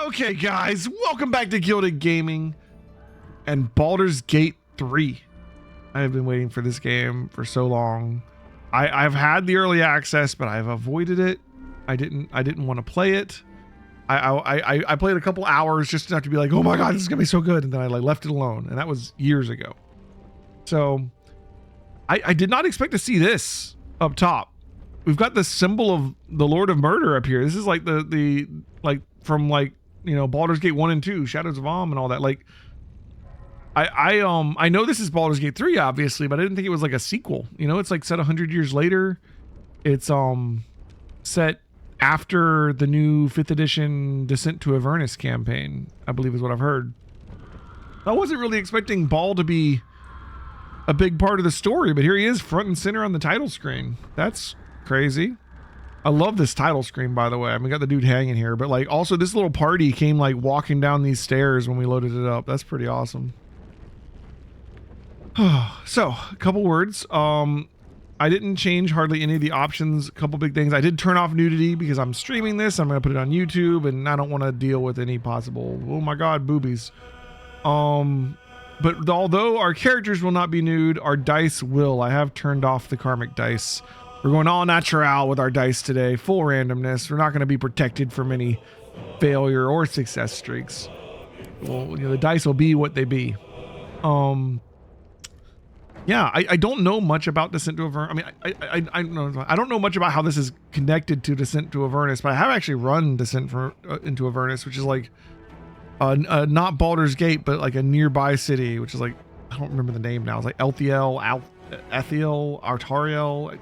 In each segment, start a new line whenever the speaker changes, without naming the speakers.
Okay, guys, welcome back to Gilded Gaming and Baldur's Gate 3. I have been waiting for this game for so long. I've had the early access, but I've avoided it. I didn't want to play it. I played a couple hours just enough to be like, oh my god, this is gonna be so good, and then I left it alone, and that was years ago. So I did not expect to see this up top. We've got the symbol of the Lord of Murder up here. This is like the from you know, Baldur's Gate 1 and 2, Shadows of Om and all that. Like I know this is Baldur's Gate 3 obviously, but I didn't think it was like a sequel. You know, it's like set 100 years later. It's set after the new 5th edition Descent to Avernus campaign, I believe is what I've heard. I wasn't really expecting Bal to be a big part of the story, but here he is front and center on the title screen. That's crazy. I love this title screen, by the way. I mean, we got the dude hanging here, but like also this little party came like walking down these stairs when we loaded it up. That's pretty awesome. So a couple words. I didn't change hardly any of the options. A couple big things. I did turn off nudity because I'm streaming this. I'm going to put it on YouTube and I don't want to deal with any possible, oh my god, boobies. But although our characters will not be nude, our dice will. I have turned off the karmic dice. We're going all natural with our dice today, full randomness. We're not going to be protected from any failure or success streaks. Well, you know, the dice will be what they be. Yeah, I don't know much about Descent to Avernus. I mean, I don't know much about how this is connected to Descent to Avernus, but I have actually run Descent into Avernus, which is like not Baldur's Gate, but like a nearby city, which is like, I don't remember the name now. It's like Ethiel, Artariel.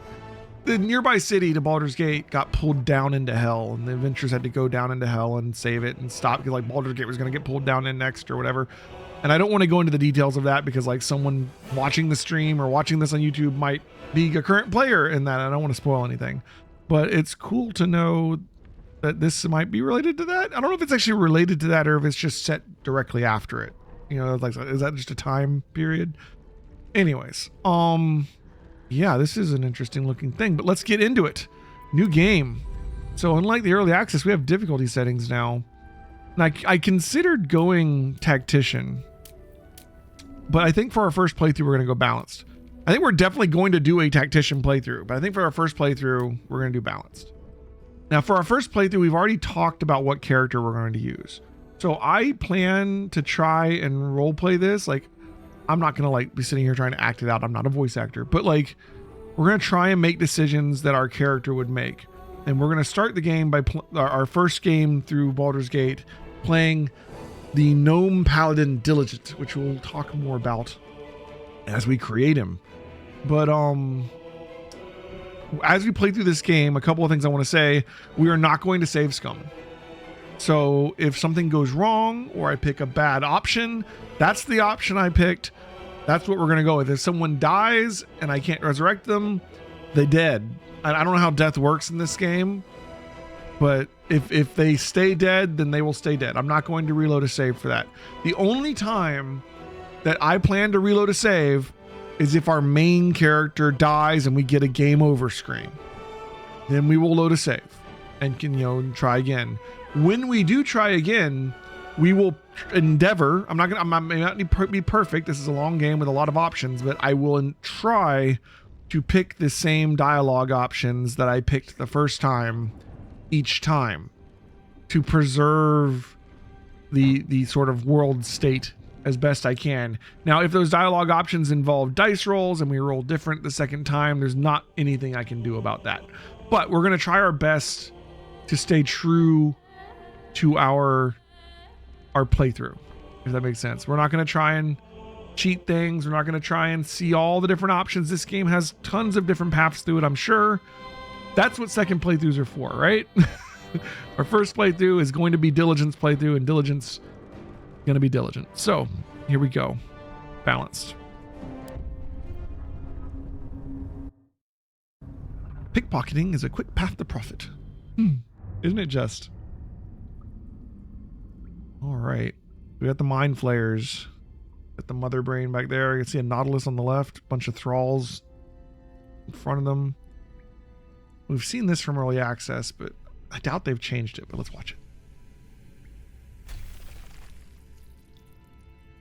The nearby city to Baldur's Gate got pulled down into hell, and the adventurers had to go down into hell and save it and stop, because like Baldur's Gate was going to get pulled down in next or whatever. And I don't want to go into the details of that because like someone watching the stream or watching this on YouTube might be a current player in that. I don't want to spoil anything, but it's cool to know that this might be related to that. I don't know if it's actually related to that or if it's just set directly after it. You know, like, is that just a time period? Anyways, yeah, this is an interesting looking thing, but let's get into it. New game. So unlike the early access, we have difficulty settings now. And I considered going tactician, but I think for our first playthrough, we're going to go balanced. I think we're definitely going to do a tactician playthrough, but I think for our first playthrough, we're going to do balanced. Now for our first playthrough, we've already talked about what character we're going to use. So I plan to try and roleplay this. Like, I'm not going to like be sitting here trying to act it out. I'm not a voice actor, but like we're going to try and make decisions that our character would make. And we're going to start the game by our first game through Baldur's Gate, playing the Gnome Paladin Diligent, which we'll talk more about as we create him. But as we play through this game, a couple of things I want to say. We are not going to save Scum. So if something goes wrong or I pick a bad option, that's the option I picked. That's what we're going to go with. If someone dies and I can't resurrect them, they're dead. I don't know how death works in this game, but if they stay dead, then they will stay dead. I'm not going to reload a save for that. The only time that I plan to reload a save is if our main character dies and we get a game over screen. Then we will load a save and can, you know, try again. When we do try again, we will endeavor. I may not be perfect. This is a long game with a lot of options, but I will try to pick the same dialogue options that I picked the first time each time to preserve the sort of world state as best I can. Now, if those dialogue options involve dice rolls and we roll different the second time, there's not anything I can do about that. But we're going to try our best to stay true to our playthrough, if that makes sense. We're not going to try and cheat things. We're not going to try and see all the different options. This game has tons of different paths through it, I'm sure. That's what second playthroughs are for, right? Our first playthrough is going to be Diligent's playthrough, and Diligent's going to be Diligent. So here we go. Balanced. Pickpocketing is a quick path to profit. Isn't it just? All right. We got the mind flayers. Got the mother brain back there. You can see a Nautilus on the left. A bunch of thralls in front of them. We've seen this from early access, but I doubt they've changed it, but let's watch it.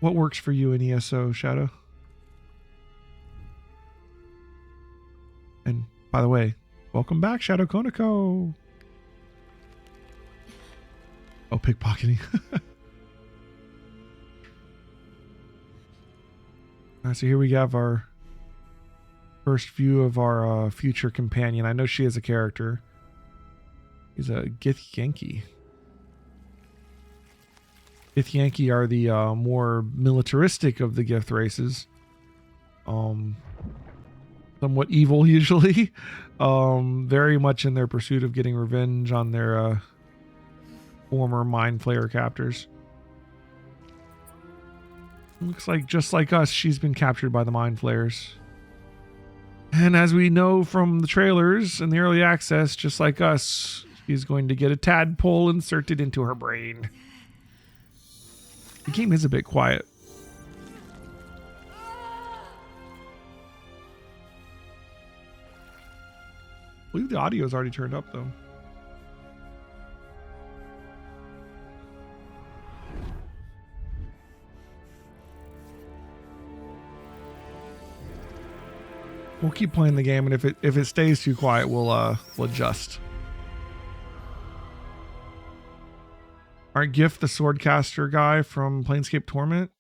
What works for you in ESO, Shadow? And by the way, welcome back, Shadow Koniko. Oh, pickpocketing. So here we have our first view of our future companion. I know she is a character. He's a Githyanki. Githyanki are the more militaristic of the Gith races. Somewhat evil usually. Very much in their pursuit of getting revenge on their former mind flayer captors. Looks like just like us, she's been captured by the mind flayers. And as we know from the trailers and the early access, just like us, she's going to get a tadpole inserted into her brain. The game is a bit quiet. I believe the audio is already turned up though. We'll keep playing the game, and if it stays too quiet, we'll adjust. Alright, Gift, the swordcaster guy from Planescape Torment.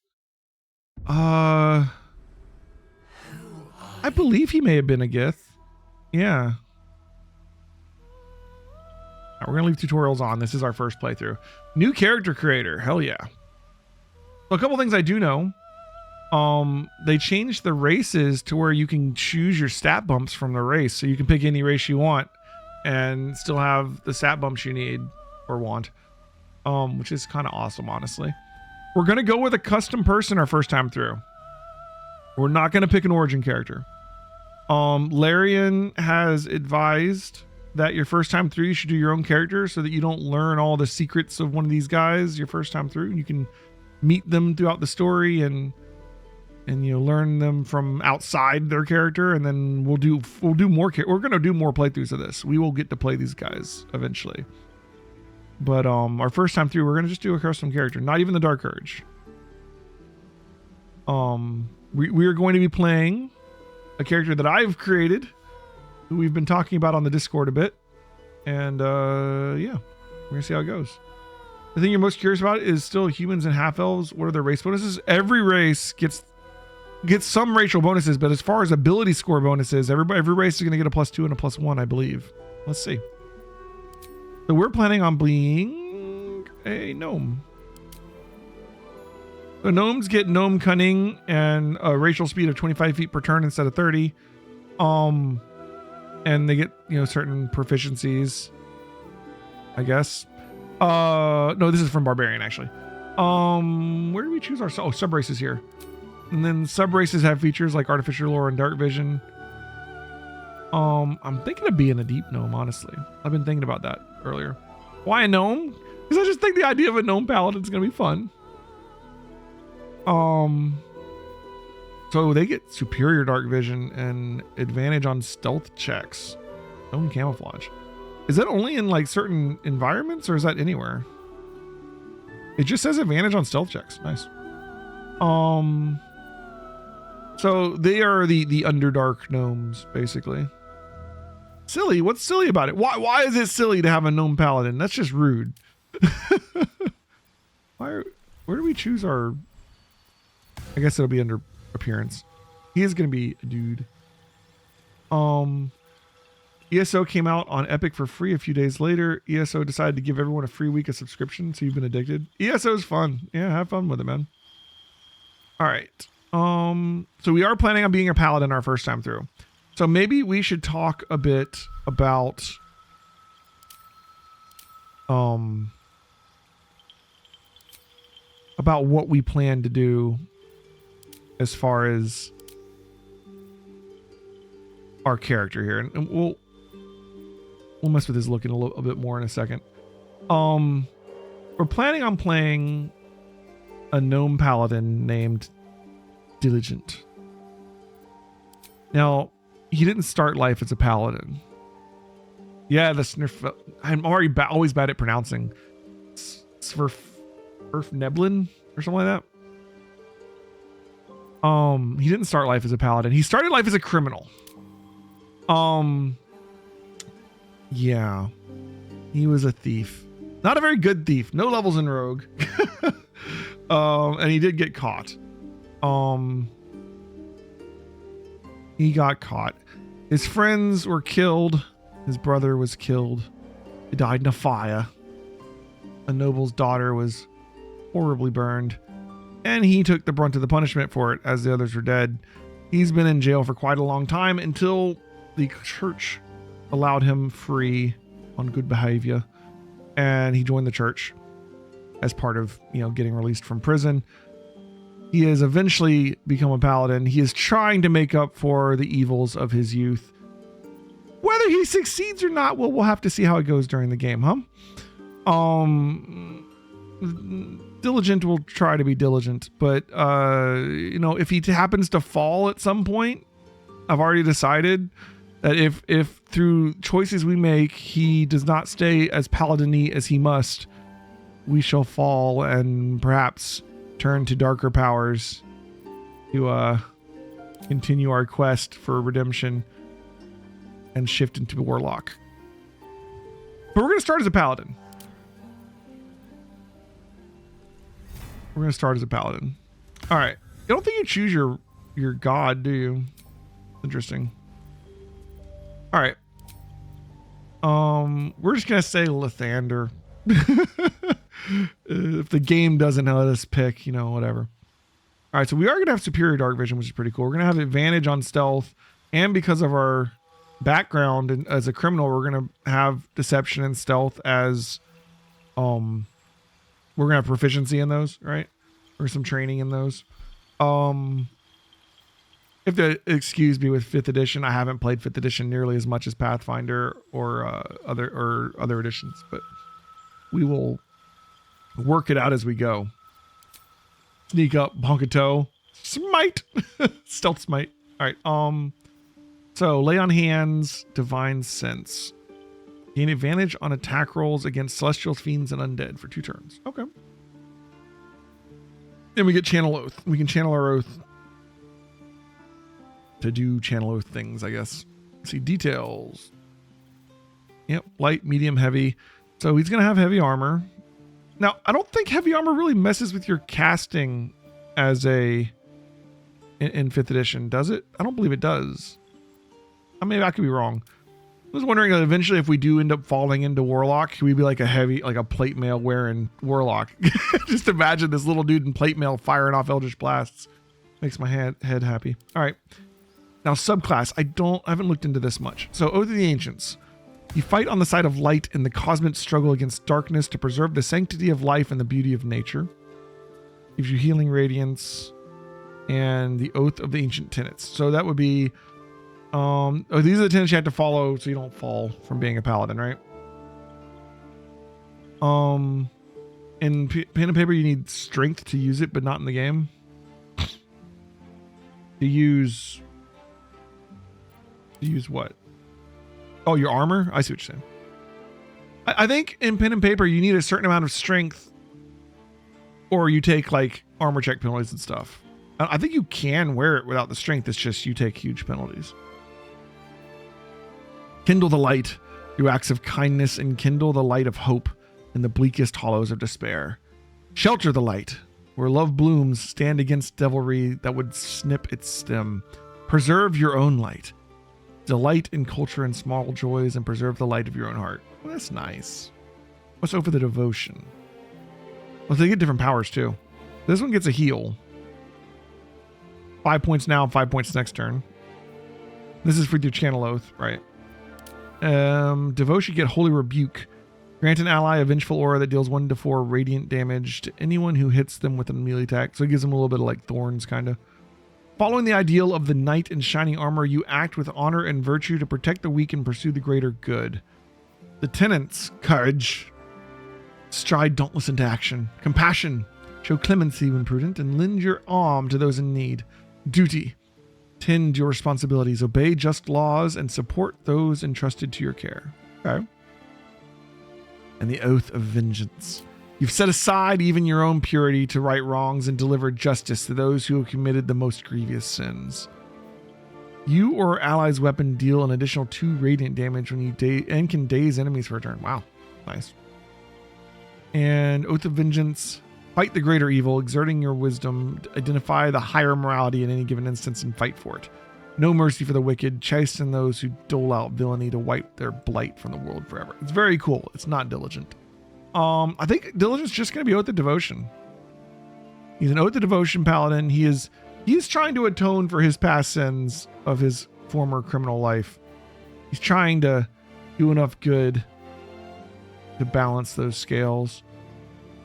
I believe he may have been a Gith. Yeah. Right, we're gonna leave tutorials on. This is our first playthrough. New character creator. Hell yeah. So a couple things I do know. They changed the races to where you can choose your stat bumps from the race, so you can pick any race you want and still have the stat bumps you need or want, which is kind of awesome, honestly. We're gonna go with a custom person our first time through. We're not gonna pick an origin character. Larian has advised that your first time through you should do your own character so that you don't learn all the secrets of one of these guys your first time through. You can meet them throughout the story and you know, learn them from outside their character, and then we'll do more. We're gonna do more playthroughs of this. We will get to play these guys eventually. But our first time through, we're gonna just do a custom character, not even the Dark Urge. We are going to be playing a character that I've created, who we've been talking about on the Discord a bit, and yeah, we're gonna see how it goes. The thing you're most curious about is still humans and half elves. What are their race bonuses? Every race gets some racial bonuses, but as far as ability score bonuses, every race is going to get a +2 and a +1, I believe. Let's see. So we're planning on being a gnome. So gnomes get gnome cunning and a racial speed of 25 feet per turn instead of 30. And they get, you know, certain proficiencies, I guess. No, this is from Barbarian actually. Where do we choose our sub races here? And then sub races have features like artificial lore and dark vision. I'm thinking of being a deep gnome, honestly. I've been thinking about that earlier. Why a gnome? Because I just think the idea of a gnome paladin is gonna be fun. So they get superior dark vision and advantage on stealth checks. Gnome camouflage. Is that only in like certain environments, or is that anywhere? It just says advantage on stealth checks. Nice. So they are the Underdark gnomes, basically. Silly? What's silly about it? Why is it silly to have a gnome paladin? That's just rude. Where do we choose our... I guess it'll be under appearance. He is going to be a dude. ESO came out on Epic for free a few days later. ESO decided to give everyone a free week of subscription, so you've been addicted. ESO is fun. Yeah, have fun with it, man. All right. So we are planning on being a paladin our first time through. So maybe we should talk a bit about what we plan to do as far as our character here, and we'll mess with his looking a bit more in a second. We're planning on playing a gnome paladin named Diligent. Now, he didn't start life as a paladin. Yeah, the Snurf. I'm already always bad at pronouncing. Sverfneblin or something like that. He didn't start life as a paladin. He started life as a criminal. Yeah. He was a thief. Not a very good thief. No levels in rogue. And he did get caught. He got caught. His friends were killed. His brother was killed. He died in a fire. A noble's daughter was horribly burned. And he took the brunt of the punishment for it, as the others were dead. He's been in jail for quite a long time until the church allowed him free on good behavior. And he joined the church as part of, getting released from prison. He has eventually become a paladin. He is trying to make up for the evils of his youth. Whether he succeeds or not, well, we'll have to see how it goes during the game, huh? Diligent will try to be diligent, but if he happens to fall at some point, I've already decided that if through choices we make he does not stay as paladin-y as he must, we shall fall and perhaps turn to darker powers to continue our quest for redemption and shift into warlock. But we're going to start as a paladin. We're going to start as a paladin. All right. I don't think you choose your god, do you? Interesting. All right. We're just going to say Lathander. If the game doesn't let us pick, whatever. All right. So we are going to have superior dark vision, which is pretty cool. We're going to have advantage on stealth. And because of our background and as a criminal, we're going to have deception and stealth as, we're going to have proficiency in those, right? Or some training in those. If to excuse me with 5th edition, I haven't played 5th edition nearly as much as Pathfinder or other editions, but we will work it out as we go. Sneak up, bonk a toe, smite, stealth smite. All right. So lay on hands, divine sense. Gain advantage on attack rolls against celestial fiends and undead for 2 turns. Okay. Then we get channel oath. We can channel our oath to do channel oath things, I guess. Let's see details. Yep, light, medium, heavy. So he's gonna have heavy armor. Now, I don't think heavy armor really messes with your casting as in 5th edition, does it? I don't believe it does. Maybe I could be wrong. I was wondering eventually if we do end up falling into warlock, could we be like a plate mail wearing warlock? Just imagine this little dude in plate mail firing off eldritch blasts. Makes my head happy. All right. Now subclass, I haven't looked into this much. So Oath of the Ancients. You fight on the side of light in the cosmic struggle against darkness to preserve the sanctity of life and the beauty of nature. Gives you healing radiance and the Oath of the Ancient Tenets. So that would be these are the tenets you have to follow so you don't fall from being a paladin, right? In pen and paper, you need strength to use it, but not in the game. To use what? Oh, your armor? I see what you're saying. I think in pen and paper, you need a certain amount of strength, or you take like armor check penalties and stuff. I think you can wear it without the strength. It's just you take huge penalties. Kindle the light, do acts of kindness, and kindle the light of hope in the bleakest hollows of despair. Shelter the light, where love blooms, stand against devilry that would snip its stem. Preserve your own light. Delight in culture and small joys, and preserve the light of your own heart. Well, that's nice. What's over the devotion? Well, they get different powers too. This one gets a heal. 5 points now, 5 points next turn. This is for your channel oath, right? Devotion, get Holy Rebuke. Grant an ally a vengeful aura that deals 1d4 radiant damage to anyone who hits them with a melee attack. So it gives them a little bit of like thorns, kind of. Following the ideal of the knight in shining armor, you act with honor and virtue to protect the weak and pursue the greater good. The tenets, courage. Stride, don't listen to action. Compassion, show clemency when prudent, and lend your arm to those in need. Duty, tend your responsibilities, obey just laws, and support those entrusted to your care. Okay. And the Oath of Vengeance. You've set aside even your own purity to right wrongs and deliver justice to those who have committed the most grievous sins. You or allies' weapon deal an additional 2 radiant damage when you and can daze enemies for a turn. Wow, nice. And Oath of Vengeance. Fight the greater evil, exerting your wisdom, identify the higher morality in any given instance and fight for it. No mercy for the wicked, chasten those who dole out villainy to wipe their blight from the world forever. It's very cool. It's not diligent. I think diligent's just going to be Oath of Devotion. He's an Oath of Devotion paladin. He's trying to atone for his past sins of his former criminal life. He's trying to do enough good to balance those scales.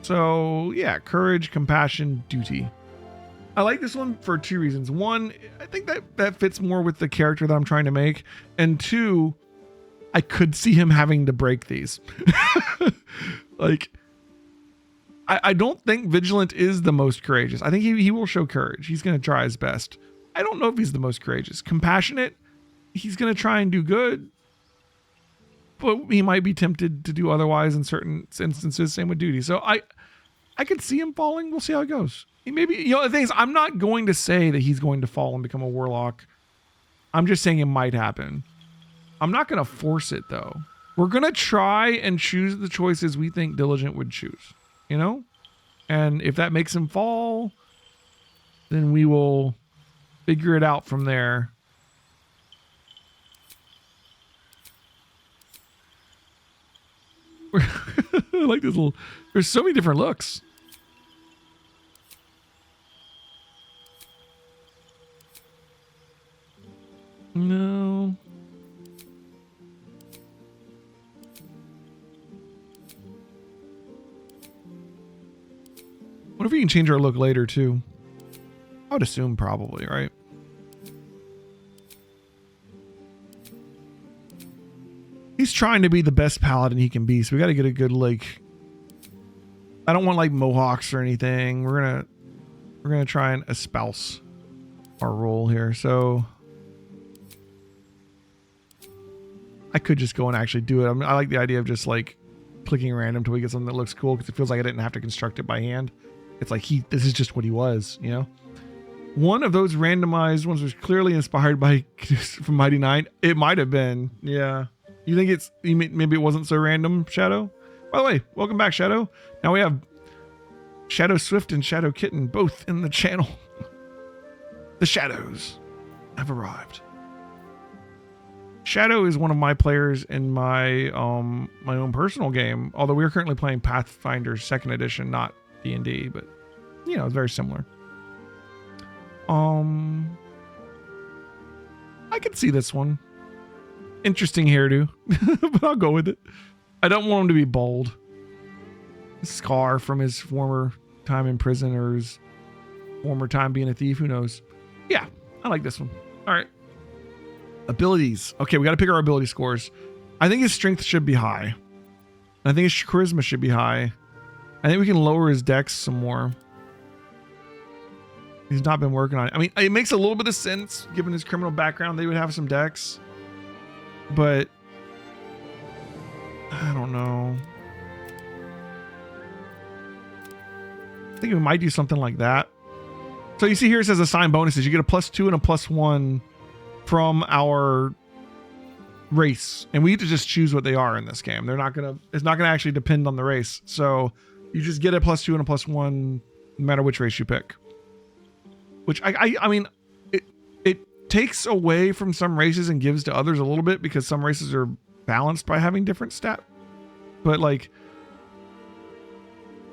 So yeah, courage, compassion, duty. I like this one for 2 reasons. 1, I think that fits more with the character that I'm trying to make. And 2, I could see him having to break these. Like, I don't think Vigilant is the most courageous. I think he will show courage. He's going to try his best. I don't know if he's the most courageous. Compassionate, he's going to try and do good. But he might be tempted to do otherwise in certain instances. Same with duty. So I could see him falling. We'll see how it goes. He maybe, the thing is, I'm not going to say that he's going to fall and become a warlock. I'm just saying it might happen. I'm not going to force it though. We're going to try and choose the choices we think Diligent would choose, And if that makes him fall, then we will figure it out from there. I like this little, there's so many different looks. No. What if we can change our look later too? I would assume probably, right? He's trying to be the best paladin he can be, so we got to get a good, like, I don't want like mohawks or anything. We're gonna try and espouse our role here. So I could just go and actually do it. I like the idea of just like clicking random till we get something that looks cool, because it feels like I didn't have to construct it by hand. It's like this is just what he was, One of those randomized ones was clearly inspired by from Mighty Nine. It might have been, yeah. You think maybe it wasn't so random, Shadow? By the way, welcome back, Shadow. Now we have Shadow Swift and Shadow Kitten both in the channel. The Shadows have arrived. Shadow is one of my players in my my own personal game, although we are currently playing Pathfinder 2nd edition, not D&D, but it's very similar. I could see this one. Interesting hairdo, but I'll go with it. I don't want him to be bald. Scar from his former time in prison or his former time being a thief, who knows? Yeah, I like this one. All right. Abilities. Okay, we got to pick our ability scores. I think his strength should be high. I think his charisma should be high. I think we can lower his dex some more. He's not been working on it. I mean, it makes a little bit of sense given his criminal background. They would have some dex. But I don't know. I think we might do something like that. So you see here it says assign bonuses. You get a +2 and a +1 from our race. And we get to just choose what they are in this game. It's not gonna actually depend on the race. So you just get a +2 and a +1 no matter which race you pick. Which I mean, it takes away from some races and gives to others a little bit, because some races are balanced by having different stat. But like,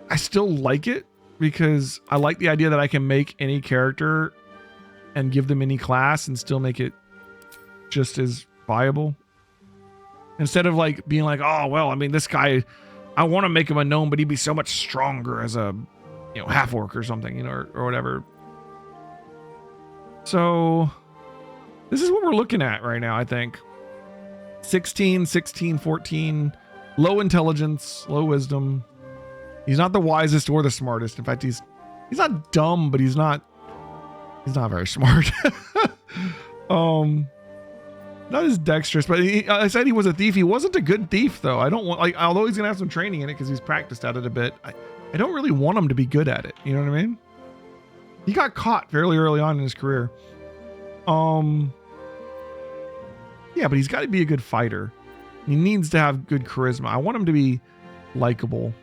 I still like it because I like the idea that I can make any character and give them any class and still make it just as viable. Instead of like being like, oh, well, I mean, this guy, I want to make him a gnome, but he'd be so much stronger as a, half orc or something, or whatever. So this is what we're looking at right now, I think. 16, 16, 14, low intelligence, low wisdom. He's not the wisest or the smartest. In fact, he's not dumb, but he's not very smart. Not as dexterous, but I said he was a thief. He wasn't a good thief, though. I don't want, like, although he's gonna have some training in it because he's practiced at it a bit. I don't really want him to be good at it. You know what I mean? He got caught fairly early on in his career. Yeah, but he's got to be a good fighter. He needs to have good charisma. I want him to be likable.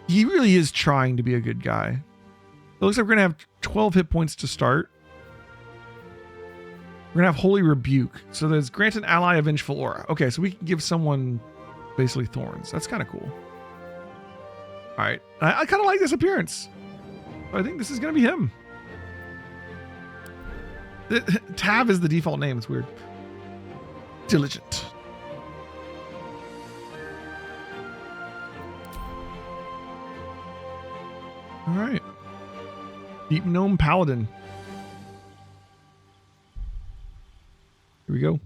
He really is trying to be a good guy. It looks like we're gonna have 12 hit points to start. We're gonna have Holy Rebuke. So there's grant an ally a vengeful aura. Okay, so we can give someone basically thorns. That's kind of cool. All right, I kind of like this appearance. I think this is gonna be him. Tav is the default name. It's weird. Diligent. All right. Deep Gnome Paladin. Here we go.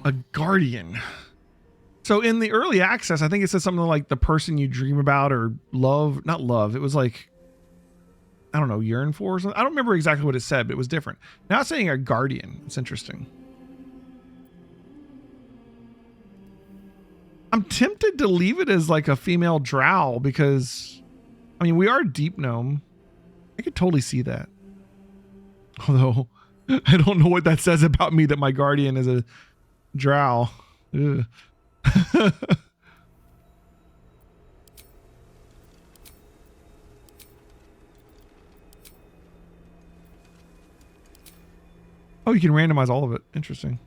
A guardian. So in the early access, I think it said something like the person you dream about or love. Not love. It was like, I don't know, yearn for or something. I don't remember exactly what it said, but it was different. Now it's saying a guardian. It's interesting. I'm tempted to leave it as like a female drow because, I mean, we are deep gnome. I could totally see that. Although, I don't know what that says about me that my guardian is a drow. Ugh. Oh, you can randomize all of it. Interesting.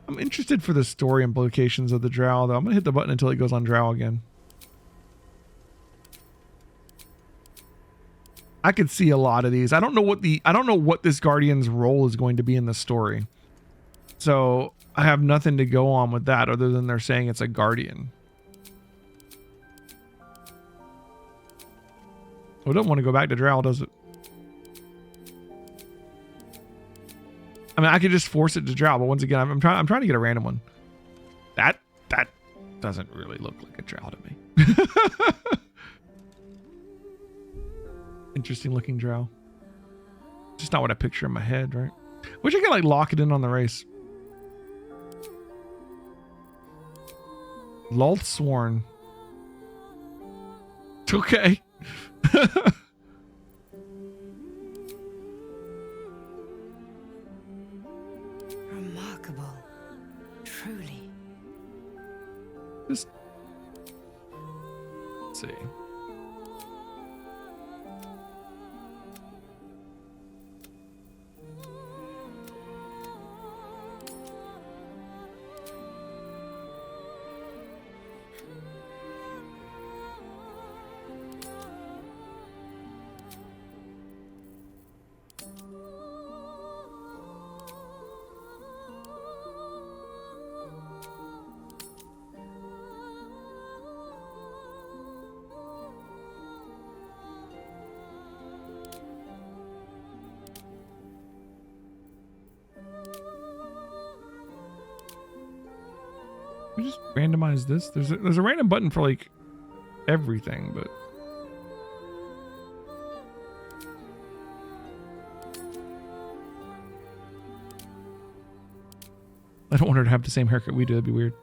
I'm interested for the story implications of the drow, though. I'm going to hit the button until it goes on drow again. I could see a lot of these. I don't know what this guardian's role is going to be in the story. So I have nothing to go on with that other than they're saying it's a guardian. Oh, I don't want to go back to drow, does it? I mean, I could just force it to drow, but once again, I'm trying to get a random one. That doesn't really look like a drow to me. Interesting looking drow. Just not what I picture in my head, right? Wish I could like lock it in on the race. Lulthsworn. Okay.
Remarkable. Truly.
Just let's see. We just randomize this. There's a random button for like everything, but I don't want her to have the same haircut we do. That'd be weird.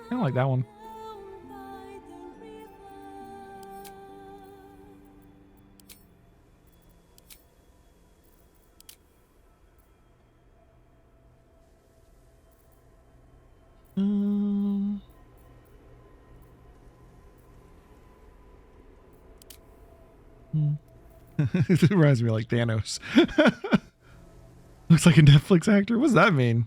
I don't like that one. It reminds me of like Thanos. Looks like a Netflix actor. What does that mean?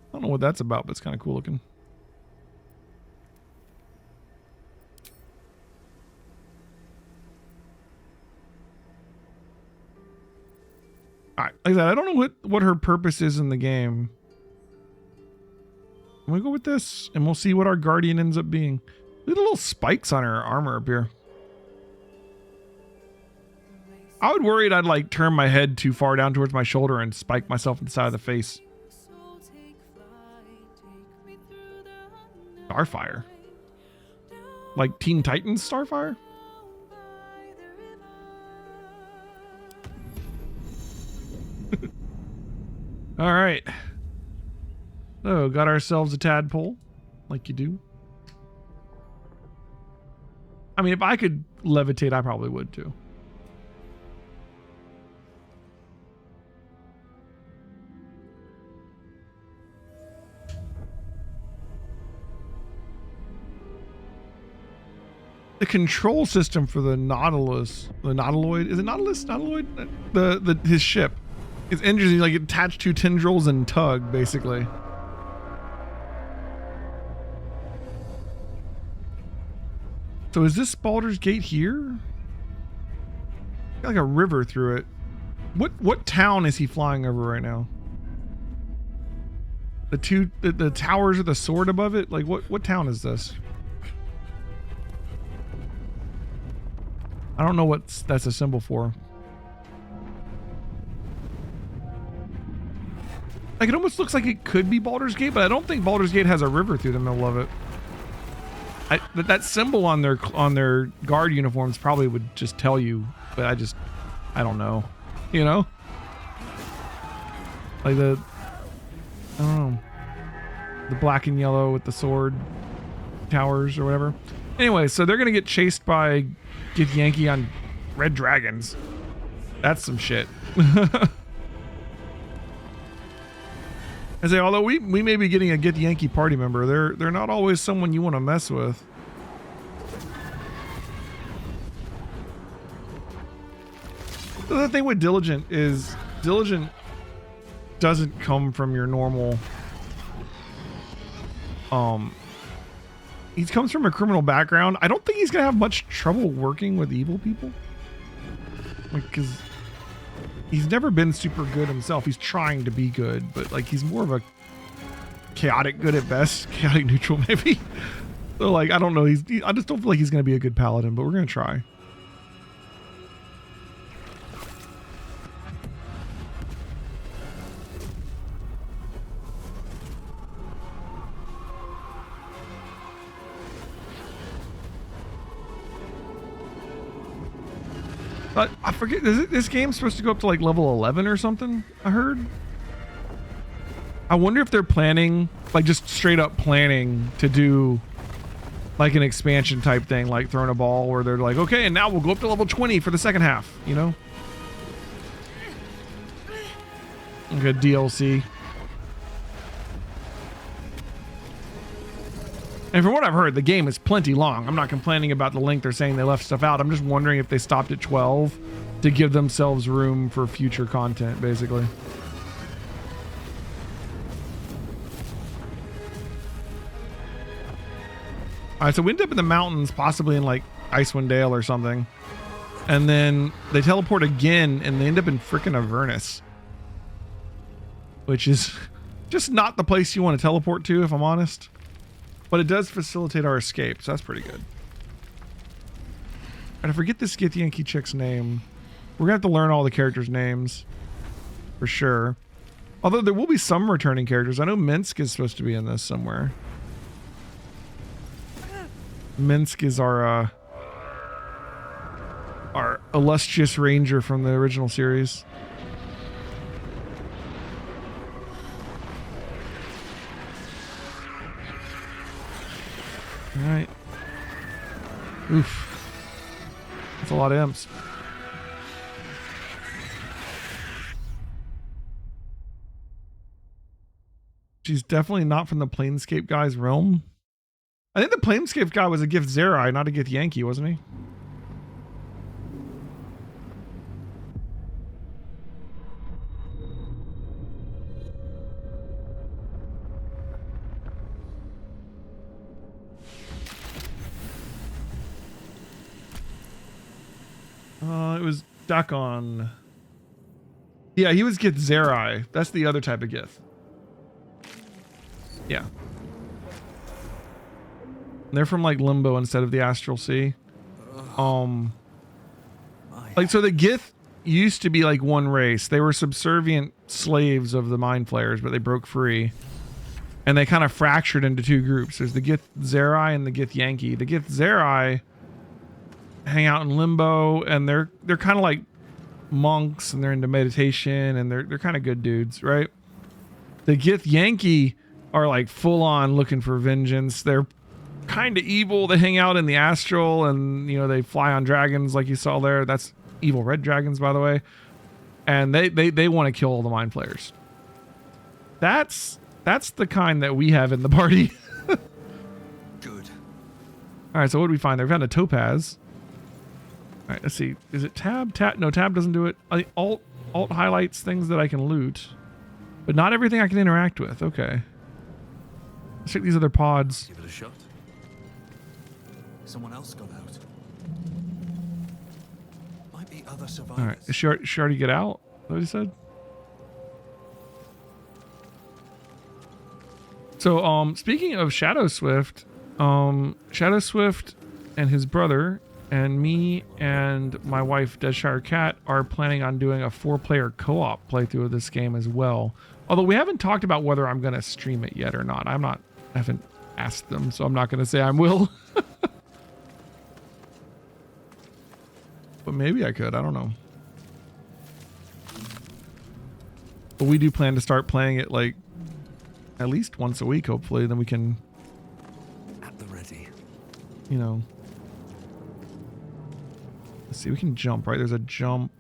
I don't know what that's about, but it's kind of cool looking. Like that, I don't know what her purpose is in the game. I'm gonna go with this, and we'll see what our guardian ends up being. Look at the little spikes on her armor up here. I would worry I'd like turn my head too far down towards my shoulder and spike myself in the side of the face. Starfire. Like Teen Titans Starfire? All right. So, got ourselves a tadpole, like you do. I mean, if I could levitate, I probably would too. The control system for the Nautilus, the Nautiloid, is it Nautilus? Nautiloid? His ship. It's engines like attached to tendrils and tug, basically. So is this Baldur's Gate here? Got like a river through it. What town is he flying over right now? The towers with the sword above it? Like what town is this? I don't know what that's a symbol for. Like, it almost looks like it could be Baldur's Gate, but I don't think Baldur's Gate has a river through the middle of it. That symbol on their guard uniforms probably would just tell you, but I don't know. You know? Like I don't know. The black and yellow with the sword towers or whatever. Anyway, so they're gonna get chased by Get Yankee on red dragons. That's some shit. I say, although we may be getting a Get Yankee party member, they're not always someone you want to mess with. The other thing with Diligent is Diligent doesn't come from your normal. He comes from a criminal background. I don't think he's gonna have much trouble working with evil people, because he's never been super good himself. He's trying to be good, but like he's more of a chaotic good at best, chaotic neutral maybe. So like I don't know. I just don't feel like he's gonna be a good paladin, but we're gonna try. But I forget, this game's supposed to go up to like level 11 or something, I heard. I wonder if they're planning, like just straight up planning to do like an expansion type thing, like throwing a ball where they're like, okay, and now we'll go up to level 20 for the second half, you know? Like a DLC. And from what I've heard, the game is plenty long. I'm not complaining about the length. They're saying they left stuff out. I'm just wondering if they stopped at 12 to give themselves room for future content, basically. All right, so we end up in the mountains, possibly in like Icewind Dale or something. And then they teleport again, and they end up in frickin' Avernus. Which is just not the place you want to teleport to, if I'm honest. But it does facilitate our escape, so that's pretty good. And I forget this Get Yankee chick's name. We're gonna have to learn all the characters' names. For sure. Although there will be some returning characters. I know Minsk is supposed to be in this somewhere. Minsk is our illustrious ranger from the original series. All right. Oof. That's a lot of imps. She's definitely not from the Planescape guy's realm. I think the Planescape guy was a Gift Zerai, not a Gift Yankee, wasn't he? It was Dakon. Yeah, he was Gith Zerai. That's the other type of Gith. Yeah. They're from like Limbo instead of the Astral Sea. Like, so the Gith used to be like one race. They were subservient slaves of the Mind Flayers, but they broke free. And they kind of fractured into two groups. There's the Gith Zerai and the Gith Yankee. The Gith Zerai hang out in Limbo, and they're kind of like monks, and they're into meditation, and they're kind of good dudes, right? The Gith Yankee are like full on looking for vengeance. They're kind of evil. They hang out in the astral, and you know, they fly on dragons like you saw there. That's evil red dragons, by the way. And they want to kill all the Mind Flayers. That's the kind that we have in the party.
Good.
All right, so what did we find there? We found a topaz. All right, let's see. Is it tab? Tab? No, tab doesn't do it. Alt highlights things that I can loot, but not everything I can interact with. Okay. Let's check these other pods.
Give it a shot. Someone else got out. Might be other survivors.
All right, did she already get out? Is that what he said? So, speaking of Shadow Swift and his brother and me and my wife, Deadshire Cat, are planning on doing a 4-player co-op playthrough of this game as well. Although we haven't talked about whether I'm going to stream it yet or not. I haven't asked them, so I'm not going to say I will. But maybe I could. I don't know. But we do plan to start playing it like at least once a week, hopefully. Then we can,
At the ready.
you know. Let's see, we can jump, right? There's a jump.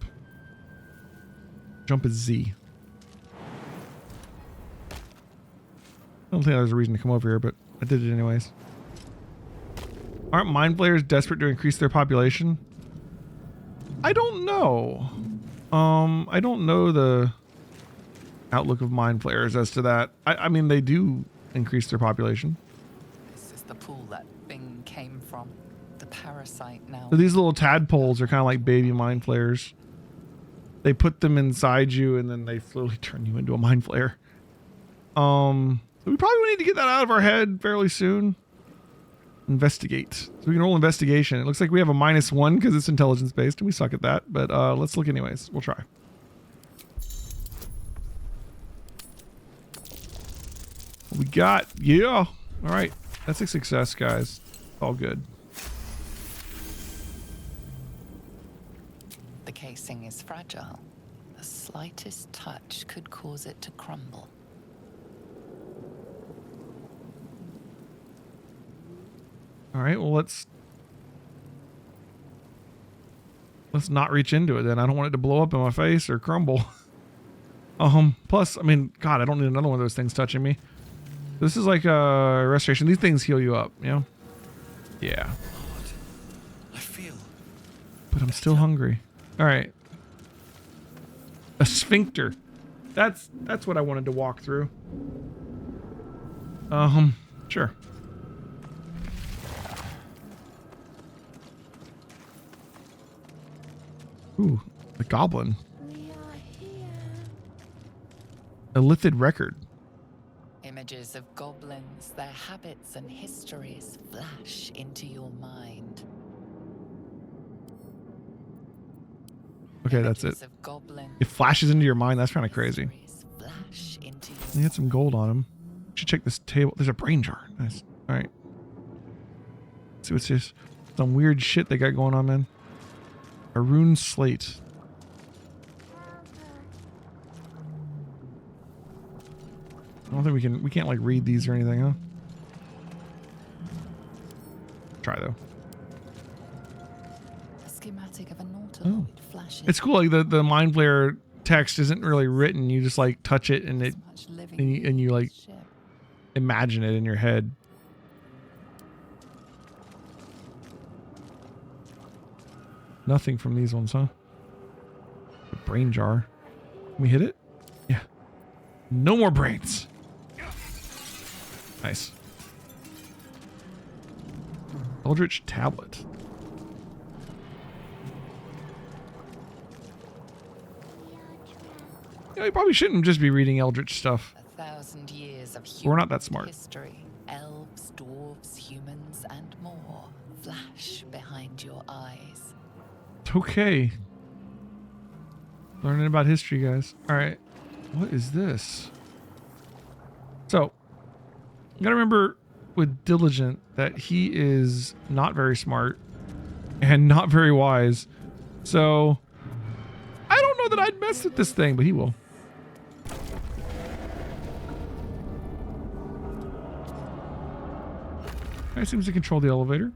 Jump is Z. I don't think there's a reason to come over here, but I did it anyways. Aren't Mind Flayers desperate to increase their population? I don't know. I don't know the outlook of Mind Flayers as to that. I mean, they do increase their population.
This is the pool that thing came from. The parasite now.
So these little tadpoles are kind of like baby Mind Flayers. They put them inside you, and then they slowly turn you into a Mind Flayer. So we probably need to get that out of our head fairly soon. Investigate. So we can roll investigation. It looks like we have a -1 because it's intelligence based, and we suck at that. But let's look anyways. We'll try. What we got? Yeah. All right. That's a success, guys. All good.
The casing is fragile. The slightest touch could cause it to crumble.
All right. Well, let's not reach into it then. I don't want it to blow up in my face or crumble. Plus, I mean, God, I don't need another one of those things touching me. This is like a restoration. These things heal you up, you know? Yeah.
I feel.
But I'm still hungry. All right. A sphincter. That's what I wanted to walk through. Sure. Ooh, a goblin. A lithid record.
Images of goblins, their habits and histories flash into your mind.
Okay, that's it.
Images of goblins,
It flashes into your mind. That's kind of crazy.
histories flash into your
He had some gold on him. Should check this table. There's a brain jar. Nice. All right. Let's see what's this. Some weird shit they got going on, man. A rune slate. I don't think we can't like read these or anything, huh? Try though.
A schematic of a Nautiloid flashes.
It's cool. Like the Mind Flayer text isn't really written. You just like touch it and it
Much living
and you like
ship.
imagine it in your head. Nothing from these ones, huh? A brain jar. Can we hit it? Yeah. No more brains. Nice. Eldritch tablet. You know, you probably shouldn't just be reading Eldritch stuff.
1,000 years of
We're
human
not that smart.
history. Elves, dwarves, humans, and more flash behind your eyes.
It's okay. Learning about history, guys. All right. What is this? So, you gotta remember with Diligent that he is not very smart and not very wise. So, I don't know that I'd mess with this thing, but he will. Guy seems to control the elevator.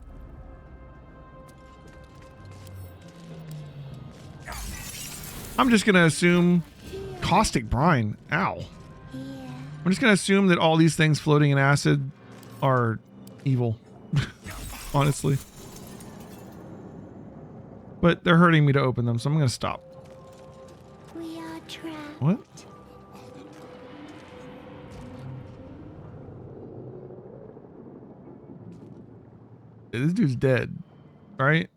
I'm just gonna assume caustic brine. Ow. I'm just gonna assume that all these things floating in acid are evil. Honestly. But they're hurting me to open them, so I'm gonna stop.
We are trapped.
What? This dude's dead, right?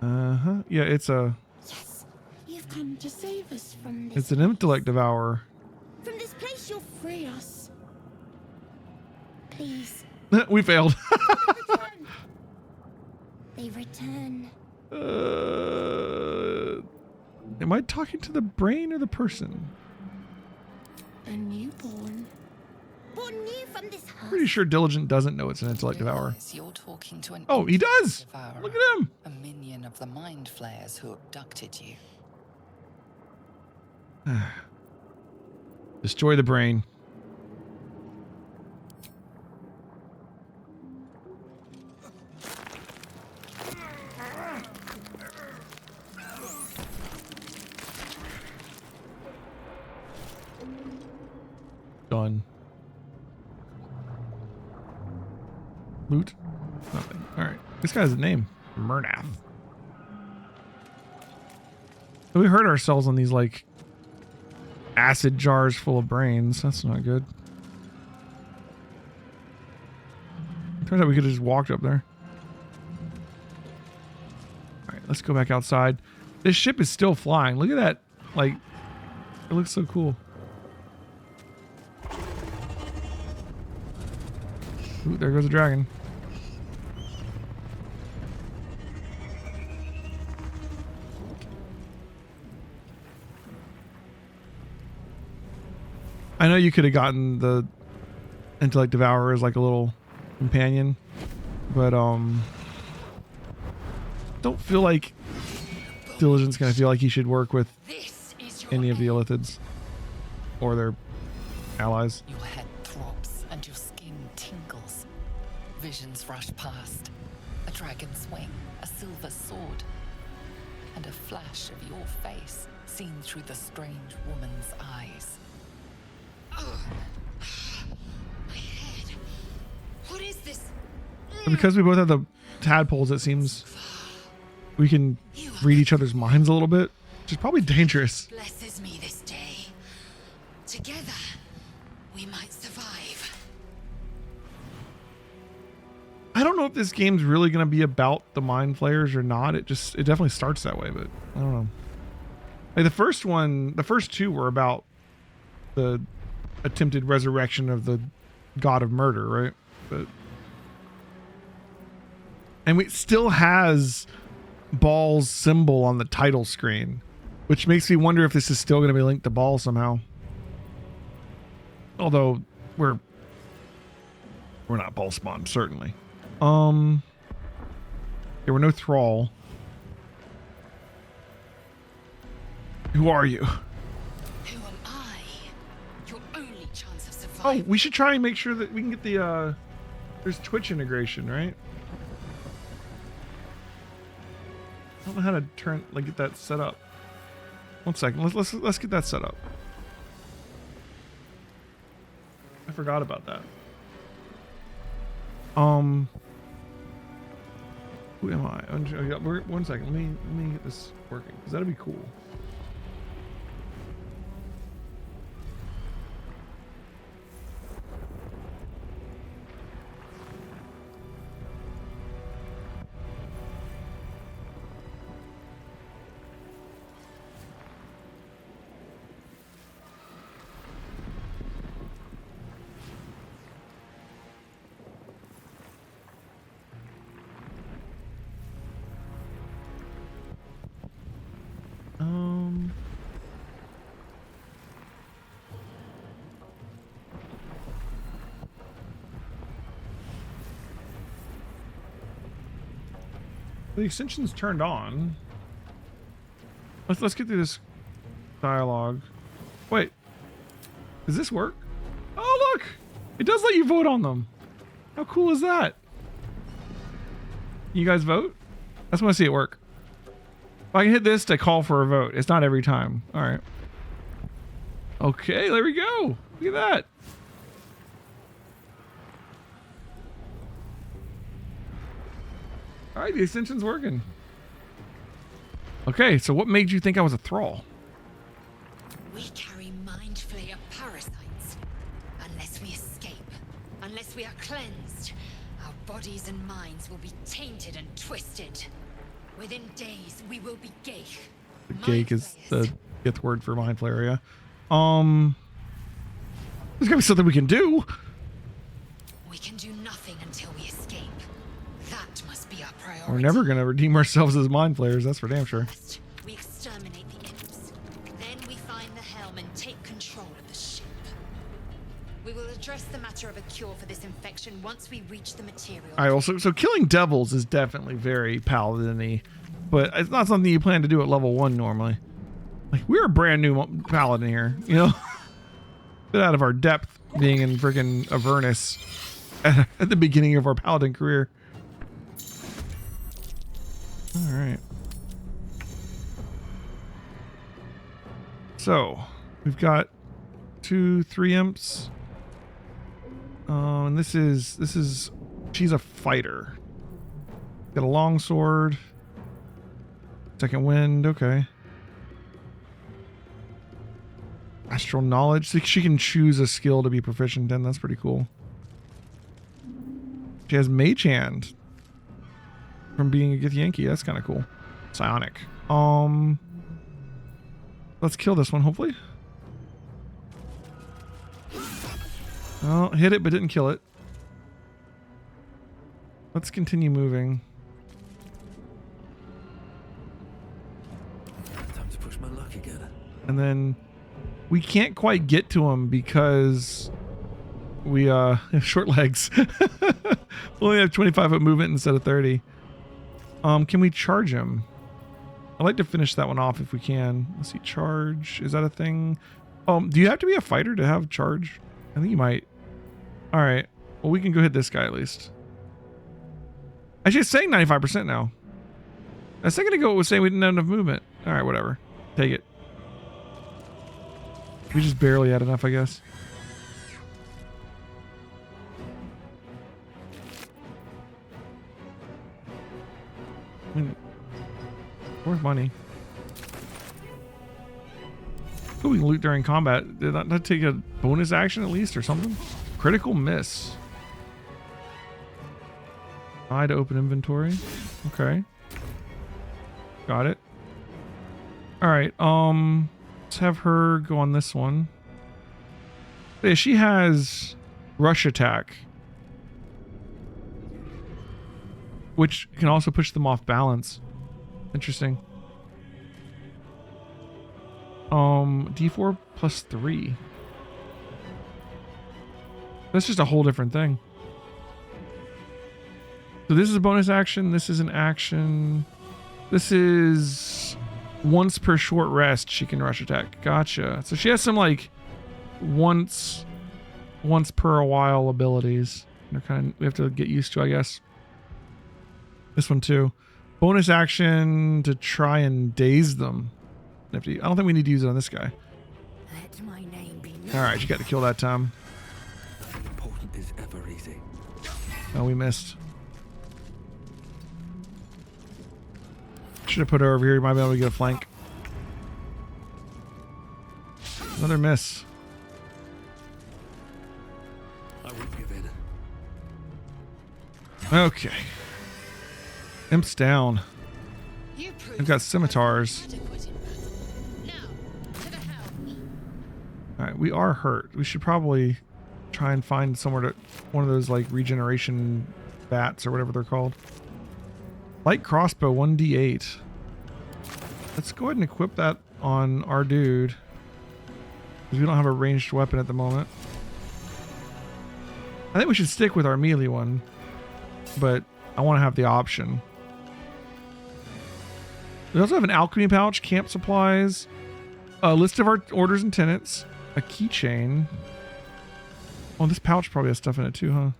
Uh-huh. Yeah, it's
Yes, you've come to save us from this.
an intellect devourer.
From this place, you'll free us. Please.
We failed.
Return. They return.
Am I talking to the brain or the person?
A newborn. Born new from this heart.
Pretty sure Diligent doesn't know it's an intellect devourer.
Realize you're talking to an
Oh, he does!
devourer,
Look at him!
a minion of the mind flayers who abducted you.
Destroy the brain. Done. Loot? Nothing. Alright. This guy has a name. Murnath. We hurt ourselves on these, like, acid jars full of brains. That's not good. Turns out we could have just walked up there. Alright, let's go back outside. This ship is still flying. Look at that. Like, it looks so cool. Ooh, there goes a dragon. I know you could have gotten the intellect devourer as like a little companion, but don't feel like Diligent's gonna feel like he should work with
This is your
any of the
end.
Illithids or their allies.
Your head throbs and your skin tingles. Visions rush past. A dragon's wing, a silver sword, and a flash of your face seen through the strange woman's eyes.
My head. What is this?
And because we both have the tadpoles, it seems we can read each other's minds a little bit, which is probably dangerous.
Blesses me this day. Together, we might survive.
I don't know if this game's really going to be about the mind flayers or not. It definitely starts that way, but I don't know. Like the first two were about the attempted resurrection of the god of murder, right? And it still has Baal's symbol on the title screen, which makes me wonder if this is still going to be linked to Baal somehow. Although we're not Baal spawned, certainly. There were no thrall. Who are you?
Who am I? Your only chance of
Oh,
survival.
we should try and make sure that we can get the there's Twitch integration, right? I don't know how to get that set up. One second. Let's get that set up. I forgot about that. Who am I? One second. Let me get this working, because that'd be cool. The extension's turned on. Let's get through this dialogue. Wait, does this work? Oh look, it does let you vote on them. How cool is that? You guys vote? I just want to see it work. If I can hit this to call for a vote. It's not every time. All right. Okay, there we go. Look at that. All right, the extension's working. Okay, so what made you think I was a thrall?
We carry mind flayer parasites. Unless we escape, unless we are cleansed, our bodies and minds will be tainted and twisted. Within days, we will be Gake.
Gake is the fifth word for mind flayer, yeah. There's gotta be something we can do.
We can do nothing until we escape. That must be our priority.
We're never gonna redeem ourselves as mind flayers, that's for damn sure.
First, we exterminate the imps. Then we find the helm and take control of the ship. We will address the matter of a cure for this infection once we reach the material.
Alright, well, so killing devils is definitely very paladin-y, but it's not something you plan to do at level 1 normally. Like, we're a brand new paladin here, you know? Bit out of our depth being in freaking Avernus at the beginning of our paladin career. Alright. So, we've got 2-3 imps. And this is she's a fighter. Got a long sword. Second wind, okay. Astral knowledge. So she can choose a skill to be proficient in. That's pretty cool. She has mage hand from being a Githyanki. That's kind of cool. Psionic. Let's kill this one, hopefully. Oh, hit it, but didn't kill it. Let's continue moving.
Time to push my luck again.
And then we can't quite get to him because we have short legs. We only have 25-foot movement instead of 30. Can we charge him? I'd like to finish that one off if we can. Let's see, charge. Is that a thing? Do you have to be a fighter to have charge? I think you might. All right. Well, we can go hit this guy at least. Actually, it's saying 95% now. A second ago, it was saying we didn't have enough movement. All right, whatever. Take it. We just barely had enough, I guess. I mean, worth money. Oh, we can loot during combat. Did not take a bonus action at least or something? Critical miss. I to open inventory. Okay. Got it. Alright, let's have her go on this one. Yeah, she has rush attack, which can also push them off balance. Interesting. D4 plus 3. That's just a whole different thing. So this is a bonus action. This is an action. This is once per short rest she can rush attack. Gotcha. So she has some like once per a while abilities. They're kind of, we have to get used to, I guess. This one too. Bonus action to try and daze them. I don't think we need to use it on this guy.
Let my name be known.
All right, you got to kill that time.
Important is ever easy.
Oh, we missed. Should have put her over here. You might be able to get a flank. Another miss.
I won't give in.
Okay. Imps down.
You prove
They've got scimitars.
adequate in battle. Now, to the helm.
Alright, we are hurt. We should probably try and find somewhere to... one of those, like, regeneration bats or whatever they're called. Light crossbow, 1d8. Let's go ahead and equip that on our dude. Because we don't have a ranged weapon at the moment. I think we should stick with our melee one. But I want to have the option. We also have an alchemy pouch, camp supplies, a list of our orders and tenants, a keychain. Oh, this pouch probably has stuff in it too, huh?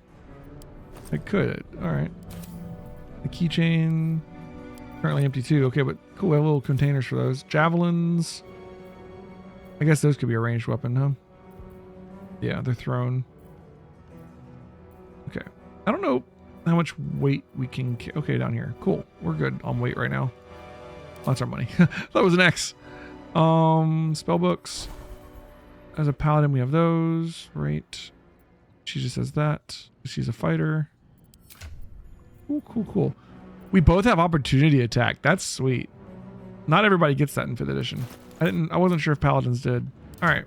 It could. All right. The keychain, currently empty too. Okay, but cool. We have little containers for those. Javelins. I guess those could be a ranged weapon, huh? Yeah, they're thrown. Okay. I don't know how much weight we can... Okay, down here. Cool. We're good on weight right now. Oh, that's our money. That was an X. Spell books. As a paladin, we have those. Right. She just says that. She's a fighter. Cool, cool, cool. We both have opportunity attack. That's sweet. Not everybody gets that in 5th edition. I wasn't sure if paladins did. All right.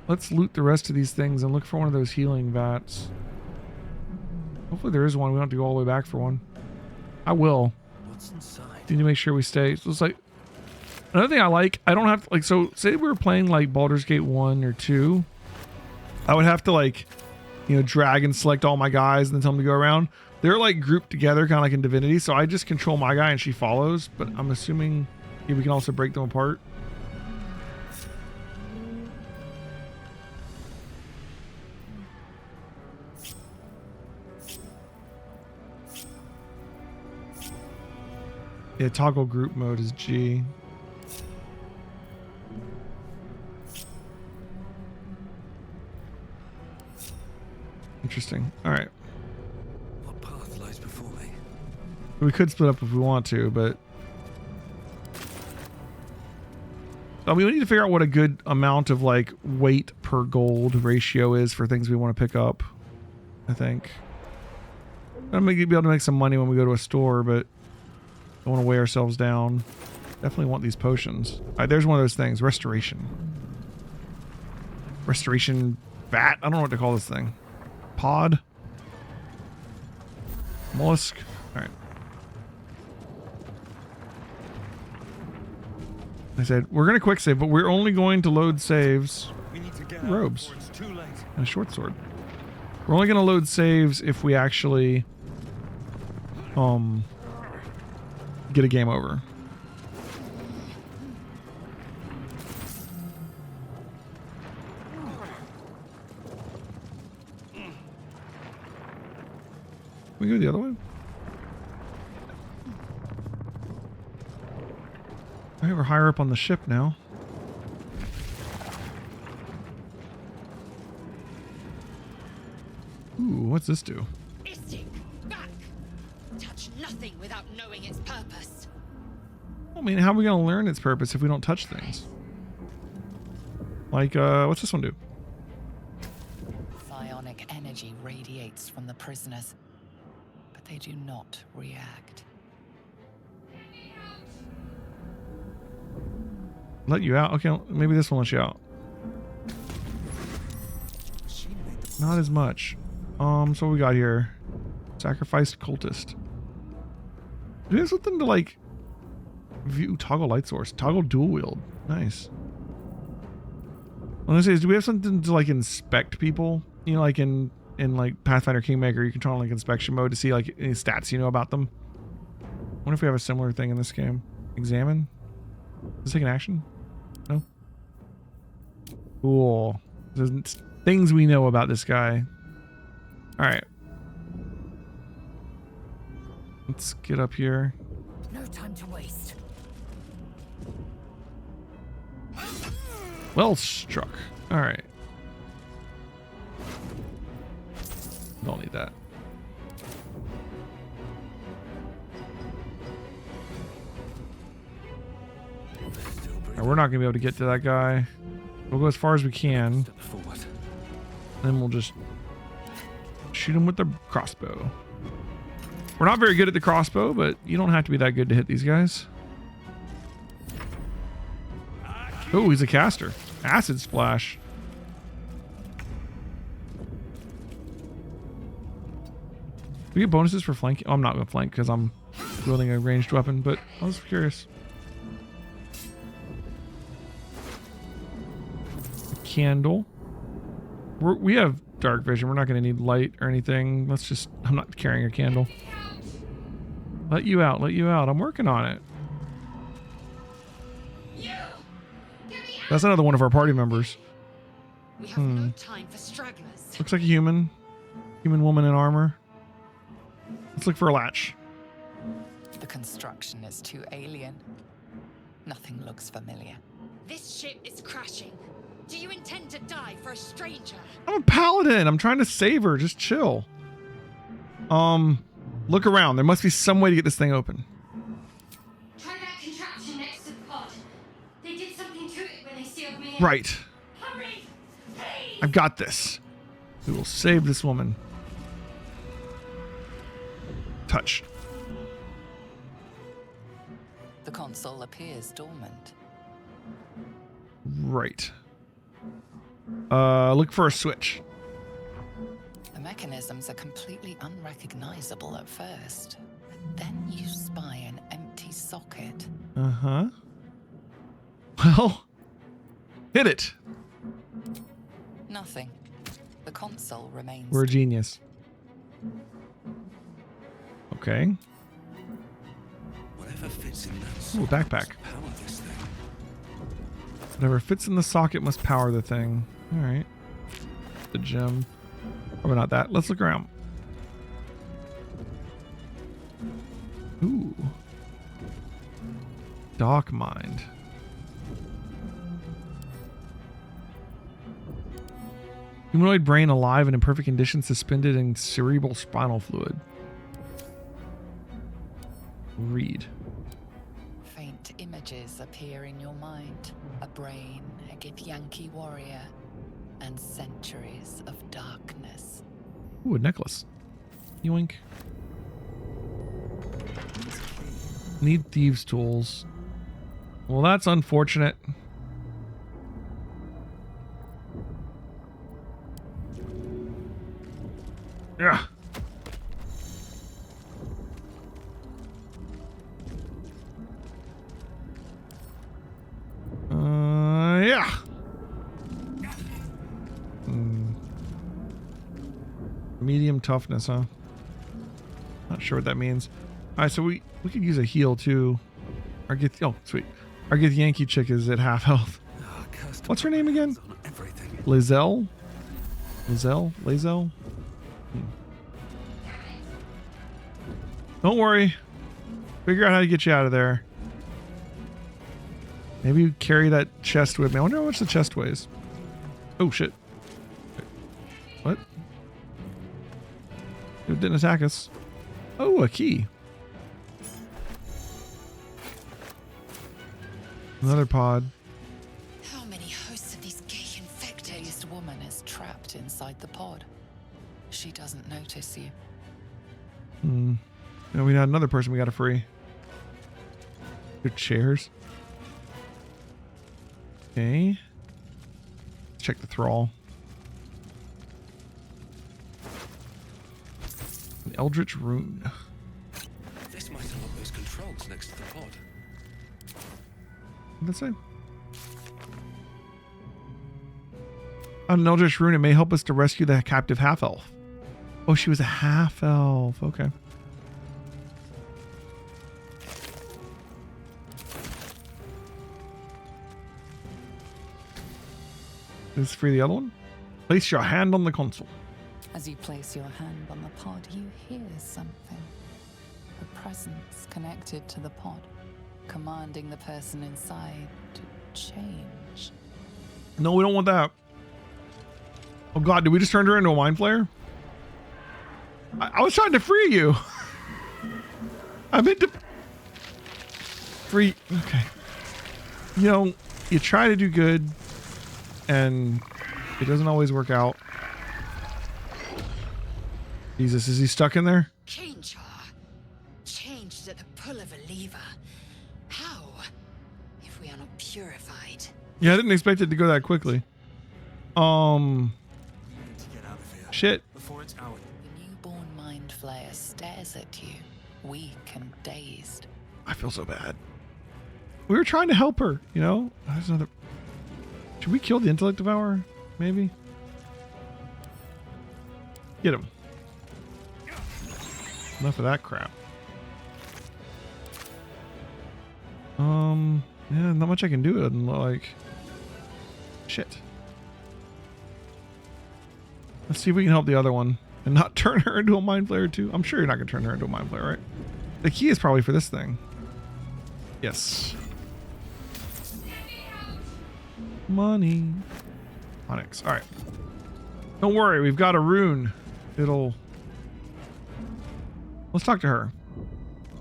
Let's loot the rest of these things and look for one of those healing vats. Hopefully there is one. We don't have to go all the way back for one. I will.
What's inside?
Need to make sure we stay. So it's like another thing I like. I don't have to, like, so say we were playing like Baldur's Gate 1 or 2. I would have to like, you know, drag and select all my guys and then tell them to go around. They're like grouped together, kind of like in Divinity. So I just control my guy and she follows. But I'm assuming we can also break them apart. Yeah, toggle group mode is G. Interesting. All right.
What path lies before me?
We could split up if we want to, but I mean, we need to figure out what a good amount of like weight per gold ratio is for things we want to pick up. I think I'm gonna be able to make some money when we go to a store, but don't want to weigh ourselves down. Definitely want these potions. All right, there's one of those things. Restoration. Restoration vat. I don't know what to call this thing. Pod. Mollusk. All right. I said we're gonna quick save, but we're only going to load saves.
We need to get
Robes.
out before it's too late.
And a short sword. We're only gonna load saves if we actually get a game over. Can we go the other way? Alright, we're higher up on the ship now. Ooh, what's this do?
Istik, back! Touch nothing without knowing its purpose.
I mean, how are we going to learn its purpose if we don't touch things? Like, what's this one do?
Psionic energy radiates from the prisoners, but they do not react.
Let you out? Okay, maybe this one lets you out. Not as much. So what we got here? Sacrificed cultist. Do we have something to like view? Toggle light source. Toggle dual wield. Nice. What I was gonna say is, do we have something to like inspect people? You know, like in like Pathfinder Kingmaker, you can turn on like inspection mode to see like any stats you know about them. I wonder if we have a similar thing in this game. Examine. Does it take an action? No. Cool. There's things we know about this guy. All right. Let's get up here.
No time to waste.
Well struck. All right. Don't need that. All right, we're not gonna be able to get to that guy. We'll go as far as we can.
Step forward.
Then we'll just shoot him with the crossbow. We're not very good at the crossbow, but you don't have to be that good to hit these guys. Oh, he's a caster. Acid splash. Do we get bonuses for flanking? Oh, I'm not going to flank because I'm wielding a ranged weapon, but I was curious. Candle. We have dark vision. We're not going to need light or anything. Let's just... I'm not carrying a candle. Let you out. Let you out. I'm working on it. That's another one of our party members.
We have no time for stragglers.
Looks like a human. Human woman in armor. Let's look for a latch.
The construction is too alien. Nothing looks familiar.
This ship is crashing. Do you intend to die for a stranger?
I'm a paladin. I'm trying to save her. Just chill. Look around. There must be some way to get this thing open.
Try that contraption next to the pod. They did something to it when they sealed me in.
Right.
Hurry! Please!
I've got this. We will save this woman. Touch.
The console appears dormant.
Right. Look for a switch.
The mechanisms are completely unrecognizable at first, but then you spy an empty socket.
Uh-huh. Well, hit it.
Nothing. The console remains.
We're a genius. Okay.
Whatever fits in that
Ooh,
socket
backpack.
must power this thing.
Whatever fits in the socket must power the thing. All right. The gem. Probably not that. Let's look around. Ooh. Dark mind. Humanoid brain alive and in perfect condition, suspended in cerebral spinal fluid. Read.
Faint images appear in your mind. A brain, a Githyanki warrior, and centuries of darkness.
Ooh, a necklace. Yoink. Need thieves' tools. Well, that's unfortunate. Yeah. Yeah. Medium toughness, huh? Not sure what that means. All right, so we could use a heal too. Our sweet. Our Yankee chick is at half health.
Ah, cursed
What's her name again?
on everything.
Lae'zel? Lae'zel? Don't worry. Figure out how to get you out of there. Maybe you carry that chest with me. I wonder how much the chest weighs. Oh, shit. What? It didn't attack us. Oh, a key. Another pod.
How many hosts of these gay infected?
Dazed woman is trapped inside the pod. She doesn't notice you.
No, we had another person we got a free. Good chairs. Okay. Let's check the thrall. An Eldritch rune.
This might unlock those controls next to the pod.
What did it say? On an Eldritch rune, it may help us to rescue the captive half-elf. Oh, she was a half-elf. Okay. Is this free the other one? Place your hand on the console.
As you place your hand on the pod, you hear something. A presence connected to the pod, commanding the person inside to change.
No, we don't want that. Oh god, did we just turn her into a mind flayer? I was trying to free you. I meant to free. Okay. You know, you try to do good and it doesn't always work out. Jesus, is he stuck in there?
Change her. Changed at the pull of a lever. How? If we are not purified.
Yeah, I didn't expect it to go that quickly.
We need to get out of here
Shit.
before it's out.
The newborn mind flayer stares at you, weak and dazed.
I feel so bad. We were trying to help her, you know? There's another. Should we kill the intellect devourer? Maybe? Get him. Enough of that crap. Yeah, not much I can do. And like, shit. Let's see if we can help the other one and not turn her into a mind flayer too. I'm sure you're not gonna turn her into a mind flayer, right? The key is probably for this thing. Yes. Money. Onyx. All right. Don't worry, we've got a rune. It'll. Let's talk to her.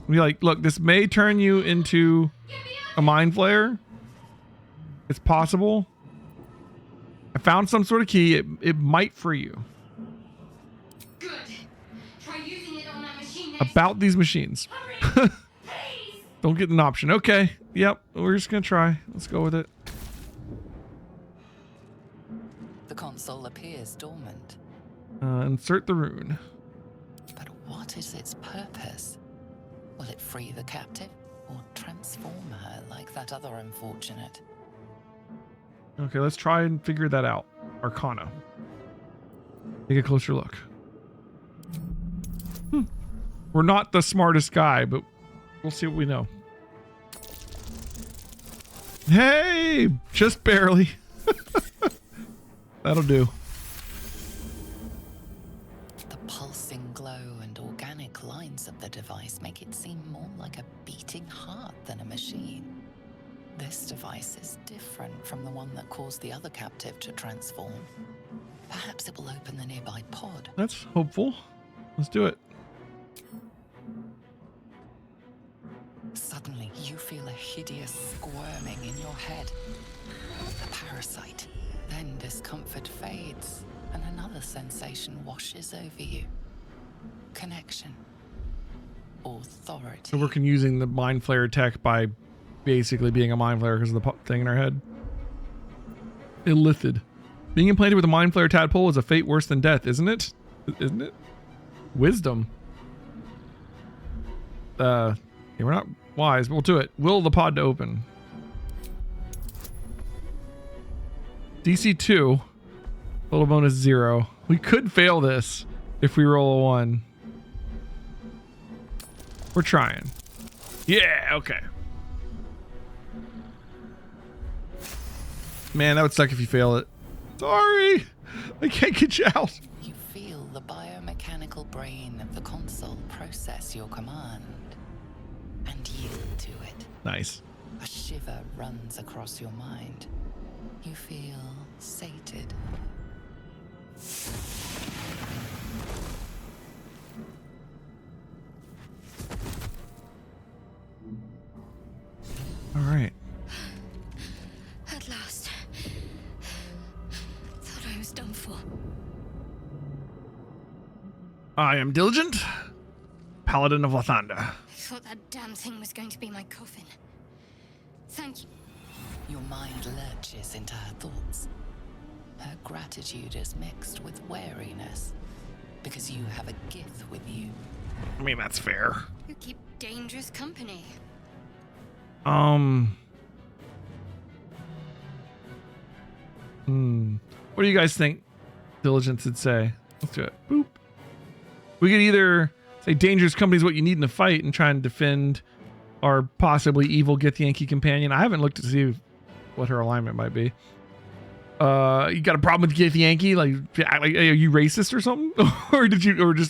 Be like, look, this may turn you into a mind flayer. It's possible. I found some sort of key. It might free you.
Good. Try using it on that machine
About these machines.
Hurry, please.
Don't get an option. Okay. Yep. We're just gonna try. Let's go with it.
The console appears dormant.
Insert the rune.
But what is its purpose? Will it free the captive or transform her like that other unfortunate?
Okay, let's try and figure that out. Arcana. Take a closer look. We're not the smartest guy, but we'll see what we know. Hey, just barely. That'll do.
The pulsing glow and organic lines of the device make it seem more like a beating heart than a machine. This device is different from the one that caused the other captive to transform. Perhaps it will open the nearby pod.
That's hopeful. Let's do it.
Suddenly, you feel a hideous squirming in your head. A parasite. Then discomfort fades, and another sensation washes over you. Connection. Authority.
So we're using the mind flayer tech by basically being a mind flayer because of the thing in our head. Illithid. Being implanted with a mind flayer tadpole is a fate worse than death, isn't it? Isn't it? Wisdom. Yeah, we're not wise, but we'll do it. Will the pod to open. DC 2. Total bonus 0. We could fail this if we roll a 1. We're trying. Yeah, okay. Man, that would suck if you fail it. Sorry, I can't get you out.
You feel the biomechanical brain of the console process your command and yield to it.
Nice.
A shiver runs across your mind. You feel sated.
All right.
At last. Thought I was done for.
I am Diligent, Paladin of Lathander.
I thought that damn thing was going to be my coffin. Thank you.
Your mind lurches into her thoughts. Her gratitude is mixed with wariness, because you have a gift with you.
I mean, that's fair.
You keep dangerous company.
What do you guys think Diligence would say? Let's do it. Boop. We could either say dangerous company is what you need in a fight and try and defend our possibly evil Githyanki companion. I haven't looked to see what her alignment might be. You got a problem with Githyanki? Like, are you racist or something? or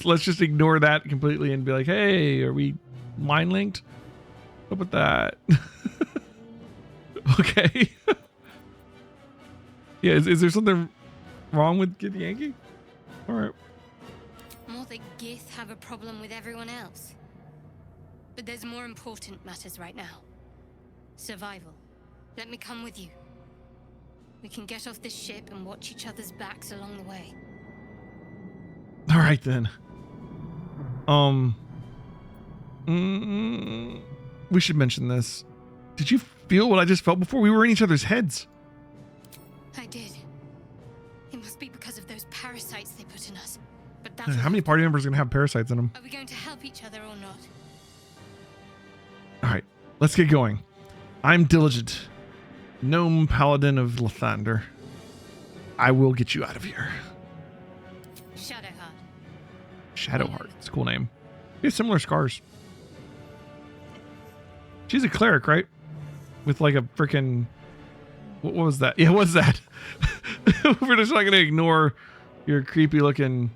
let's just ignore that completely and be like, hey, are we mind linked? What about that? Okay. Yeah, is there something wrong with Githyanki? All right.
More that Gith have a problem with everyone else. But there's more important matters right now. Survival. Let me come with you. We can get off this ship and watch each other's backs along the way.
All right then. We should mention this. Did you feel what I just felt before? We were in each other's heads.
I did. It must be because of those parasites they put in us. But that's
How many party members are gonna have parasites in them?
Are we going to help each other or not?
All right, let's get going. I'm Diligent, Gnome Paladin of Lathander. I will get you out of here.
Shadowheart.
Shadowheart. It's a cool name. We have similar scars. She's a cleric, right? with like a freaking, what was that? Yeah, what's that? We're just not gonna ignore your creepy looking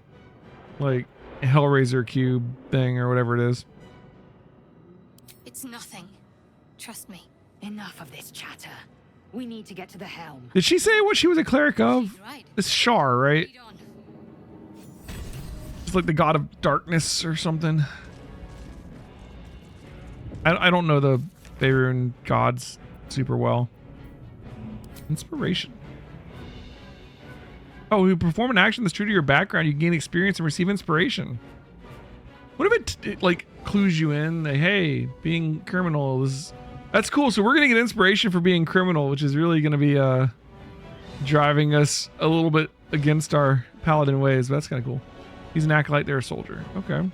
like Hellraiser cube thing or whatever it is.
It's nothing. Trust me. Enough of this chatter. We need to get to the helm.
Did she say what she was a cleric of?
She's right.
It's Shar, right?
Lead on.
It's like the god of darkness or something. I don't know the Faerun gods super well. Inspiration. Oh, you perform an action that's true to your background. You gain experience and receive inspiration. What if it like clues you in? Like, hey, being criminal is... That's cool. So we're going to get inspiration for being criminal, which is really going to be driving us a little bit against our paladin ways. But that's kind of cool. He's an acolyte, they're a soldier. Okay.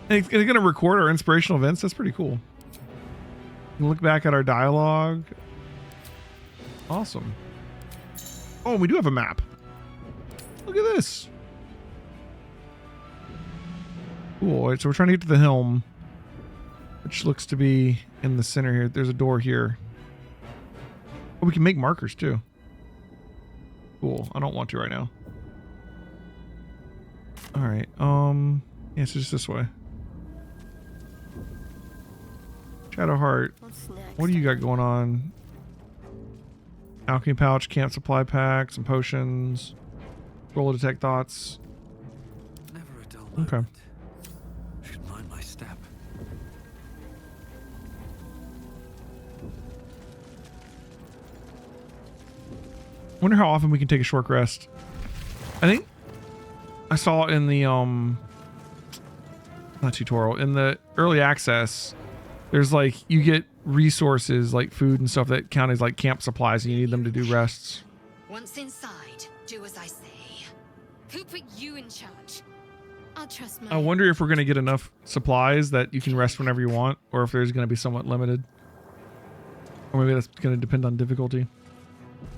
And he's going to record our inspirational events. That's pretty cool. You can look back at our dialogue. Awesome. Oh, we do have a map. Look at this. Cool. All right, so we're trying to get to the helm, which looks to be in the center here. There's a door here. Oh, we can make markers too. Cool. I don't want to right now. All right. Yeah, it's just this way. Shadowheart. What do you got going on? Alchemy pouch, camp supply pack, some potions. Roll to detect thoughts.
Never a dull
Okay.
moment. Should mind my step.
Wonder how often we can take a short rest. I think I saw in the not tutorial, in the early access, there's like you get resources like food and stuff that count as like camp supplies and you need them to do rests.
Once inside, do as I say.
Who put you in charge? I'll trust my...
I wonder if we're going to get enough supplies that you can rest whenever you want, or if there's going to be somewhat limited. Or maybe that's going to depend on difficulty.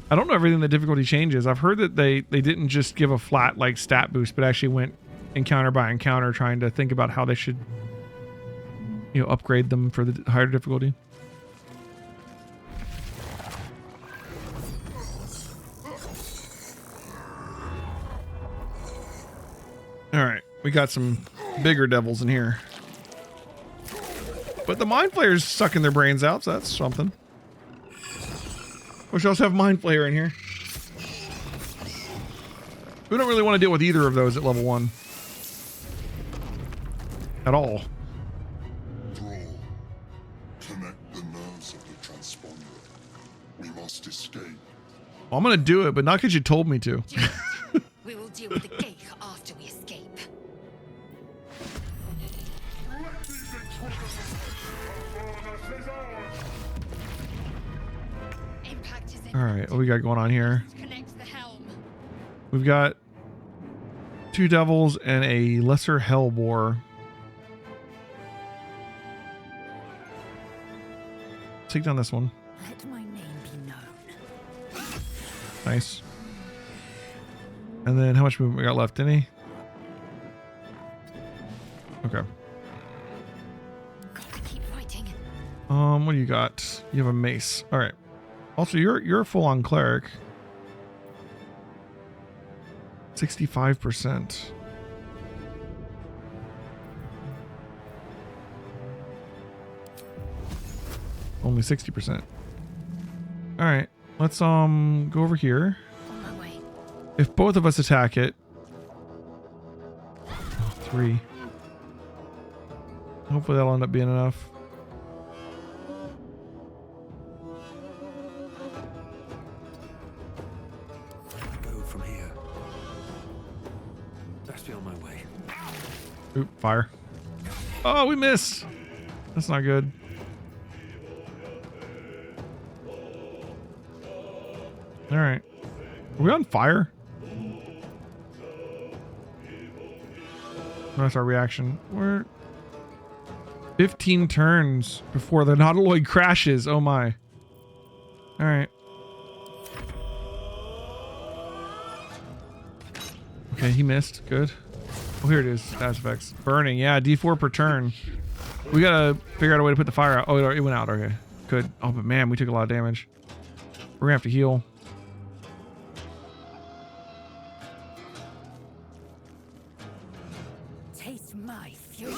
I don't know everything the difficulty changes. I've heard that they didn't just give a flat like stat boost, but actually went encounter by encounter trying to think about how they should, you know, upgrade them for the higher difficulty. All right, we got some bigger devils in here. But the mind flayer's sucking their brains out, so that's something. We should also have mind flayer in here. We don't really want to deal with either of those at level 1. At all.
Thrall, connect the nerves of the transponder. We must escape.
Well, I'm going to do it, but not because you told me to.
Do it. We will deal with the Gale after we escape. Impact is in.
All right, what we got going on here?
Connect the helm.
We've got 2 devils and a lesser hellboar. Take down this one.
Let my name be known.
Nice. And then how much movement we got left? Any? Okay.
Got to keep fighting.
What do you got? You have a mace. All right. Also, you're a full-on cleric. 65%. Only 60%. All right. Let's go over here.
On my way.
If both of us attack it. Oh, 3. Hopefully that'll end up being enough.
Go from here. Best be on my way.
Oop, fire. Oh, we missed. That's not good. All right. Are we on fire? That's our reaction. We're 15 turns before the Nautiloid crashes. Oh my. All right. Okay, he missed. Good. Oh, here it is. Status effects. Burning. Yeah, D4 per turn. We gotta figure out a way to put the fire out. Oh, it went out. Okay, good. Oh, but man, we took a lot of damage. We're gonna have to heal.
Taste my fury.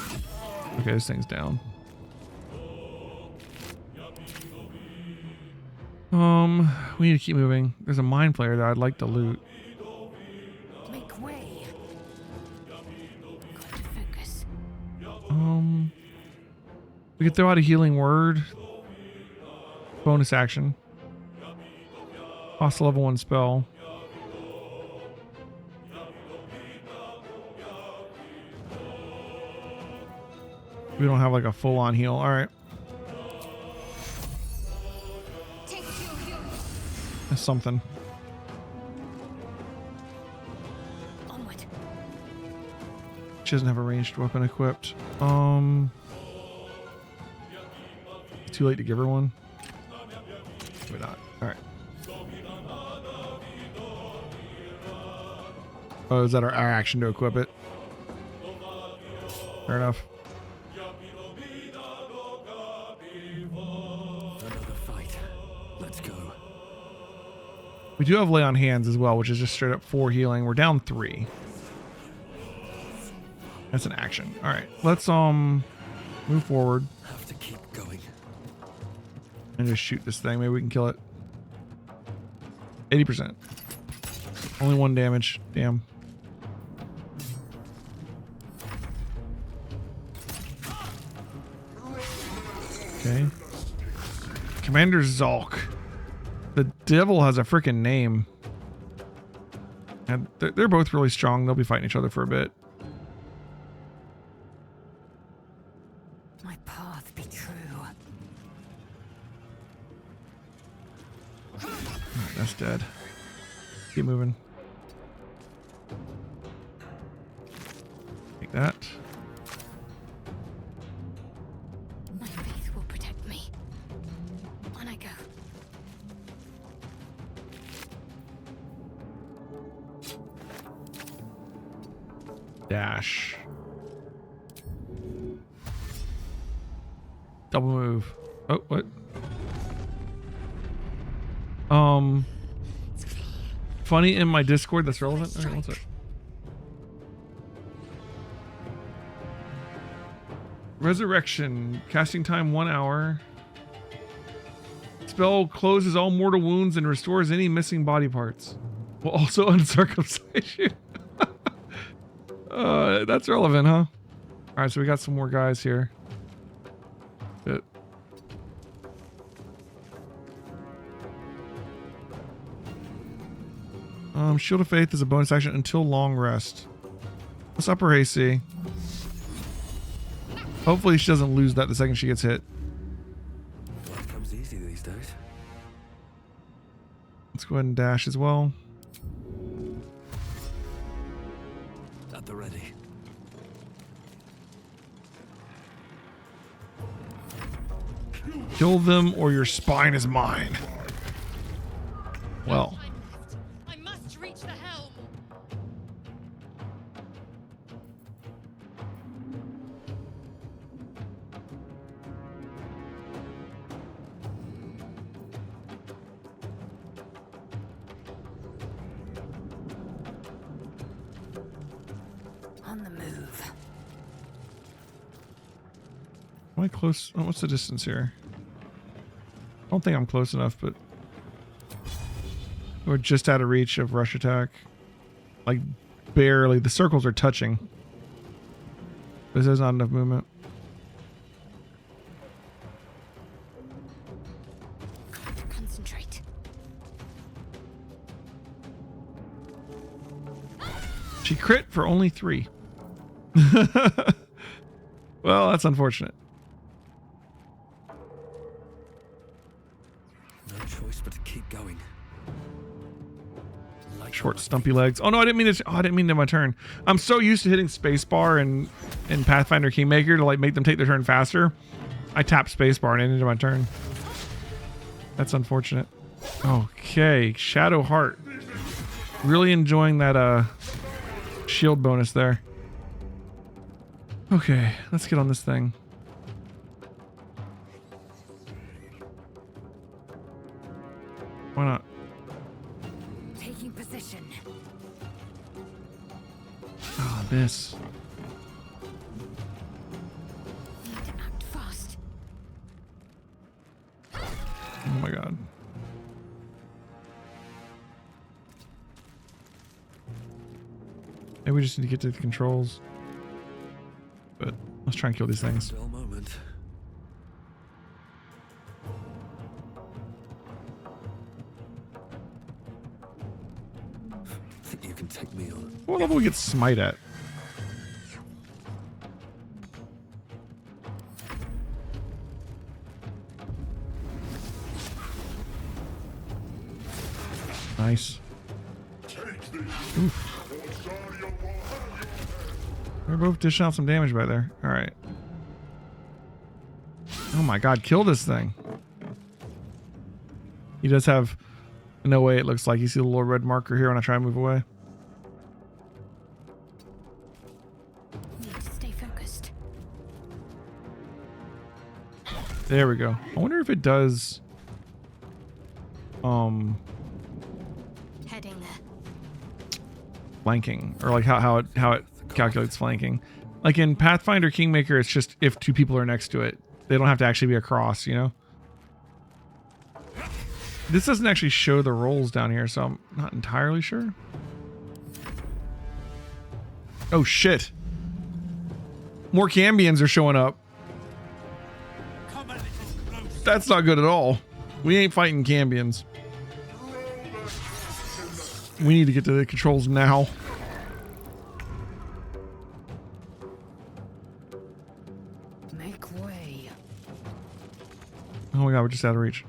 Okay, this thing's down. We need to keep moving. There's a mind flayer that I'd like to loot.
Make way. Gotta focus.
We could throw out a healing word. Bonus action. Cost level 1 spell. We don't have like a full on heal. All right.
Take your fury.
That's something.
Onward.
She doesn't have a ranged weapon equipped. Too late to give her one. Maybe not. All right. Oh, is that our action to equip it? Fair enough.
Another fight. Let's go.
We do have lay on hands as well, which is just straight up 4 healing. We're down 3. That's an action. All right, let's move forward
Have to keep going.
and just shoot this thing. Maybe we can kill it. 80%. Only 1 damage. Damn. Okay. Commander Zalk. The devil has a freaking name. And they're both really strong. They'll be fighting each other for a bit.
My path be true.
Alright, that's dead. Keep moving. Take that.
My faith will protect me. On I go.
Dash. Double move. Oh, what? Funny in my Discord that's relevant? Okay, what's it? Resurrection. Casting time 1 hour. Spell closes all mortal wounds and restores any missing body parts. Will also uncircumcise you. That's relevant, huh? Alright, so we got some more guys here. Good. Shield of Faith is a bonus action until long rest. What's up her AC? Hopefully she doesn't lose that the second she gets hit.
Life comes easy these days.
Let's go ahead and dash as well.
At the ready.
Kill them or your spine is mine. Well.
I must reach the helm.
On the move.
Am I close? Oh, what's the distance here? I don't think I'm close enough, but we're just out of reach of rush attack. Like barely. The circles are touching. This is not enough movement.
Concentrate.
She crit for only 3. Well, that's unfortunate.
No choice but to keep going.
Short, stumpy legs. Oh no, I didn't mean to. Oh, I didn't mean to my turn. I'm so used to hitting spacebar in Pathfinder Kingmaker to like make them take their turn faster. I tapped spacebar and it ended my turn. That's unfortunate. Okay, Shadowheart. Really enjoying that shield bonus there. Okay, let's get on this thing. Why not?
Taking position.
Oh, this.
Need to act fast.
Oh my god. Maybe we just need to get to the controls. But let's try and kill these things.
Dull moment. Think you can take me on?
What level we get smite at? Nice. Oof. They're both dishing out some damage by there. All right. Oh my god, kill this thing. He does have no way it looks like. You see the little red marker here when I try and move away.
Need to stay focused.
There we go. I wonder if it does
Heading there.
flanking, or like how it calculates flanking. Like in Pathfinder Kingmaker, it's just if two people are next to it. They don't have to actually be across, you know? This doesn't actually show the rolls down here, so I'm not entirely sure. Oh shit. More Cambions are showing up. That's not good at all. We ain't fighting Cambions. We need to get to the controls now.
Make way.
Oh my god, we're just out of reach.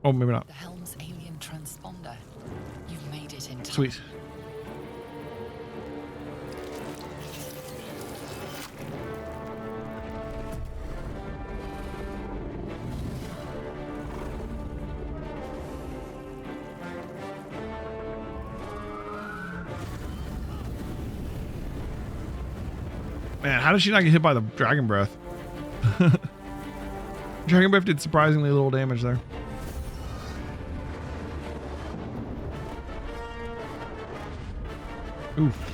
Oh, maybe not.
The helm's alien transponder. You've made it in time.
Sweet. Man, how did she not get hit by the dragon breath? Dragon breath did surprisingly little damage there. Oof.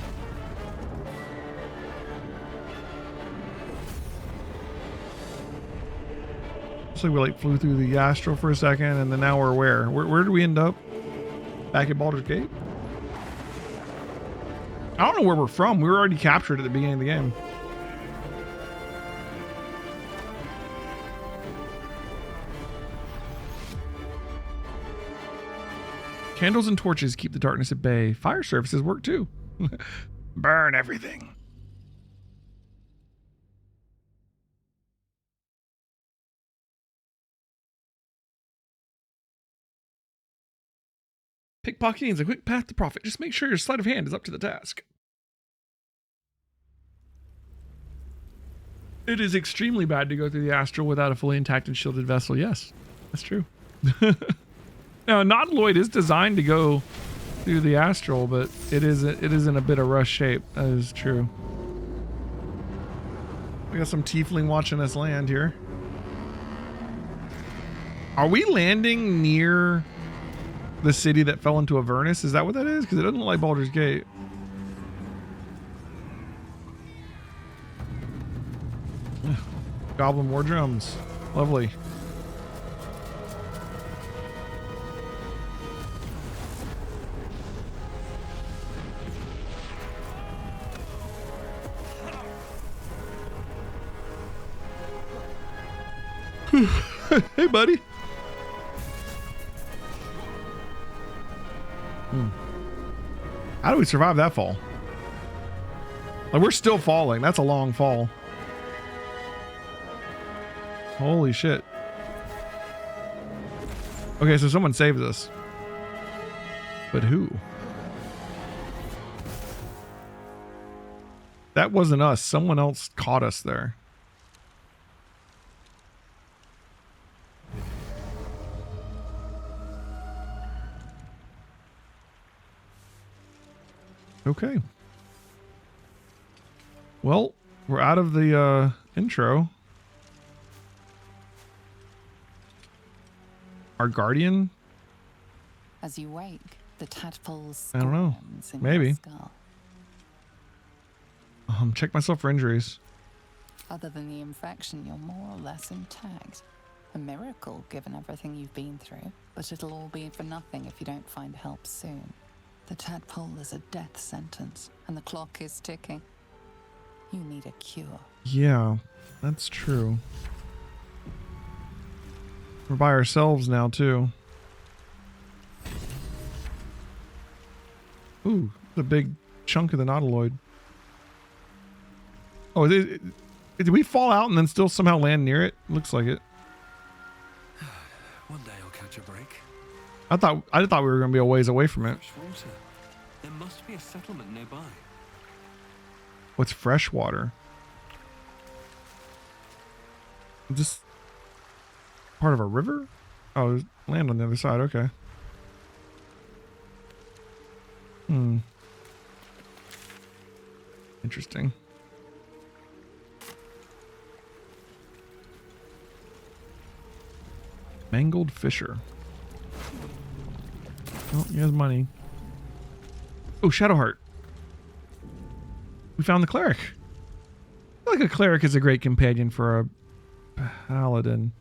Looks like we like flew through the astral for a second, and then now we're where? Where did we end up? Back at Baldur's Gate? I don't know where we're from. We were already captured at the beginning of the game. Candles and torches keep the darkness at bay. Fire services work too. Burn everything. Pickpocketing is a quick path to profit. Just make sure your sleight of hand is up to the task. It is extremely bad to go through the astral without a fully intact and shielded vessel. Yes, that's true. Now, Nautiloid is designed to go through the astral, but it is in a bit of rush shape. That is true. We got some tiefling watching us land here. Are we landing near the city that fell into Avernus? Is that what that is? Because it doesn't look like Baldur's Gate. Goblin war drums. Lovely. Hey, buddy. How do we survive that fall? Like, we're still falling. That's a long fall. Holy shit. Okay, so someone saves us. But who? That wasn't us. Someone else caught us there. Okay. Well, we're out of the intro. Our guardian?
As you wake, the tadpole
I don't know.
squirms in
Maybe.
your skull.
Check myself for injuries.
Other than the infection, you're more or less intact. A miracle, given everything you've been through. But it'll all be for nothing if you don't find help soon. The tadpole is a death sentence, and the clock is ticking. You need a cure.
Yeah, that's true. We're by ourselves now, too. Ooh, the big chunk of the Nautiloid. Oh, did we fall out and then still somehow land near it? Looks like it.
One day I'll catch a break.
I thought we were going to be a ways away from it.
Fresh water. There must be a settlement nearby.
What's fresh water? Is this part of a river? Oh, there's land on the other side. Okay. Interesting. Mangled Fisher. Oh, he has money. Oh, Shadowheart. We found the cleric. I feel like a cleric is a great companion for a paladin.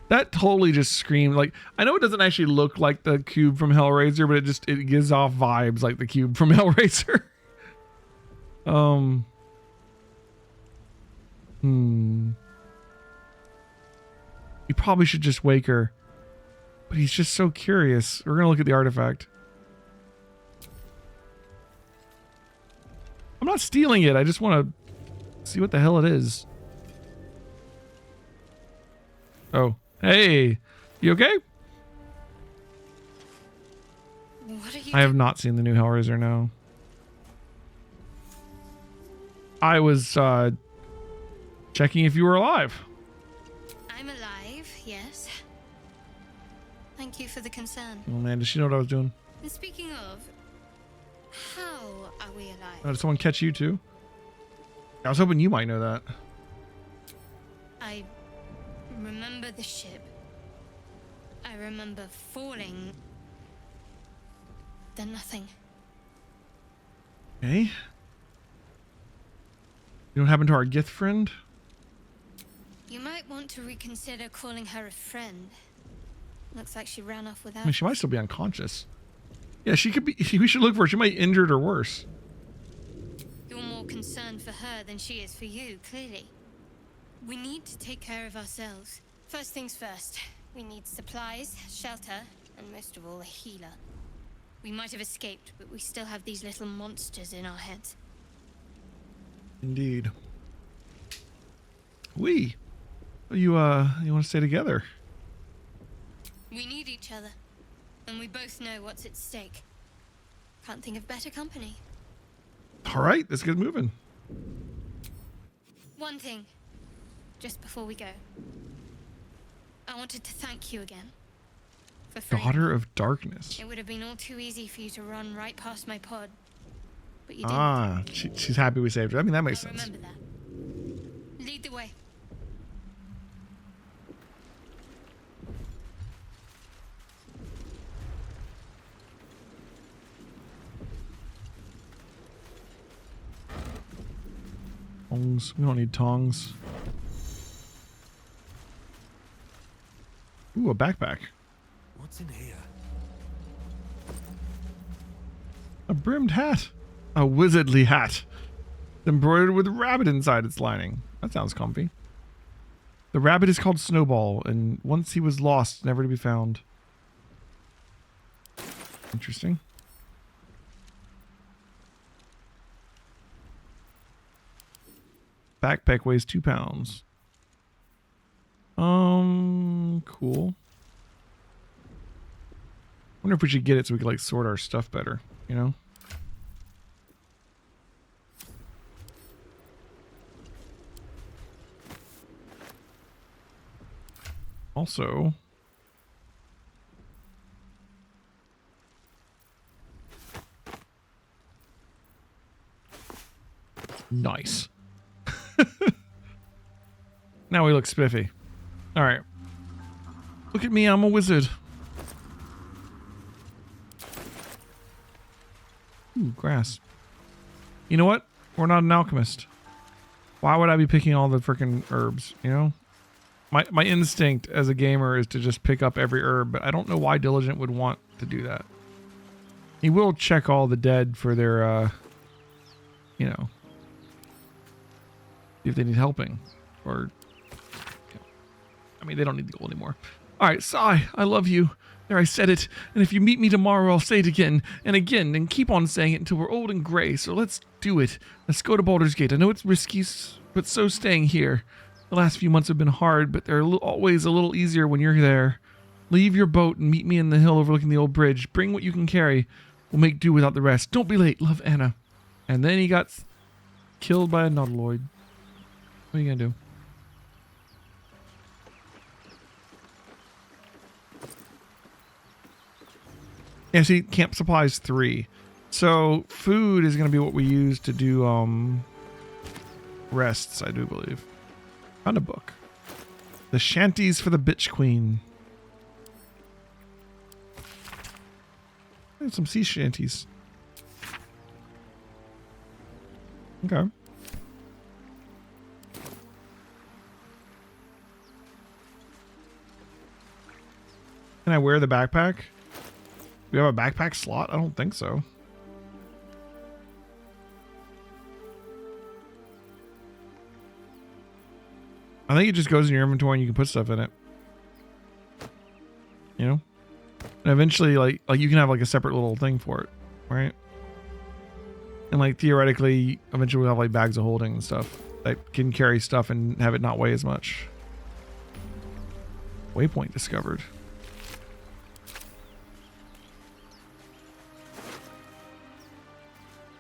That totally just screamed like, I know it doesn't actually look like the cube from Hellraiser, but it gives off vibes like the cube from Hellraiser. You probably should just wake her. But he's just so curious. We're gonna look at the artifact. I'm not stealing it. I just want to see what the hell it is. Oh, hey, you okay?
What are you
I have not seen the new Hellraiser, no. I was checking if you were alive.
I'm alive, yes. Thank you for the concern.
Oh man, does she know what I was doing?
And speaking of, how are we alive?
Oh, did someone catch you too? I was hoping you might know that.
I remember the ship. I remember falling. Then nothing.
Okay. You know what happened to our Gith friend?
You might want to reconsider calling her a friend. Looks like she ran off
I
without.
mean, she might still be unconscious. Yeah, she could be. We should look for her. She might be injured or worse.
You're more concerned for her than she is for you, clearly. We need to take care of ourselves. First things first. We need supplies, shelter, and most of all, a healer. We might have escaped, but we still have these little monsters in our heads.
Indeed. You want to stay together?
We need each other, and we both know what's at stake. Can't think of better company.
All right, let's get moving.
One thing, just before we go. I wanted to thank you again. For freeing me.
Daughter of Darkness.
It would have been all too easy for you to run right past my pod. But you didn't.
Ah, she's happy we saved her. I mean, that makes
I'll
sense.
remember that. Lead the way.
Tongs. We don't need tongs. Ooh, a backpack.
What's in here?
A brimmed hat. A wizardly hat. Embroidered with rabbit inside its lining. That sounds comfy. The rabbit is called Snowball, and once he was lost, never to be found. Interesting. Backpack weighs 2 pounds. Cool. Wonder if we should get it so we can like sort our stuff better, you know? Also, nice. Now we look spiffy. All right. Look at me, I'm a wizard. Ooh, grass. You know what? We're not an alchemist. Why would I be picking all the freaking herbs, you know? My instinct as a gamer is to just pick up every herb, but I don't know why Diligent would want to do that. He will check all the dead for their, you know, if they need helping. Or, I mean, they don't need the gold anymore. All right, Sai, I love you. There, I said it. And if you meet me tomorrow, I'll say it again and keep on saying it until we're old and gray. So let's do it. Let's go to Baldur's Gate. I know it's risky, but so staying here. The last few months have been hard, but they're always a little easier when you're there. Leave your boat and meet me in the hill overlooking the old bridge. Bring what you can carry. We'll make do without the rest. Don't be late. Love, Anna. And then he got killed by a Nautiloid. What are you gonna do? Yeah, see, camp supplies 3. So food is going to be what we use to do rests, I do believe. Found a book. The Shanties for the Bitch Queen. And some sea shanties. Okay. Can I wear the backpack? Do we have a backpack slot? I don't think so. I think it just goes in your inventory and you can put stuff in it. You know? And eventually, like you can have like a separate little thing for it, right? And like theoretically, eventually we'll have like bags of holding and stuff that can carry stuff and have it not weigh as much. Waypoint discovered.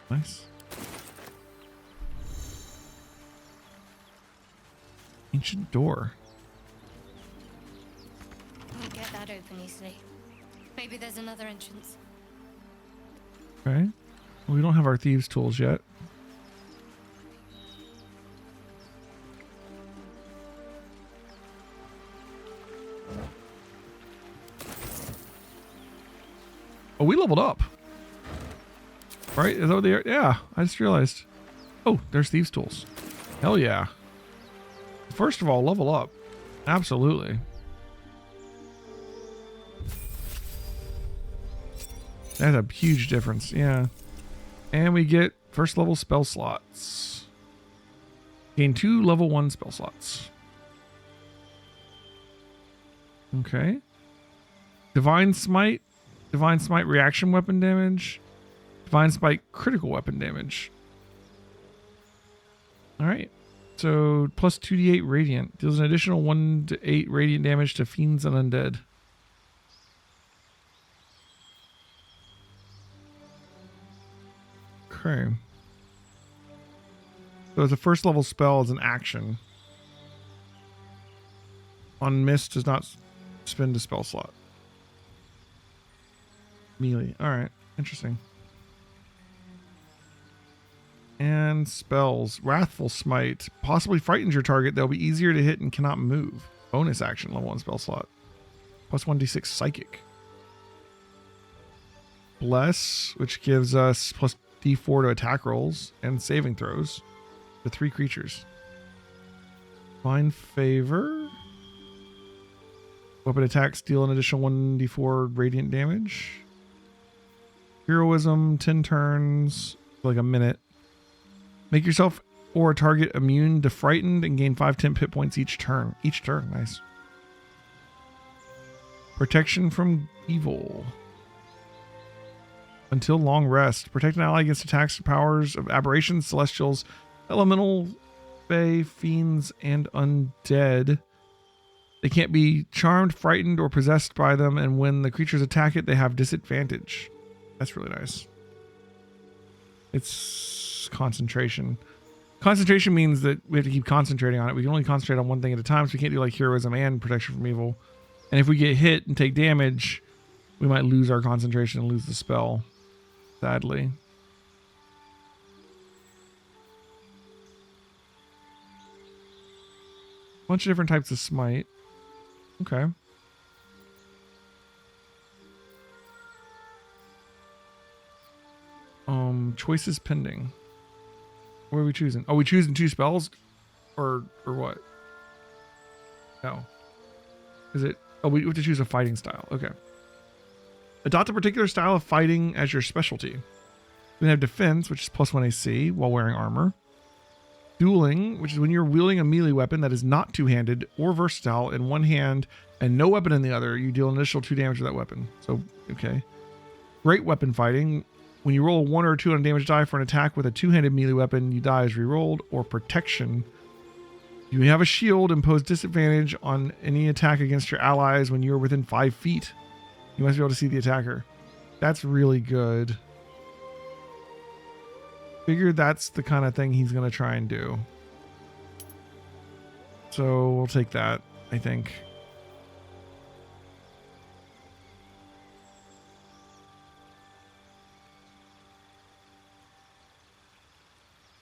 Nice. Ancient door.
Can't get that open easily. Maybe there's another entrance.
Okay. Well, we don't have our thieves' tools yet. Oh, we leveled up. Right? Is that what they are? Yeah, I just realized. Oh, there's thieves' tools. Hell yeah. First of all, level up. Absolutely. That's a huge difference. Yeah. And we get first level spell slots. Gain 2 level 1 spell slots. Okay. Divine Smite. Divine Smite reaction weapon damage. Divine Smite critical weapon damage. Alright. So plus 2d8 radiant. Deals an additional 1 to 8 radiant damage to fiends and undead. Okay. So as a first level spell as an action. On Mist does not spend a spell slot. Melee. Alright. Interesting. And spells. Wrathful Smite. Possibly frightens your target. They'll be easier to hit and cannot move. Bonus action. Level 1 spell slot. Plus 1d6 Psychic. Bless, which gives us plus d4 to attack rolls and saving throws to 3 creatures. Divine Favor. Weapon attacks deal an additional 1d4 radiant damage. Heroism, 10 turns, like a minute. Make yourself or a target immune to frightened and gain 5 temp hit points each turn. Each turn, nice. Protection from evil. Until long rest. Protect an ally against attacks and powers of aberrations, celestials, elemental, fae, fiends, and undead. They can't be charmed, frightened, or possessed by them, and when the creatures attack it, they have disadvantage. That's really nice. It's concentration. Concentration means that we have to keep concentrating on it. We can only concentrate on one thing at a time, so we can't do like heroism and protection from evil. And if we get hit and take damage, we might lose our concentration and lose the spell. Sadly. Bunch of different types of smite. Okay. choices pending. What are we choosing? Oh, we choosing 2 spells, or what? No. Is it? Oh, we have to choose a fighting style. Okay. Adopt a particular style of fighting as your specialty. We have defense, which is +1 AC while wearing armor. Dueling, which is when you're wielding a melee weapon that is not two-handed or versatile in one hand and no weapon in the other, you deal an additional 2 damage with that weapon. So, okay. Great weapon fighting. When you roll a 1 or a 2 on a damage die for an attack with a two-handed melee weapon, you die as rerolled. Or protection. You have a shield, impose disadvantage on any attack against your allies when you are within 5 feet. You must be able to see the attacker. That's really good. Figure that's the kind of thing he's going to try and do. So we'll take that, I think.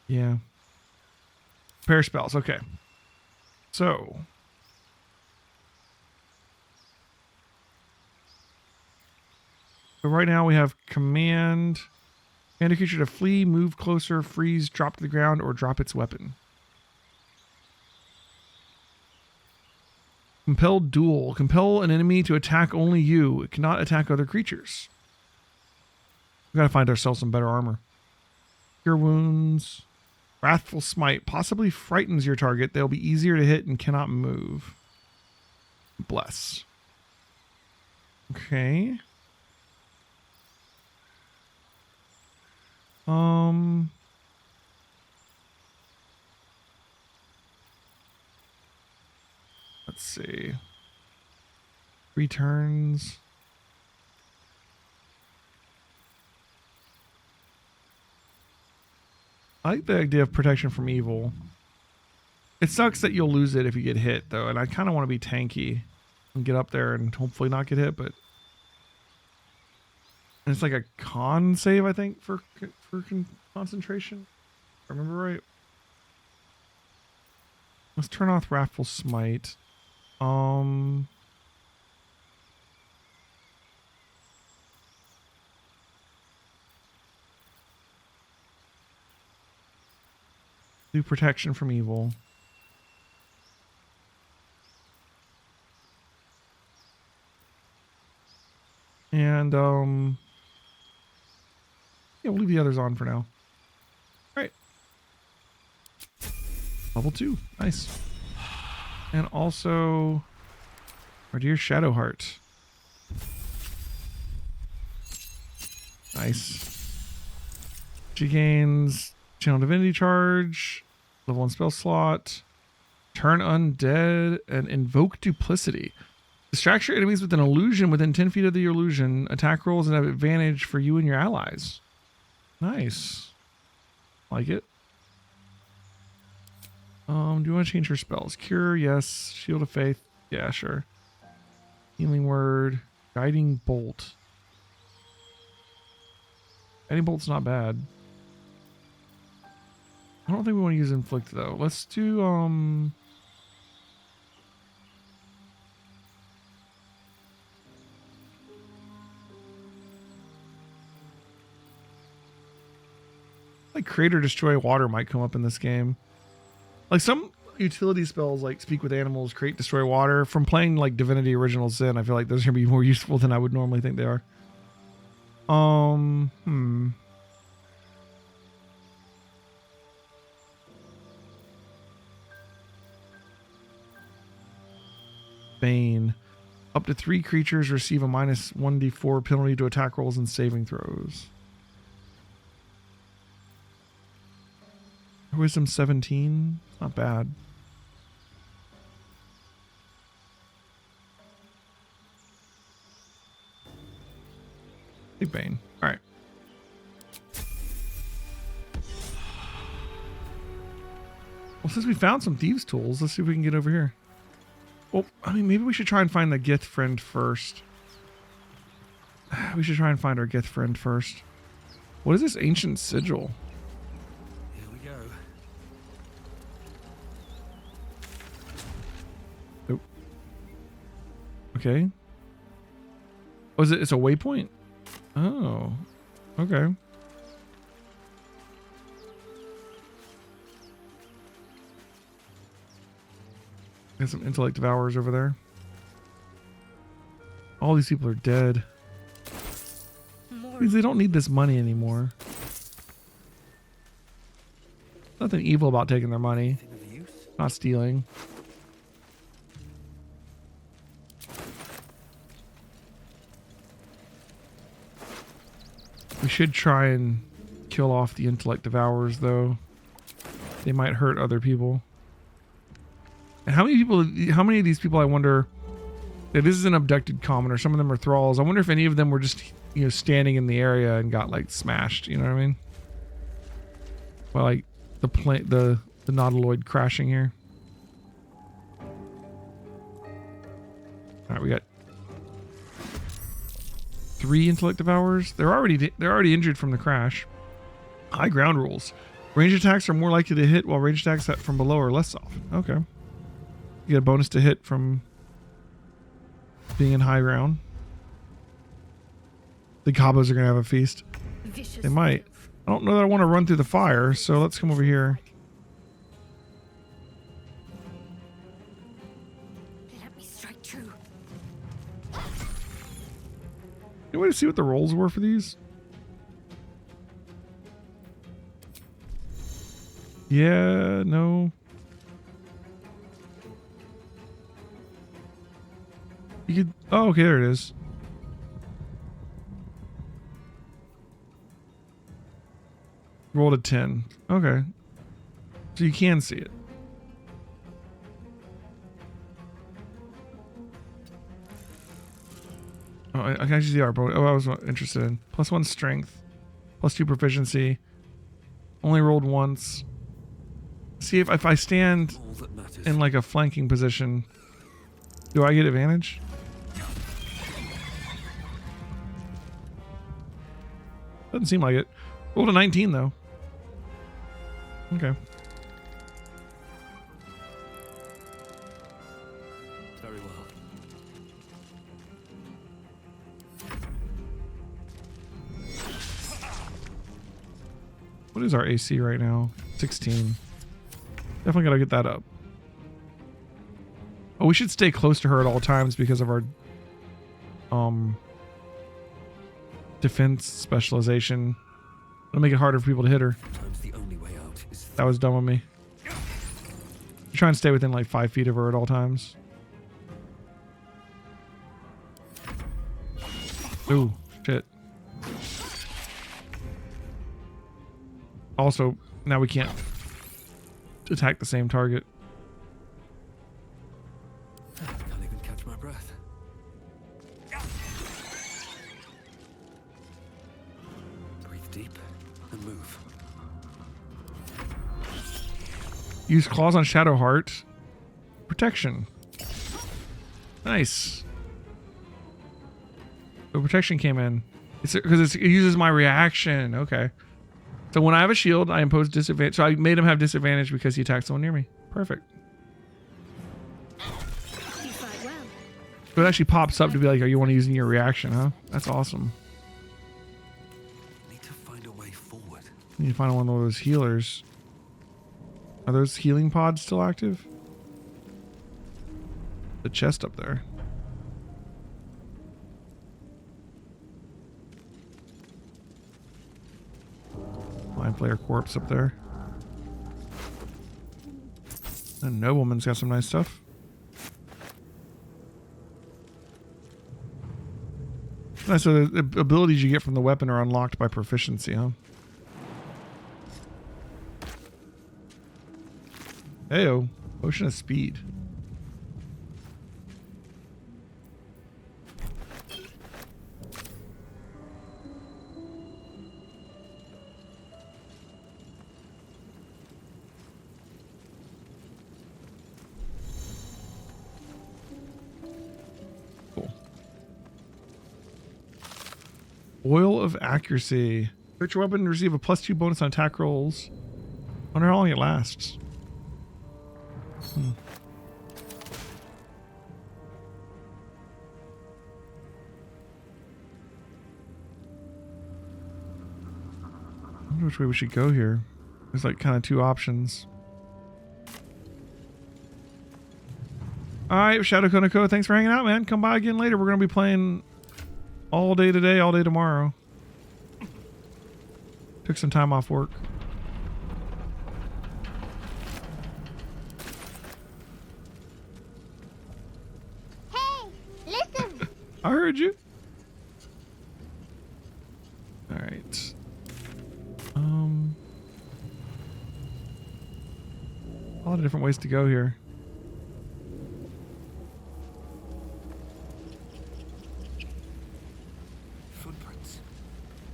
Yeah. Pair spells. Okay. So. So right now we have command. Command a creature to flee, move closer, freeze, drop to the ground, or drop its weapon. Compelled duel. Compel an enemy to attack only you. It cannot attack other creatures. We gotta find ourselves some better armor. Cure wounds. Wrathful smite. Possibly frightens your target. They'll be easier to hit and cannot move. Bless. Okay. Let's see. Returns. I like the idea of protection from evil. It sucks that you'll lose it if you get hit, though, and I kind of want to be tanky and get up there and hopefully not get hit, but and it's like a con save, I think, for concentration. If I remember right. Let's turn off Wrathful Smite. Do protection from evil. And yeah, we'll leave the others on for now. All right. Level 2. Nice. And also our dear Shadowheart. Nice. She gains Channel Divinity Charge, level 1 spell slot, turn undead, and invoke duplicity. Distract your enemies with an illusion within 10 feet of the illusion. Attack rolls and have advantage for you and your allies. Nice. Like it. Do you want to change her spells? Cure, yes. Shield of Faith, yeah, sure. Healing Word, Guiding Bolt. Guiding Bolt's not bad. I don't think we want to use Inflict though. Let's do like Create or Destroy Water might come up in this game. Like some utility spells like Speak with Animals, Create, Destroy Water. From playing like Divinity Original Sin, I feel like those are gonna be more useful than I would normally think they are. Bane. Up to 3 creatures receive a minus 1d4 penalty to attack rolls and saving throws. Wisdom 17. Not bad. Big Bane. Alright. Well, since we found some thieves' tools, let's see if we can get over here. Well, I mean, maybe we should try and find the Gith friend first. We should try and find our Gith friend first. What is this ancient sigil?
Here we go.
Nope. Okay. Oh, it's a waypoint? Oh. Okay. Got some intellect devourers over there. All these people are dead. Because they don't need this money anymore. Nothing evil about taking their money. Not stealing. We should try and kill off the intellect devourers, though. They might hurt other people. And how many of these people, I wonder, if this is an abducted common or some of them are thralls, I wonder if any of them were just, you know, standing in the area and got like smashed, you know what I mean? Well, like the Nautiloid crashing here. All right, we got 3 intellect devourers. They're already injured from the crash. High ground rules. Range attacks are more likely to hit, while range attacks from below are less often. Okay. You get a bonus to hit from being in high ground. The gobos are gonna have a feast. They might. I don't know that I want to run through the fire, so let's come over here.
Let me strike true.
Any way to see what the rolls were for these? Yeah, no. You could, oh, okay, there it is. Rolled a 10. Okay. So you can see it. Oh, I can actually see our bonus. Oh, I was interested in. +1 strength. +2 proficiency. Only rolled once. See if I stand in like a flanking position, do I get advantage? Doesn't seem like it. Rolled a 19 though. Okay.
Very well.
What is our AC right now? 16. Definitely gotta get that up. Oh, we should stay close to her at all times because of our defense specialization. It'll make it harder for people to hit her.
The only way out is
That was dumb of me. You try and stay within like 5 feet of her at all times. Ooh, shit. Also, now we can't attack the same target.
can't even catch my breath. Breathe deep and move.
Use claws on Shadowheart. Protection. Nice. The protection came in. It's because it uses my reaction. Okay. So when I have a shield, I impose disadvantage. So I made him have disadvantage because he attacked someone near me. Perfect.
You fight well.
So it actually pops up to be like, "Oh, you want to use your reaction, huh?" That's awesome.
Need to find a way forward.
You need to find one of those healers. Are those healing pods still active? The chest up there. Mind Flayer corpse up there. And Nobleman's got some nice stuff. Nice, so the abilities you get from the weapon are unlocked by proficiency, huh? Heyo, potion of speed. Cool. Oil of accuracy. Search your weapon and receive a +2 bonus on attack rolls. Wonder how long it lasts. I wonder which way we should go here. There's like kind of 2 options. All right, Shadow Konako, thanks for hanging out, man. Come by again later. We're going to be playing all day today, all day tomorrow. Took some time off work.
Hey, listen.
I heard you. All right. A lot of different ways to go here.
Footprints.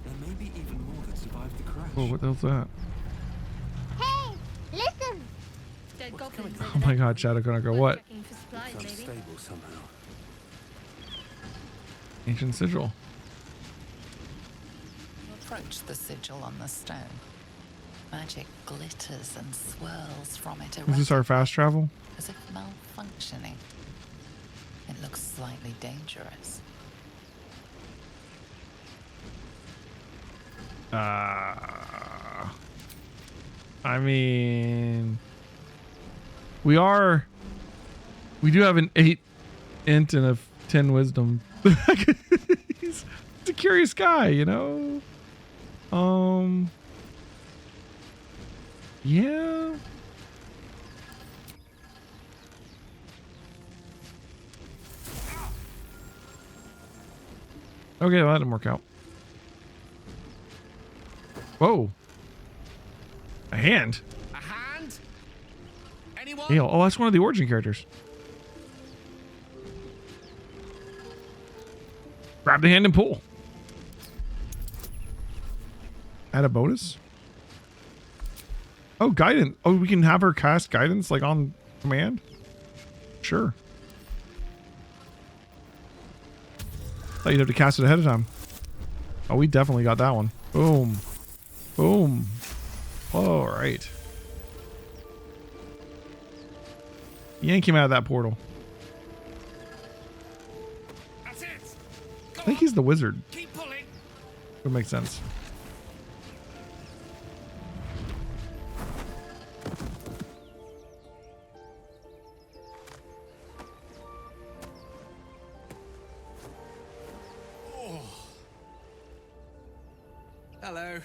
There may be even more that survived the crash.
Oh, what the hell's that?
Hey, listen.
Dead goblins
Oh my god, Shadow Konako, what?
checking for supplies, maybe.
Unstable somehow.
Ancient sigil.
You approach the sigil on the stone. Magic glitters and swirls from it
Is this our fast travel?
as if malfunctioning. It looks slightly dangerous.
I mean, we do have an 8 int and a 10 wisdom. He's a curious guy, you know? Yeah. Okay, well, that didn't work out. Whoa. A hand?
A hand? Anyone?
Gale. Oh, that's one of the origin characters. Grab the hand and pull. Add a bonus? Oh, guidance. Oh, we can have her cast guidance like on command? Sure. Thought you'd have to cast it ahead of time. Oh, we definitely got that one. Boom. Boom. All right. Yank him out of that portal.
That's it.
I think he's the wizard.
Keep pulling.
Would make sense.
Hello.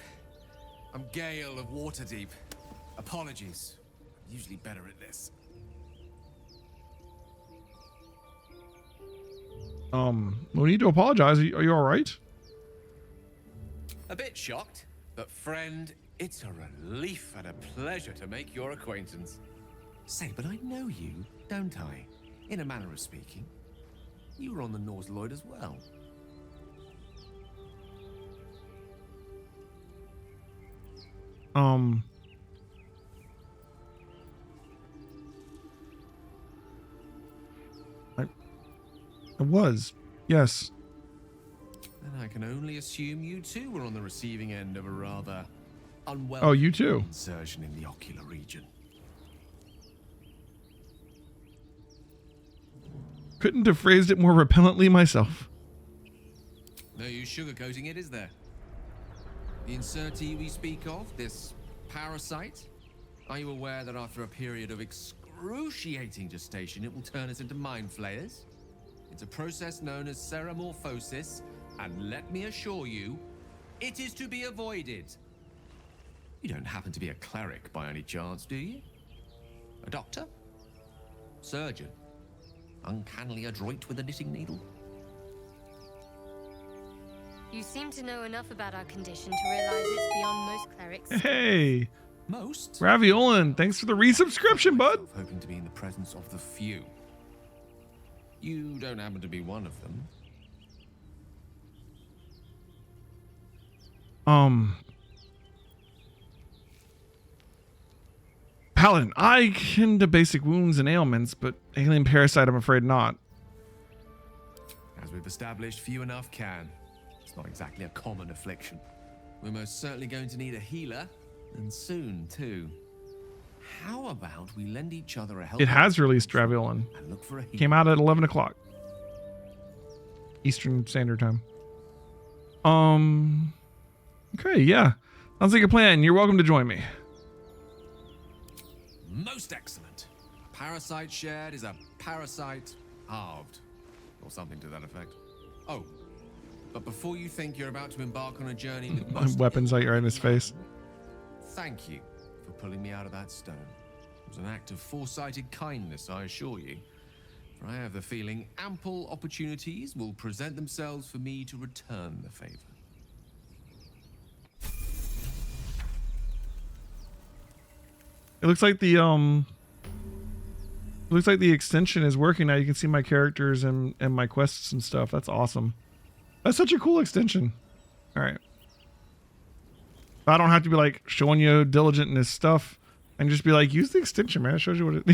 I'm Gale of Waterdeep. Apologies. I'm usually better at this.
No need to apologize. Are you all right?
A bit shocked, but friend, it's a relief and a pleasure to make your acquaintance. Say, but I know you, don't I? In a manner of speaking. You were on the Nautiloid as well.
I was. Yes.
And I can only assume you too were on the receiving end of a rather unwelcome
Oh, you too.
insertion in the ocular region.
Couldn't have phrased it more repellently myself.
No use sugarcoating it, is there? The insertee we speak of, this parasite, are you aware that after a period of excruciating gestation, it will turn us into mind flayers? It's a process known as ceramorphosis, and let me assure you, it is to be avoided. You don't happen to be a cleric by any chance, do you? A doctor? Surgeon? Uncannily adroit with a knitting needle?
You seem to know enough about our condition to realize it's beyond most clerics.
Hey,
Most?
Raviolan, thanks for the resubscription, bud.
Myself hoping to be in the presence of the few. You don't happen to be one of them.
Paladin, I can to basic wounds and ailments, but alien parasite, I'm afraid not.
As we've established, few enough can. It's not exactly a common affliction. We're most certainly going to need a healer, and soon too. How about we lend each other a helping
It has released Raviolan.
and look for a healer?
Came out at 11 o'clock. Eastern Standard Time. Okay, yeah. Sounds like a plan. You're welcome to join me.
Most excellent. parasite shared is a parasite halved, or something to that effect. Oh, but before you think you're about to embark on a journey with most
Weapons like right in his face.
thank you for pulling me out of that stone. It was an act of foresighted kindness, I assure you. For I have the feeling ample opportunities will present themselves for me to return the favor.
It looks like the extension is working now. You can see my characters and my quests and stuff. That's awesome. That's such a cool extension. All right. I don't have to be like showing you diligent in this stuff. I can just be like, use the extension, man. It shows you what it.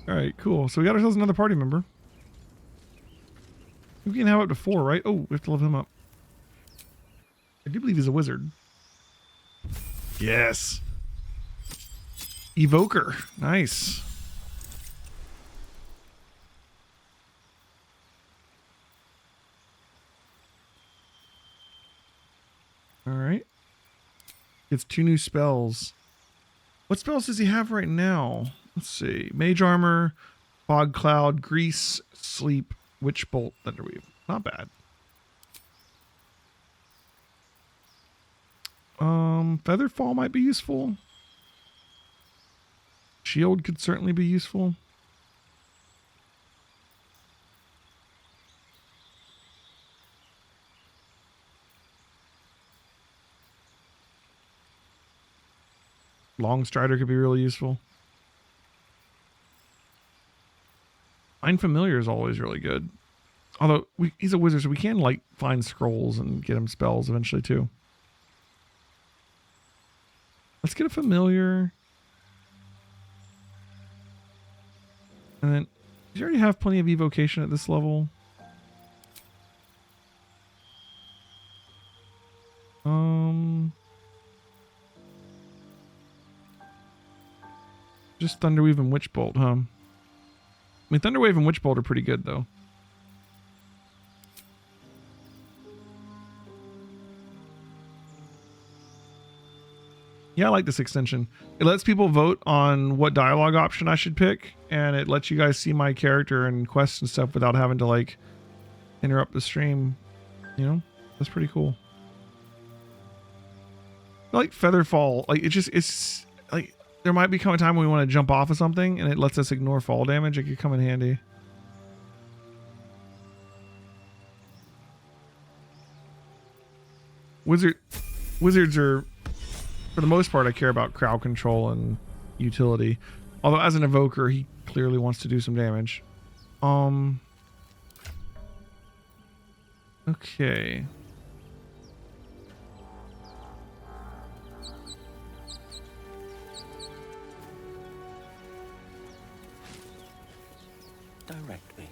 All right, cool. So we got ourselves another party member. We can have up to 4, right? Oh, we have to level him up. I do believe he's a wizard. Yes. Evoker. Nice. All right. Gets 2 new spells. What spells does he have right now? Let's see. Mage Armor, Fog Cloud, Grease, Sleep, Witch Bolt, Thunderweave. Not bad. Featherfall might be useful. Shield could certainly be useful. Long Strider could be really useful. Find Familiar is always really good. Although he's a wizard, so we can like find scrolls and get him spells eventually too. Let's get a Familiar. And then, does he already have plenty of evocation at this level? Just Thunderweave and Witch Bolt, huh? I mean, Thunderwave and Witch Bolt are pretty good, though. Yeah, I like this extension. It lets people vote on what dialogue option I should pick, and it lets you guys see my character and quests and stuff without having to, like, interrupt the stream. You know? That's pretty cool. I like Featherfall. Like, it's like, there might become a time when we want to jump off of something, and it lets us ignore fall damage. It could come in handy. Wizards are, for the most part, I care about crowd control and utility. Although as an evoker, he clearly wants to do some damage. Okay.
Direct me.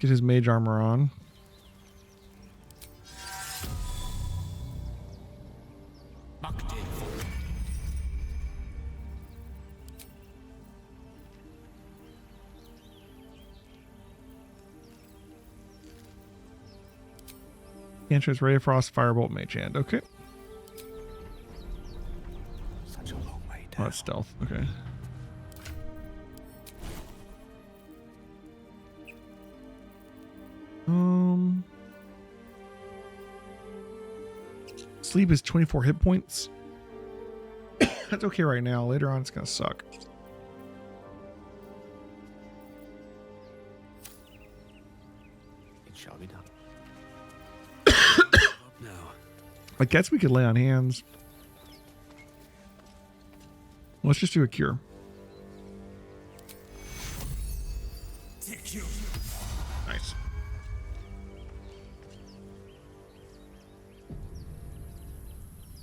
Get his mage armor on. Cantress, Ray of Frost, Firebolt, Mage Hand. Okay.
Such a long way down.
Oh, that's stealth. Okay. Sleep is 24 hit points. That's okay right now. Later on, it's gonna suck.
It shall be done. No.
I guess we could lay on hands. Let's just do a cure. Nice.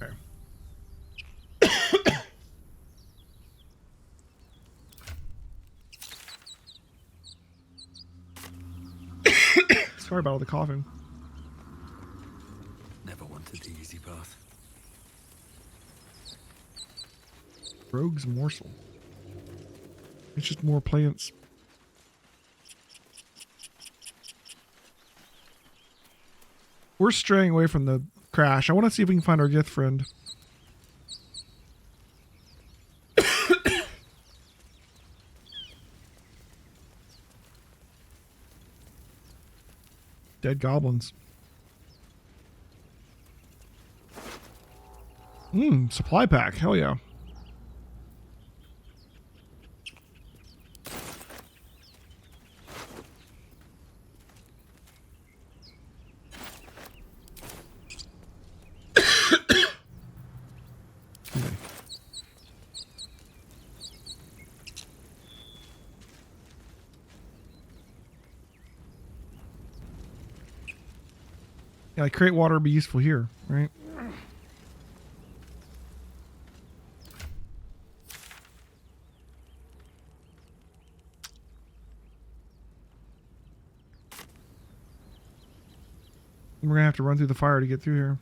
Okay. Sorry about all the coughing.
Never wanted the easy path.
Rogue's Morsel. It's just more plants. We're straying away from the crash. I want to see if we can find our Gith friend. Dead goblins. Supply pack. Hell yeah. Yeah, like create water would be useful here, right? We're gonna have to run through the fire to get through here.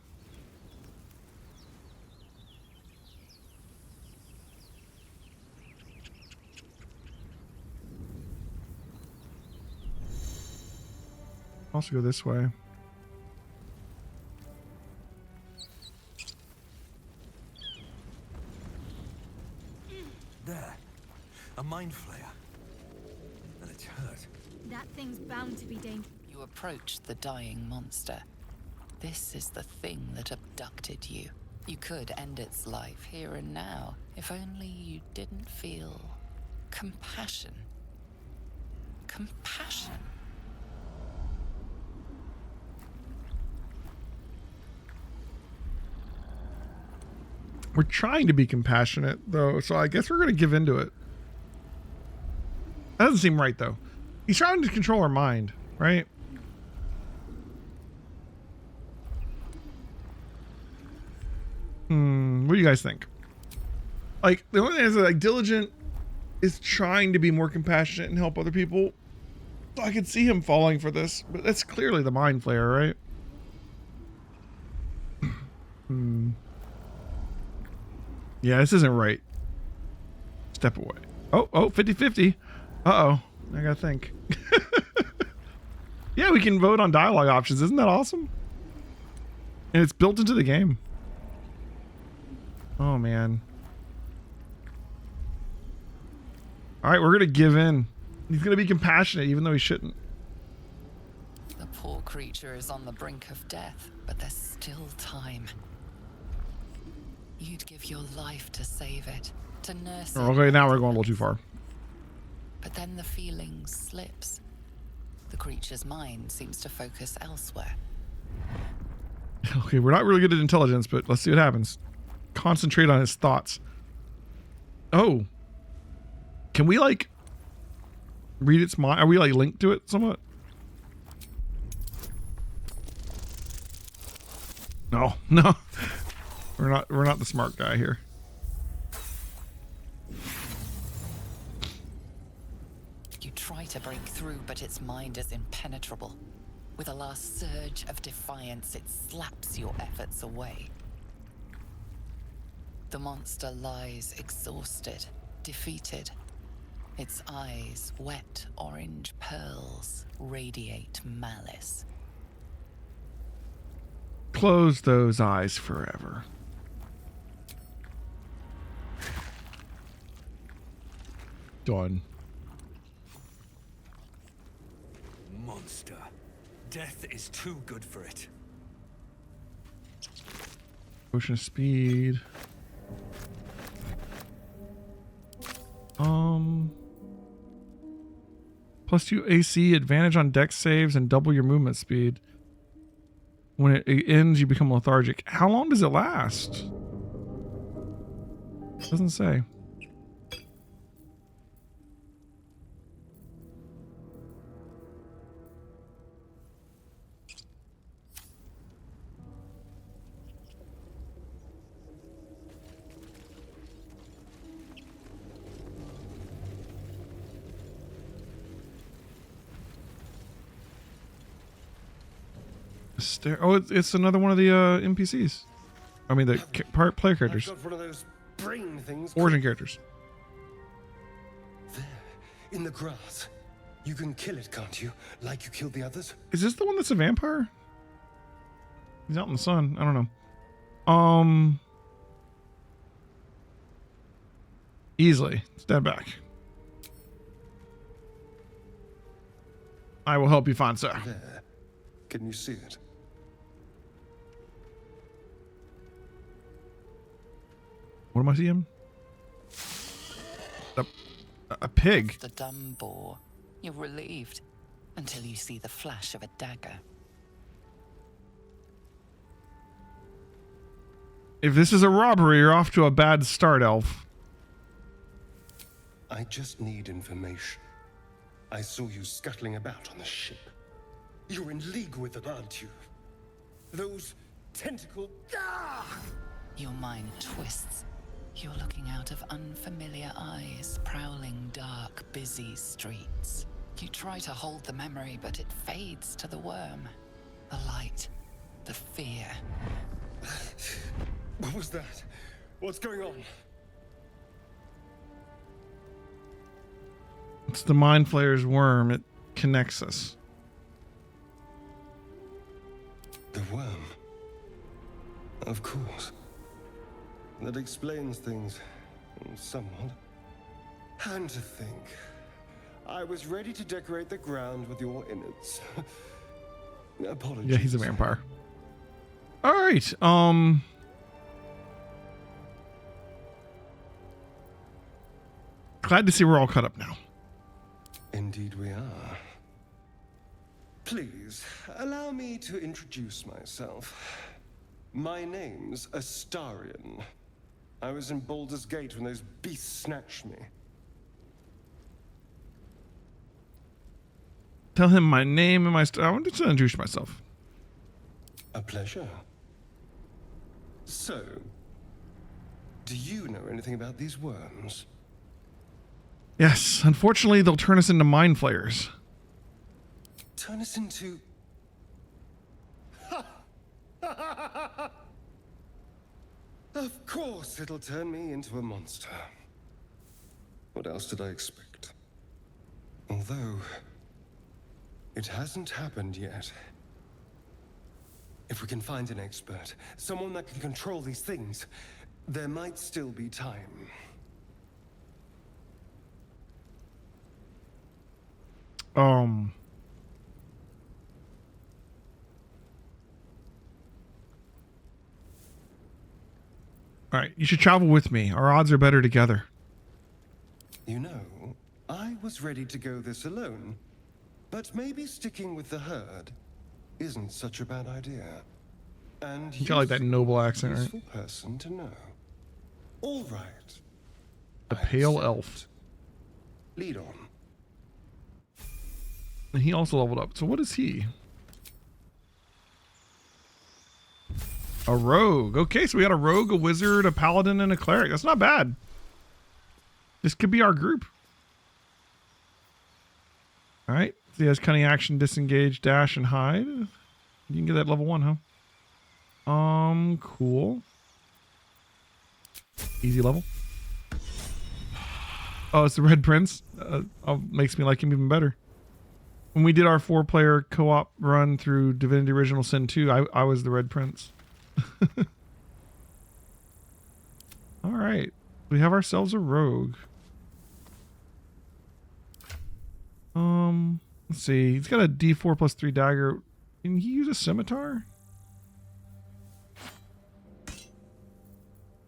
Also go this way.
There. A mind flayer. And it's hurt.
That thing's bound to be dangerous.
You approach the dying monster. This is the thing that abducted you. You could end its life here and now, if only you didn't feel compassion. Compassion.
We're trying to be compassionate, though, so I guess we're going to give into it. That doesn't seem right, though. He's trying to control our mind, right? What do you guys think? Like, the only thing is that, like, Diligent is trying to be more compassionate and help other people. So I could see him falling for this, but that's clearly the mind flayer, right? Yeah, this isn't right. Step away. Oh, 50-50. Uh-oh. I gotta think. Yeah, we can vote on dialogue options. Isn't that awesome? And it's built into the game. Oh, man. All right, we're gonna give in. He's gonna be compassionate, even though he shouldn't.
The poor creature is on the brink of death, but there's still time. You'd give your life to save it, to nurse it.
Okay, now we're going a little too far.
But then the feeling slips. The creature's mind seems to focus elsewhere.
Okay, we're not really good at intelligence, but let's see what happens. Concentrate on his thoughts. Oh. Can we, like, read its mind? Are we, like, linked to it somewhat? No. We're not the smart guy here.
You try to break through, but its mind is impenetrable. With a last surge of defiance, it slaps your efforts away. The monster lies exhausted, defeated. Its eyes, wet orange pearls, radiate malice.
Close those eyes forever. Done.
Monster. Death is too good for it.
Potion of speed. +2 AC, advantage on dex saves, and double your movement speed. When it ends, you become lethargic. How long does it last? Doesn't say. Oh, it's another one of the NPCs. I mean, the player characters.
I've got one of those brain things.
Origin characters.
There, in the grass. You can kill it, can't you? Like you killed the others?
Is this the one that's a vampire? He's out in the sun. I don't know. Easily. Stand back. I will help you find sir.
There. Can you see it?
What am I seeing? A pig.
The dumb boar. You're relieved until you see the flash of a dagger.
If this is a robbery, you're off to a bad start, Elf.
I just need information. I saw you scuttling about on the ship. You're in league with them, aren't you? Those tentacle... Ah!
Your mind twists. You're looking out of unfamiliar eyes, prowling dark, busy streets. You try to hold the memory, but it fades to the worm. The light, the fear.
What was that? What's going on?
It's the Mind Flayer's worm. It connects us.
The worm? Of course. That explains things somewhat. And to think, I was ready to decorate the ground with your innards. Apologies.
Yeah, he's a vampire. All right. Glad to see we're all caught up now.
Indeed we are. Please, allow me to introduce myself. My name's Astarion. I was in Baldur's Gate when those beasts snatched me.
Tell him my name and I want to introduce myself.
A pleasure. So, do you know anything about these worms?
Yes, unfortunately, they'll turn us into Mind Flayers.
Turn us into... Of course it'll turn me into a monster. What else did I expect? Although, it hasn't happened yet. If we can find an expert, someone that can control these things, there might still be time.
All right, you should travel with me. Our odds are better together.
You know, I was ready to go this alone, but maybe sticking with the herd isn't such a bad idea. And
You got like that noble accent, right?
useful person to know. All right.
The
I
pale
accept.
elf.
Lead on.
And he also leveled up. So what is he? A rogue. Okay, so we got a rogue, a wizard, a paladin, and a cleric. That's not bad. This could be our group. All right. So he has cunning action, disengage, dash, and hide. You can get that level 1, huh? Cool. Easy level. Oh, it's the Red Prince. Makes me like him even better. When we did our 4-player co-op run through Divinity Original Sin 2, I was the Red Prince. All right. We have ourselves a rogue. Let's see. He's got a D4 plus 3 dagger. Can he use a scimitar?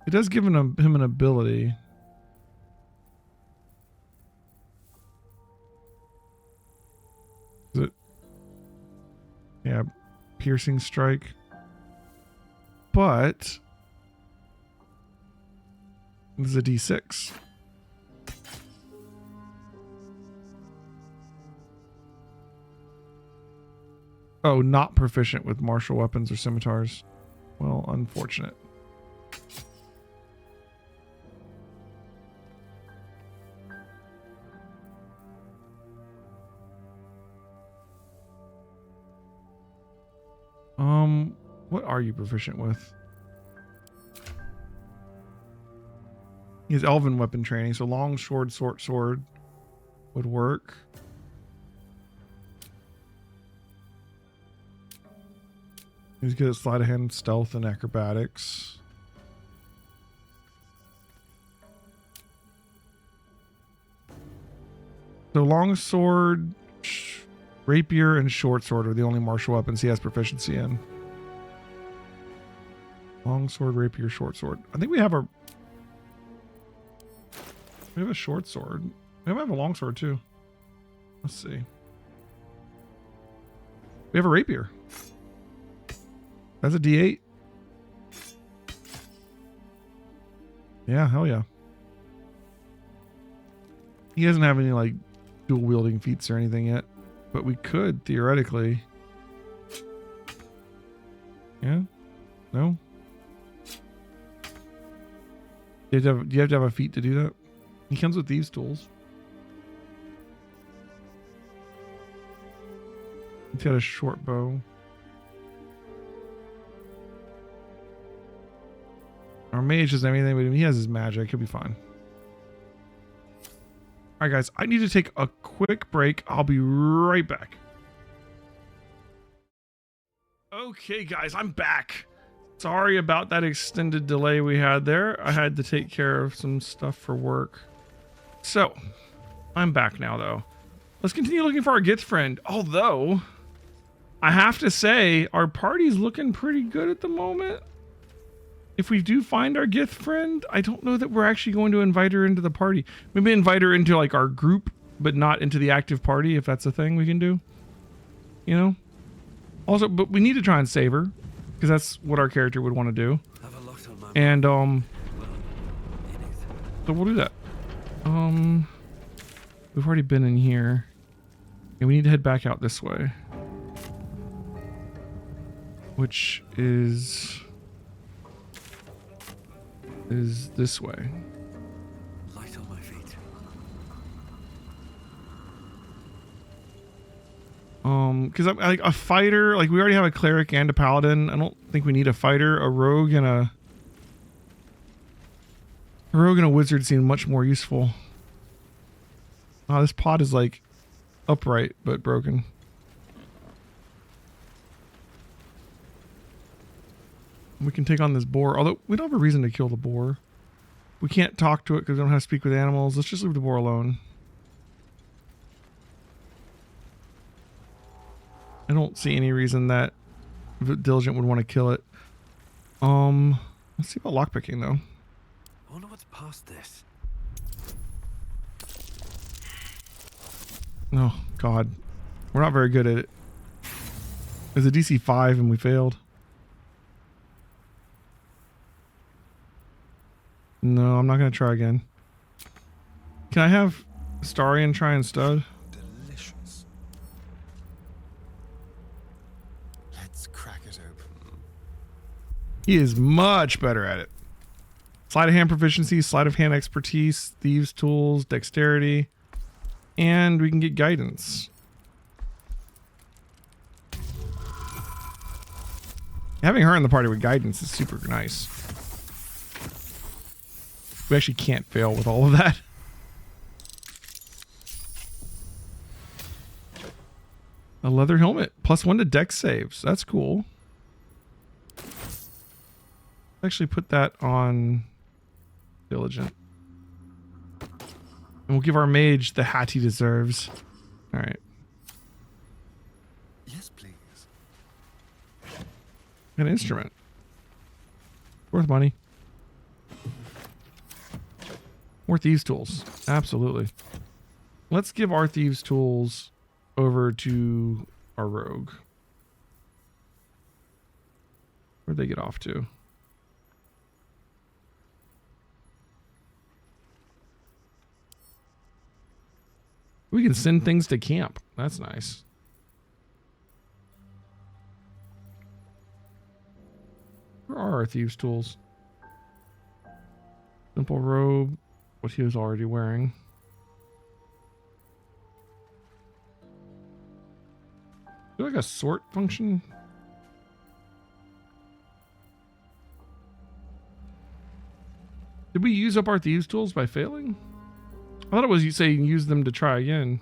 It does give him an ability. Is it? Yeah, piercing strike. But this is a D6. Oh, not proficient with martial weapons or scimitars. Well, unfortunate. What are you proficient with? He has elven weapon training, so long sword, short sword would work. He's good at sleight of hand, stealth, and acrobatics. So long sword, Rapier and short sword are the only martial weapons he has proficiency in. Long sword, rapier, short sword. I think we have a short sword. We have a long sword too. Let's see. We have a rapier. That's a D8. Yeah, hell yeah. He doesn't have any like dual wielding feats or anything yet, but we could theoretically. Yeah? No? Do you have to have a feat to do that? He comes with these tools. He's got a short bow. Our mage doesn't have anything with him. He has his magic. He'll be fine. Alright guys, I need to take a quick break. I'll be right back. Okay guys, I'm back. Sorry about that extended delay we had there. I had to take care of some stuff for work. So, I'm back now though. Let's continue looking for our Gith friend. Although, I have to say, our party's looking pretty good at the moment. If we do find our Gith friend, I don't know that we're actually going to invite her into the party. Maybe invite her into like our group, but not into the active party, if that's a thing we can do. You know? Also, but we need to try and save her, because that's what our character would want to do. And, so we'll do that. We've already been in here. And we need to head back out this way. Which is this way.
Light on my feet.
Because I'm like a fighter, like we already have a cleric and a paladin. I don't think we need a fighter. A rogue and a wizard seem much more useful. Oh, this pod is like upright but broken. We can take on this boar, although we don't have a reason to kill the boar. We can't talk to it because we don't have to speak with animals. Let's just leave the boar alone. I don't see any reason that Diligent would want to kill it. Let's see about lockpicking though.
I wonder what's past this.
Oh God, we're not very good at it. It's a DC 5 and we failed. No, I'm not going to try again. Can I have Starion try and stud?
Delicious. Let's crack it open.
He is much better at it. Sleight of hand proficiency, sleight of hand expertise, thieves tools, dexterity, and we can get guidance. Having her in the party with guidance is super nice. We actually can't fail with all of that. A leather helmet. +1 to dex saves. That's cool. Actually put that on Diligent. And we'll give our mage the hat he deserves. Alright.
Yes, please.
An instrument. Worth money. More thieves tools. Absolutely. Let's give our thieves tools over to our rogue. Where'd they get off to? We can send things to camp. That's nice. Where are our thieves tools? Simple robe. What he was already wearing. Do like a sort function? Did we use up our thieves tools by failing? I thought it was you saying use them to try again.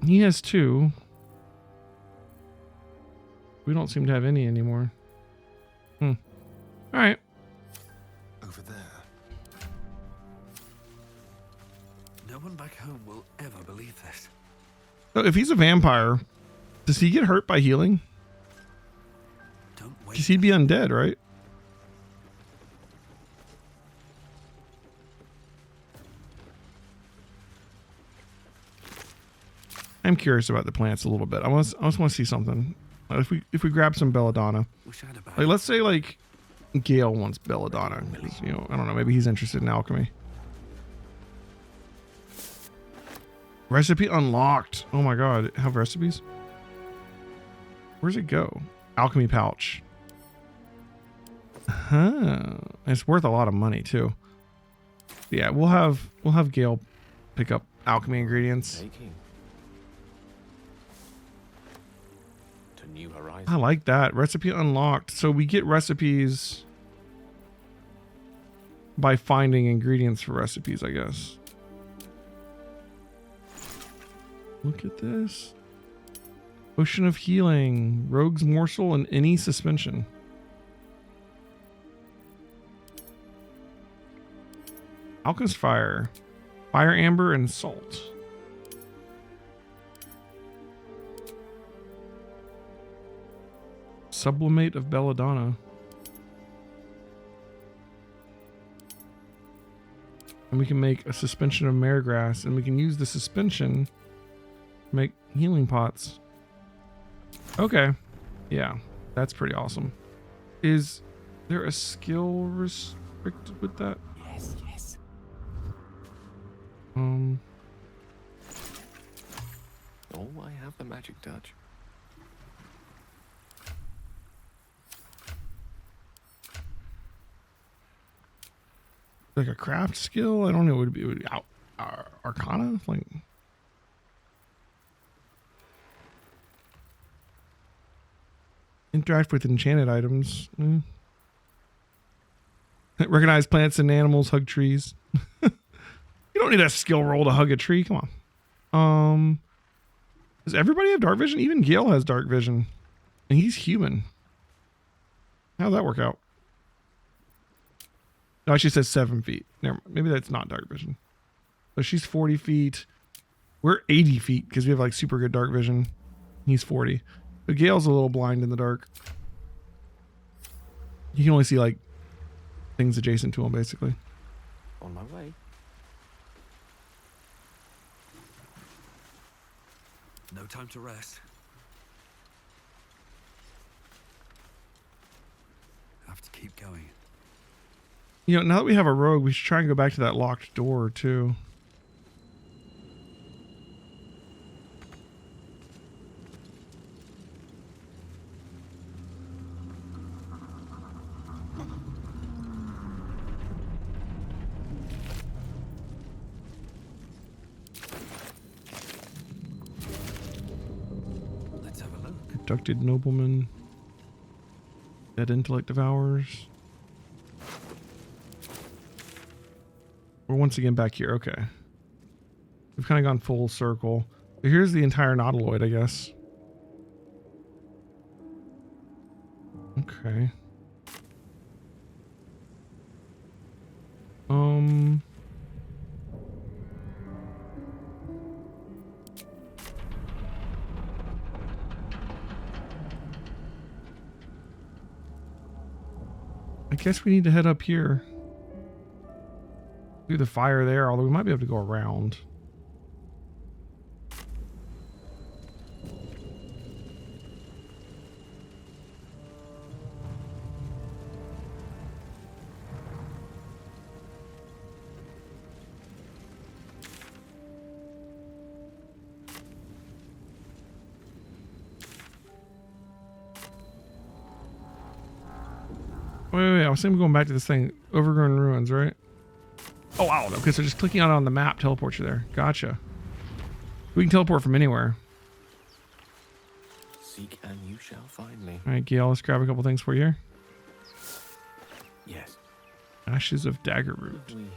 He has 2. We don't seem to have any anymore. Alright.
Over there.
No one back home will ever believe this.
So if he's a vampire, does he get hurt by healing?
Don't wait.
Because he'd be undead, right? I'm curious about the plants a little bit. I just want to see something. If we grab some belladonna,
Wish I had a bag.
like let's say like Gale wants belladonna, 'cause, you know, I don't know, maybe he's interested in alchemy. Recipe unlocked. Oh my god, have recipes? Where's it go? Alchemy pouch. Huh. It's worth a lot of money too. Yeah, we'll have Gale pick up alchemy ingredients.
Taking to new horizons.
I like that. Recipe unlocked. So we get recipes by finding ingredients for recipes, I guess. Look at this. Ocean of Healing, Rogue's Morsel, and any suspension. Alchemist Fire, Fire Amber, and Salt. Sublimate of Belladonna. And we can make a suspension of Marigrass, and we can use the suspension to make healing pots. Okay. Yeah, that's pretty awesome. Is there a skill restricted with that?
Yes, yes. Oh, I have the magic touch.
Like a craft skill? I don't know. Would it be Arcana? Like, interact with enchanted items. Recognize plants and animals. Hug trees. You don't need a skill roll to hug a tree. Come on. Does everybody have dark vision? Even Gale has dark vision, and he's human. How'd that work out? No, she says 7 feet. Never mind. Maybe that's not dark vision. So she's 40 feet. We're 80 feet because we have like super good dark vision. He's 40. But Gale's a little blind in the dark. You can only see like things adjacent to him, basically.
On my way.
No time to rest. Have to keep going.
You know, now that we have a rogue, we should try and go back to that locked door too.
Let's have a look.
Abducted nobleman. Dead intellect of ours. We're once again back here. Okay. We've kind of gone full circle. So here's the entire Nautiloid, I guess. Okay. I guess we need to head up here. Through the fire there, although we might be able to go around. Wait, I was thinking going back to this thing. Overgrown ruins, right? Oh, wow. Okay, so just clicking on the map teleports you there. Gotcha. We can teleport from anywhere.
Seek and you shall find me.
All right, Gale, let's grab a couple things for you here.
Yes.
Ashes of dagger root.
We here.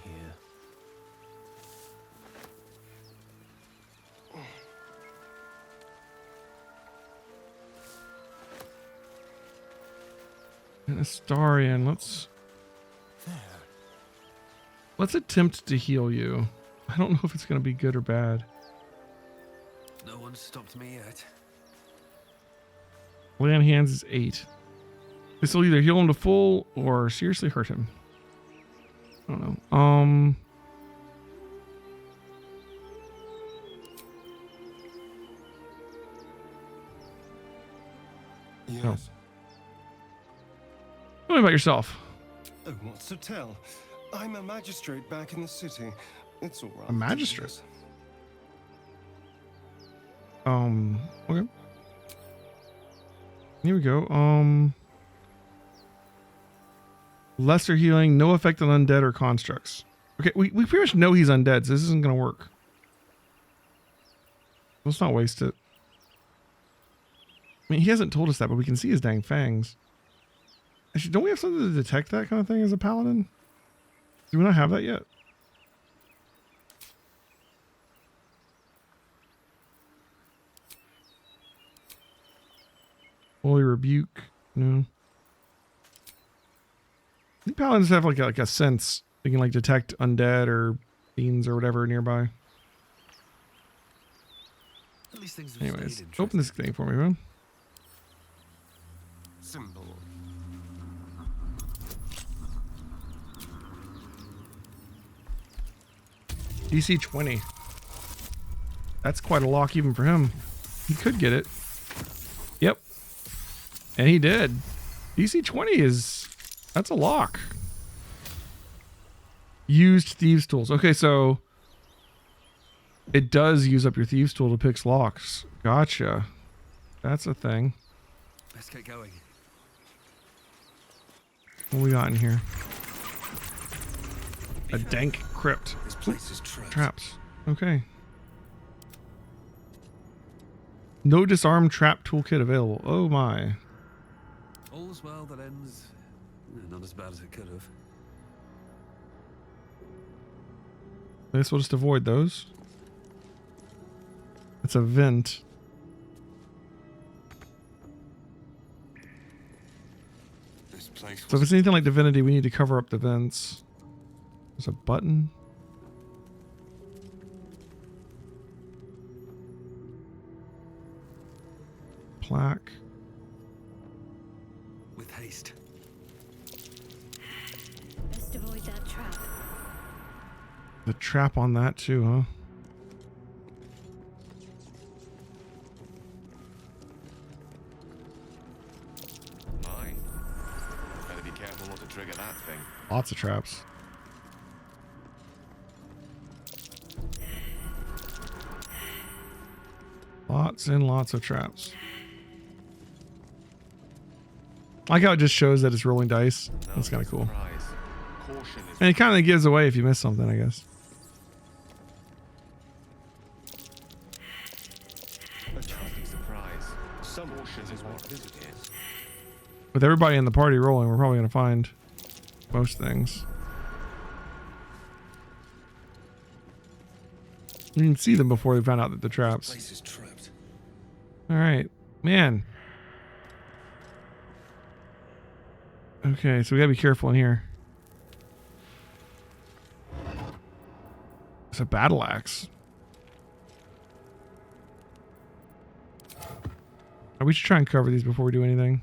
And Astarian, let's attempt to heal you. I don't know if it's going to be good or bad.
No one's stopped me yet.
Lay on hands is 8. This will either heal him to full or seriously hurt him. I don't know.
Yes.
No. Tell me about yourself.
Oh, what's to tell? I'm a magistrate back in the city. It's all right.
A magistrate? Okay. Here we go. Lesser healing, no effect on undead or constructs. Okay, we pretty much know he's undead, so this isn't gonna work. Let's not waste it. I mean, he hasn't told us that, but we can see his dang fangs. Actually, don't we have something to detect that kind of thing as a paladin? Do we not have that yet? Holy rebuke. No. I think paladins have like a sense. They can like detect undead or fiends or whatever nearby.
At least things have
Anyways,
stayed
open this thing for me, man.
Symbol.
DC 20. That's quite a lock even for him. He could get it. Yep. And he did. DC 20 is... That's a lock. Used thieves tools. Okay, so... It does use up your thieves tool to pick locks. Gotcha. That's a thing.
Let's get going.
What we got in here? A dank crypt.
This place is trapped.
Traps. Okay. No disarm trap toolkit available. Oh my.
All's well that ends not as bad as it could have.
I guess we'll just avoid those. It's a vent.
This place
So if it's anything like Divinity, we need to cover up the vents. There's a button. Plaque.
with haste.
Best avoid that trap.
The trap on that too, huh?
My. Better be careful not to trigger that thing.
Lots of traps. Lots and lots of traps. I like how it just shows that it's rolling dice. That's kind of cool. And it kind of gives away if you miss something, I guess. With everybody in the party rolling, we're probably going to find most things. You can see them before we found out that the traps.
Place is trapped.
All right, man. Okay, so we gotta be careful in here. It's a battle axe. We should try and cover these before we do anything.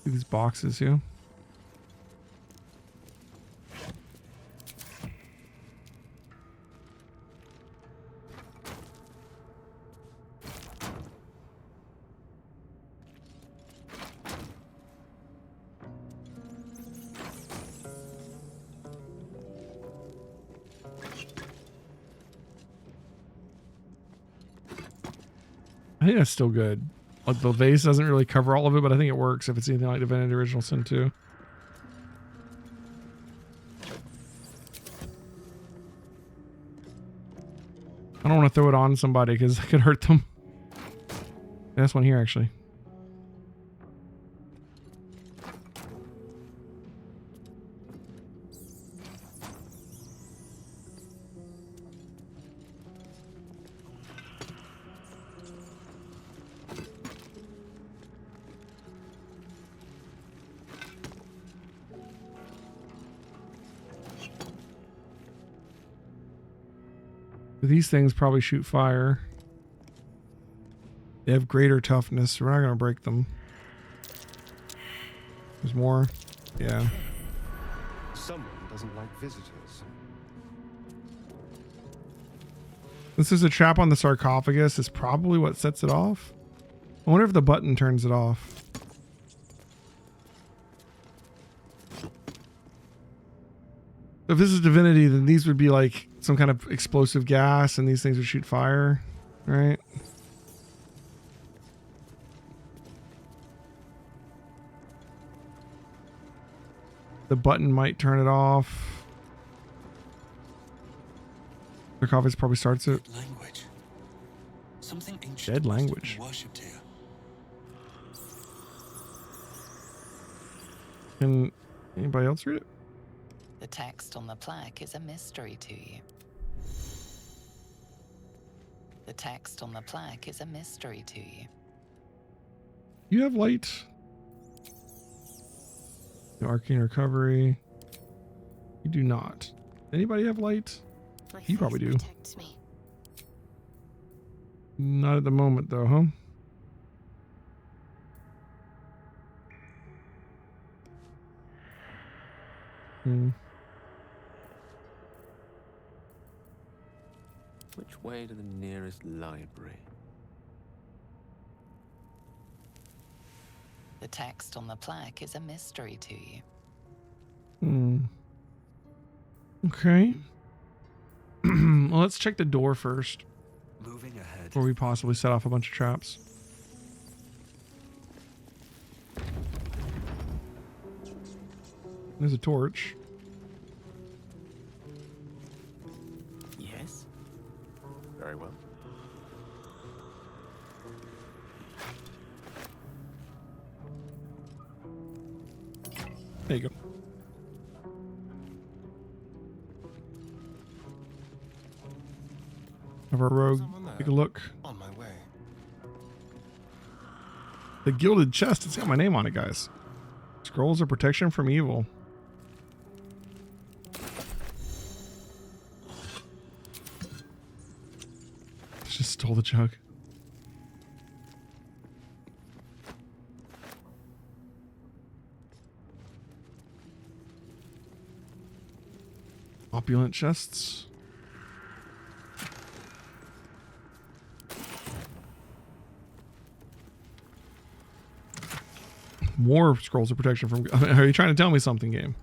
These boxes here. I think that's still good. Like the vase doesn't really cover all of it, but I think it works if it's anything like Divinity Original Sin 2. I don't want to throw it on somebody because I could hurt them. That's one here actually. These things probably shoot fire. They have greater toughness, so we're not going to break them. There's more. Yeah.
Someone doesn't like visitors.
This is a trap on the sarcophagus. Is probably what sets it off. I wonder if the button turns it off. If this is divinity, then these would be like some kind of explosive gas, and these things would shoot fire, right? The button might turn it off. Sarcophagus probably starts it.
Language. Something ancient.
Dead language.
Worshipped here.
Can anybody else read it?
The text on the plaque is a mystery to you. The text on the plaque is a mystery to you.
You have light. The arcane recovery. You do not. Anybody have light? You probably do.
Protects me.
Not at the moment, though, huh?
Which way to the nearest library?
The text on the plaque is a mystery to you.
Okay. Well, let's check the door first
Moving ahead.
before we possibly set off a bunch of traps. There's a torch.
Yes. Very well.
There you go. Have our rogue take a look.
On my way.
The Gilded chest. It's got my name on it, guys. Scrolls of protection from evil. Just stole the jug. Opulent chests. More scrolls of protection from... Are you trying to tell me something, game?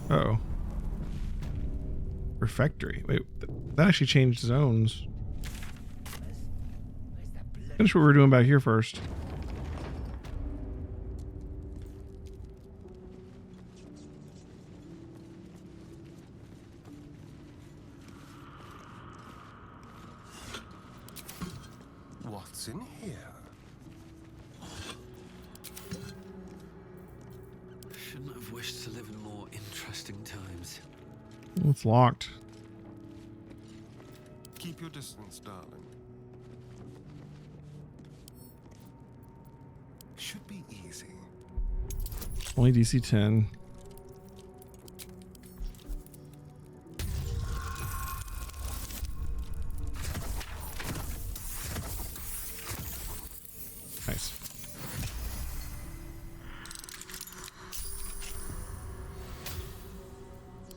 Uh-oh. Refectory. Wait, that actually changed zones. Finish what we were doing back here first.
What's in here?
Shouldn't have wished to live in more interesting times.
It's locked.
Keep your distance, darling. Should be easy.
Only DC 10. Nice.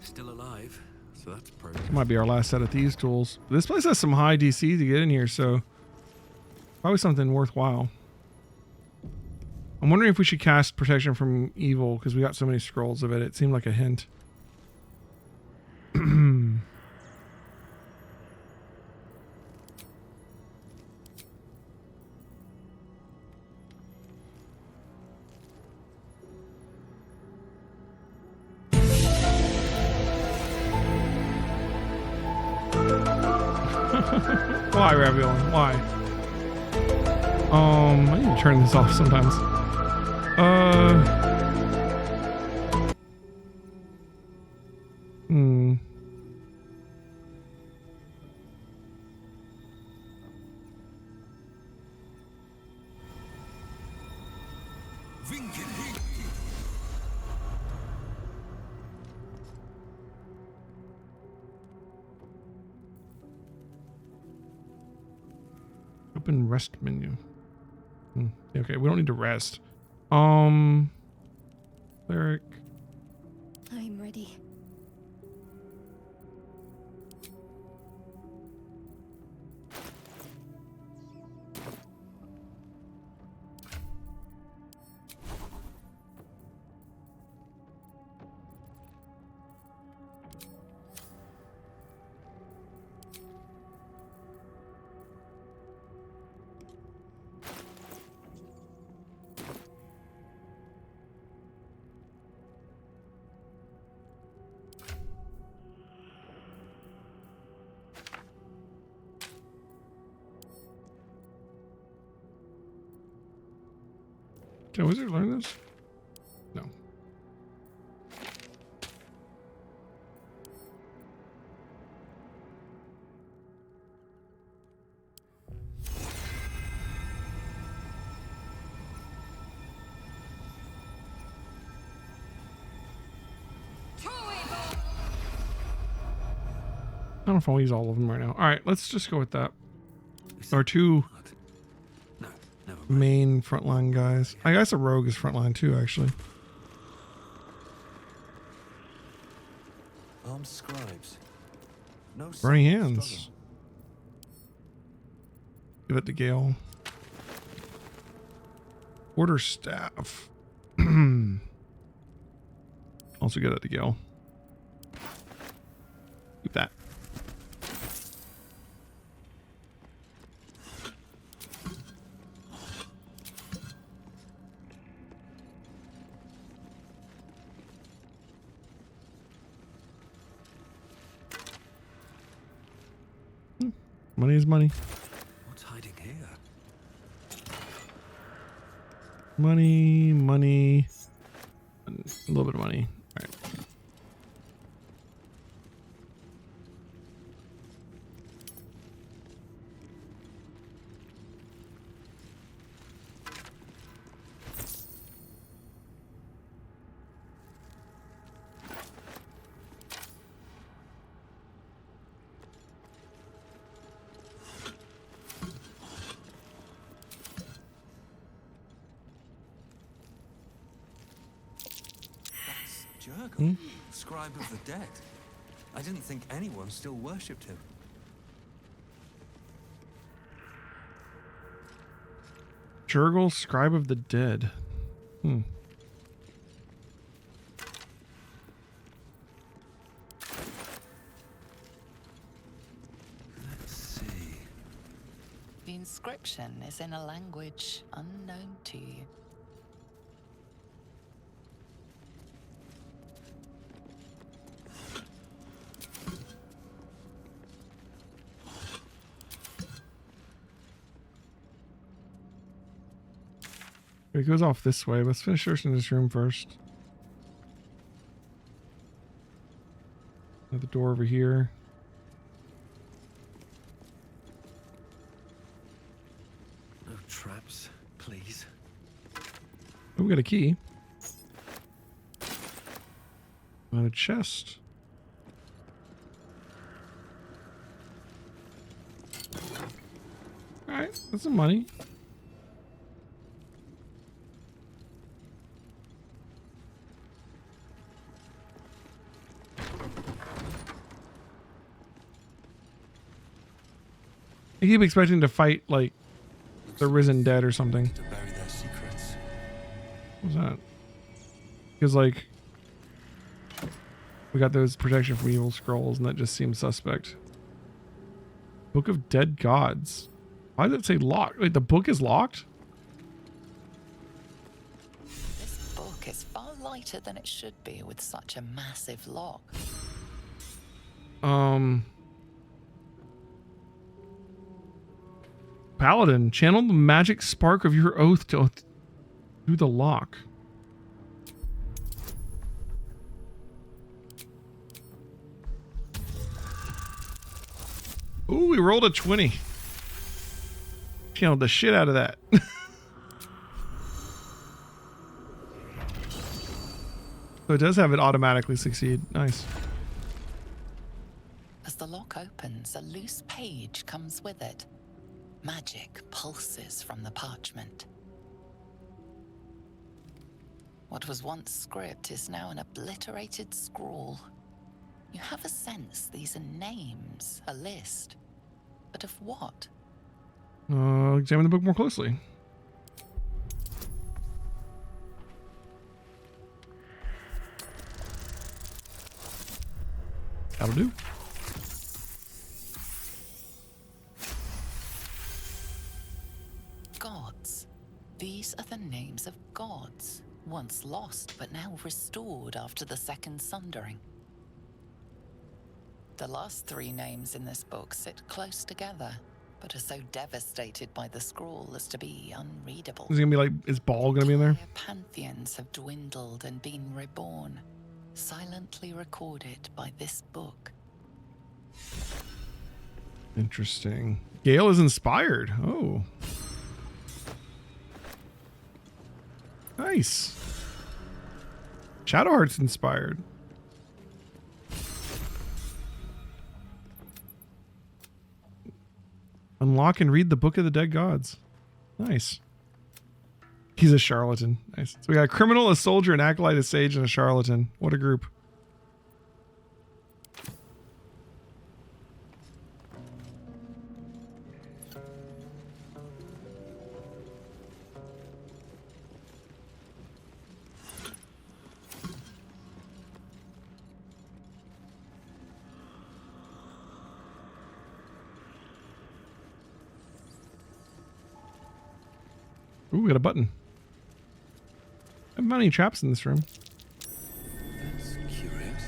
Still alive, so that's progress.
Might be our last set of these tools. This place has some high DC to get in here, so probably something worthwhile. I'm wondering if we should cast protection from evil because we got so many scrolls of it. It seemed like a hint. Why, Ravioli? Why? I need to turn this off sometimes. Open rest menu. Okay, we don't need to rest. Cleric.
I'm ready.
Can a wizard learn this? No. I don't know if I'll use all of them right now. All right, let's just go with that. Our two main frontline guys. I guess a rogue is frontline too, actually.
Armed scribes. No
Burning hands. Give it to Gale. Order staff. Also give that to Gale. Keep that. Money is money.
What's hiding here?
Money, money, and a little bit of money. All right.
Jurgle, scribe of the dead. I didn't think anyone still worshipped him.
Jurgle, scribe of the dead. Let's
see.
The inscription is in a language unknown to you.
It goes off this way. Let's finish searching this room first. At the door over here.
No traps, please.
Oh, we got a key. And a chest. Alright, that's some money. I keep expecting to fight like the risen dead or something.
To bury their secrets.
What's that? Because like we got those protection from evil scrolls, and that just seems suspect. Book of Dead Gods. Why does it say locked? Wait, the book is locked?
This book is far lighter than it should be with such a massive lock.
Paladin, channel the magic spark of your oath to through the lock. Ooh, we rolled a 20. Channeled the shit out of that. So it does have it automatically succeed. Nice.
As the lock opens, a loose page comes with it. Magic pulses from the parchment. What was once script is now an obliterated scrawl. You have a sense these are names, a list. But of what?
Examine the book more closely. That'll do.
Gods. These are the names of gods, once lost but now restored after the Second Sundering. The last three names in this book sit close together, but are so devastated by the scroll as to be unreadable.
Is it gonna be like, is Ball gonna be in there?
Pantheons have dwindled and been reborn, silently recorded by this book.
Interesting. Gale is inspired. Oh. Nice. Shadowheart's inspired. Unlock and read the Book of the Dead Gods. Nice. He's a charlatan. Nice. So we got a criminal, a soldier, an acolyte, a sage, and a charlatan. What a group. Ooh, we got a button. I have many traps in this room.
That's curious.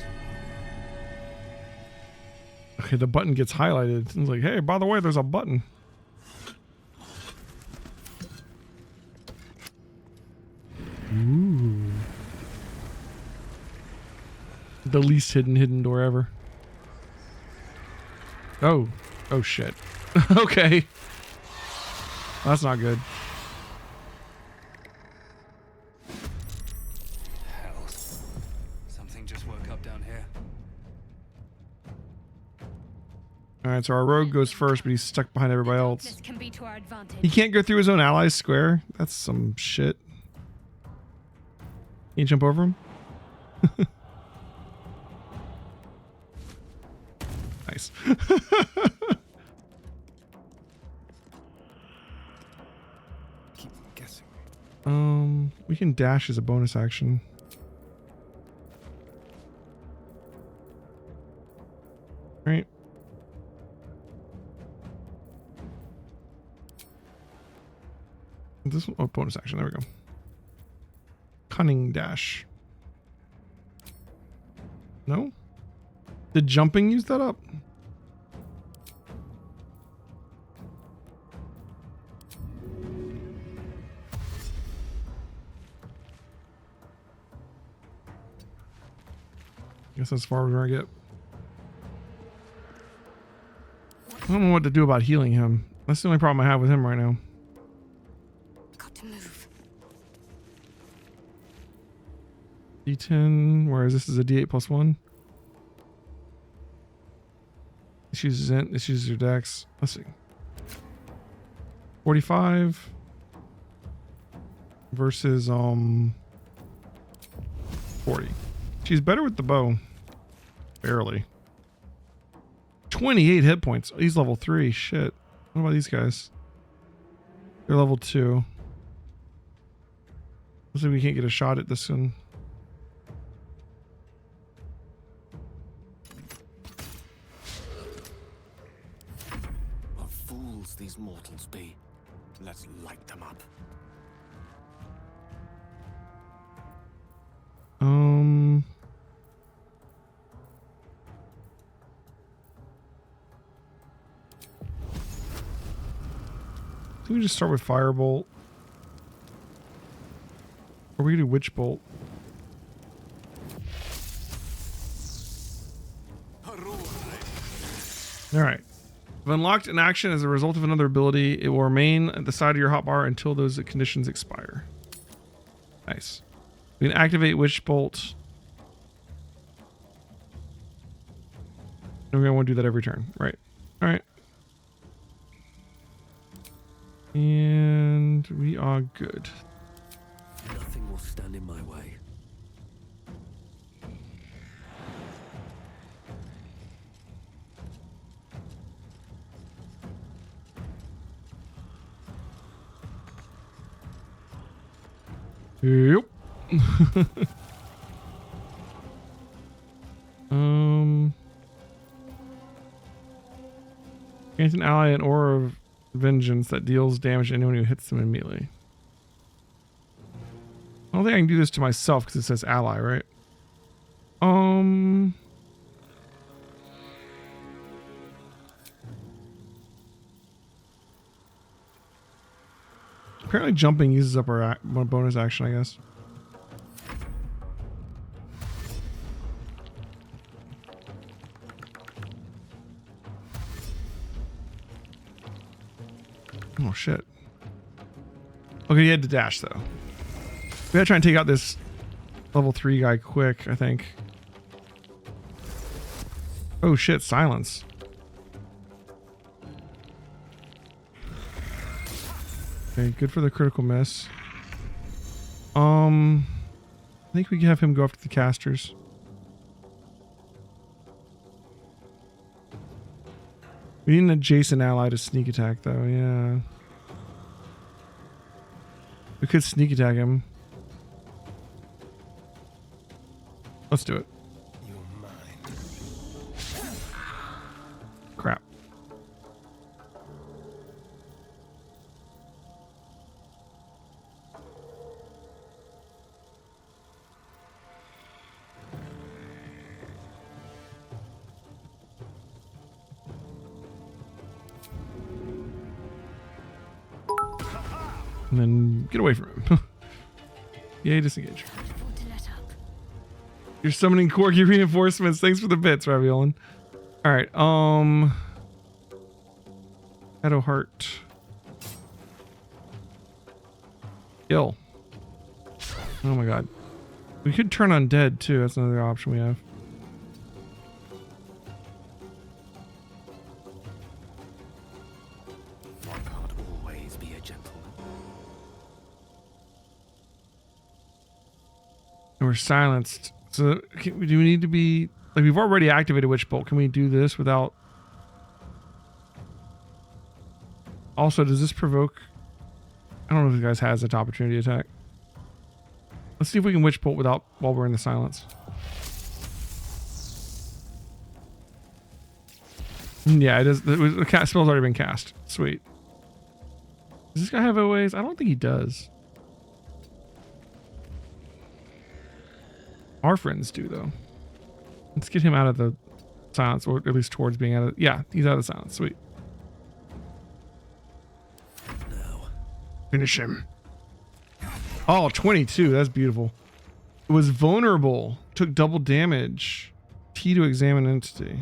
Okay, the button gets highlighted. It's like, hey, by the way, there's a button. Ooh. The least hidden door ever. Oh. Oh, shit. Okay. That's not good. Alright, so our rogue goes first, but he's stuck behind everybody else.
Can be to our advantage.
He can't go through his own allies square. That's some shit. Can you jump over him? Nice.
Keep guessing.
We can dash as a bonus action. Right. This one, oh, bonus action. There we go. Cunning dash. No? Did jumping use that up? Guess that's as far as we're gonna get. I don't know what to do about healing him. That's the only problem I have with him right now.
Got to move.
D10, whereas this is a D8 plus 1. This uses int, this uses your dex. Let's see. 45 versus 40. She's better with the bow. Barely. 28 hit points. Oh, he's level 3. Shit. What about these guys? They're level 2. Looks like we can't get a shot at this one.
What fools these mortals be. Let's light them up.
Can we just start with Firebolt? Or we can do Witch Bolt. Alright. If unlocked an action as a result of another ability, it will remain at the side of your hotbar until those conditions expire. Nice. We can activate Witch Bolt. And we're going to want to do that every turn. Right. Alright. And we are good.
Nothing will stand in my way.
Yep. Grant an ally an aura of vengeance that deals damage to anyone who hits them immediately. I don't think I can do this to myself because it says ally, right? Apparently jumping uses up our bonus action, I guess. Oh shit. Okay, he had to dash though. We gotta try and take out this level 3 guy quick, I think. Oh shit, silence. Okay, good for the critical miss. I think we can have him go after the casters. We need an adjacent ally to sneak attack though, yeah. We could sneak attack him. Let's do it. Crap. And then get away from him. Yay, disengage. You're summoning Corgi reinforcements. Thanks for the bits, Raviolin. Alright, Shadowheart. Gale. Oh my god. We could turn undead too. That's another option we have.
One can't always be a gentleman.
And we're silenced. So do we need to be like, we've already activated Witch Bolt. Can we do this without? Also, does this provoke? I don't know if this guy has a top opportunity attack. Let's see if we can Witch Bolt without while we're in the silence. Yeah, it does. The cast spell's already been cast. Sweet. Does this guy have OAs? I don't think he does. Our friends do though. Let's get him out of the silence, or at least towards being out of. Yeah, he's out of the silence. Sweet.
No.
Finish him. Oh, 22. That's beautiful. It was vulnerable. Took double damage. T to examine entity.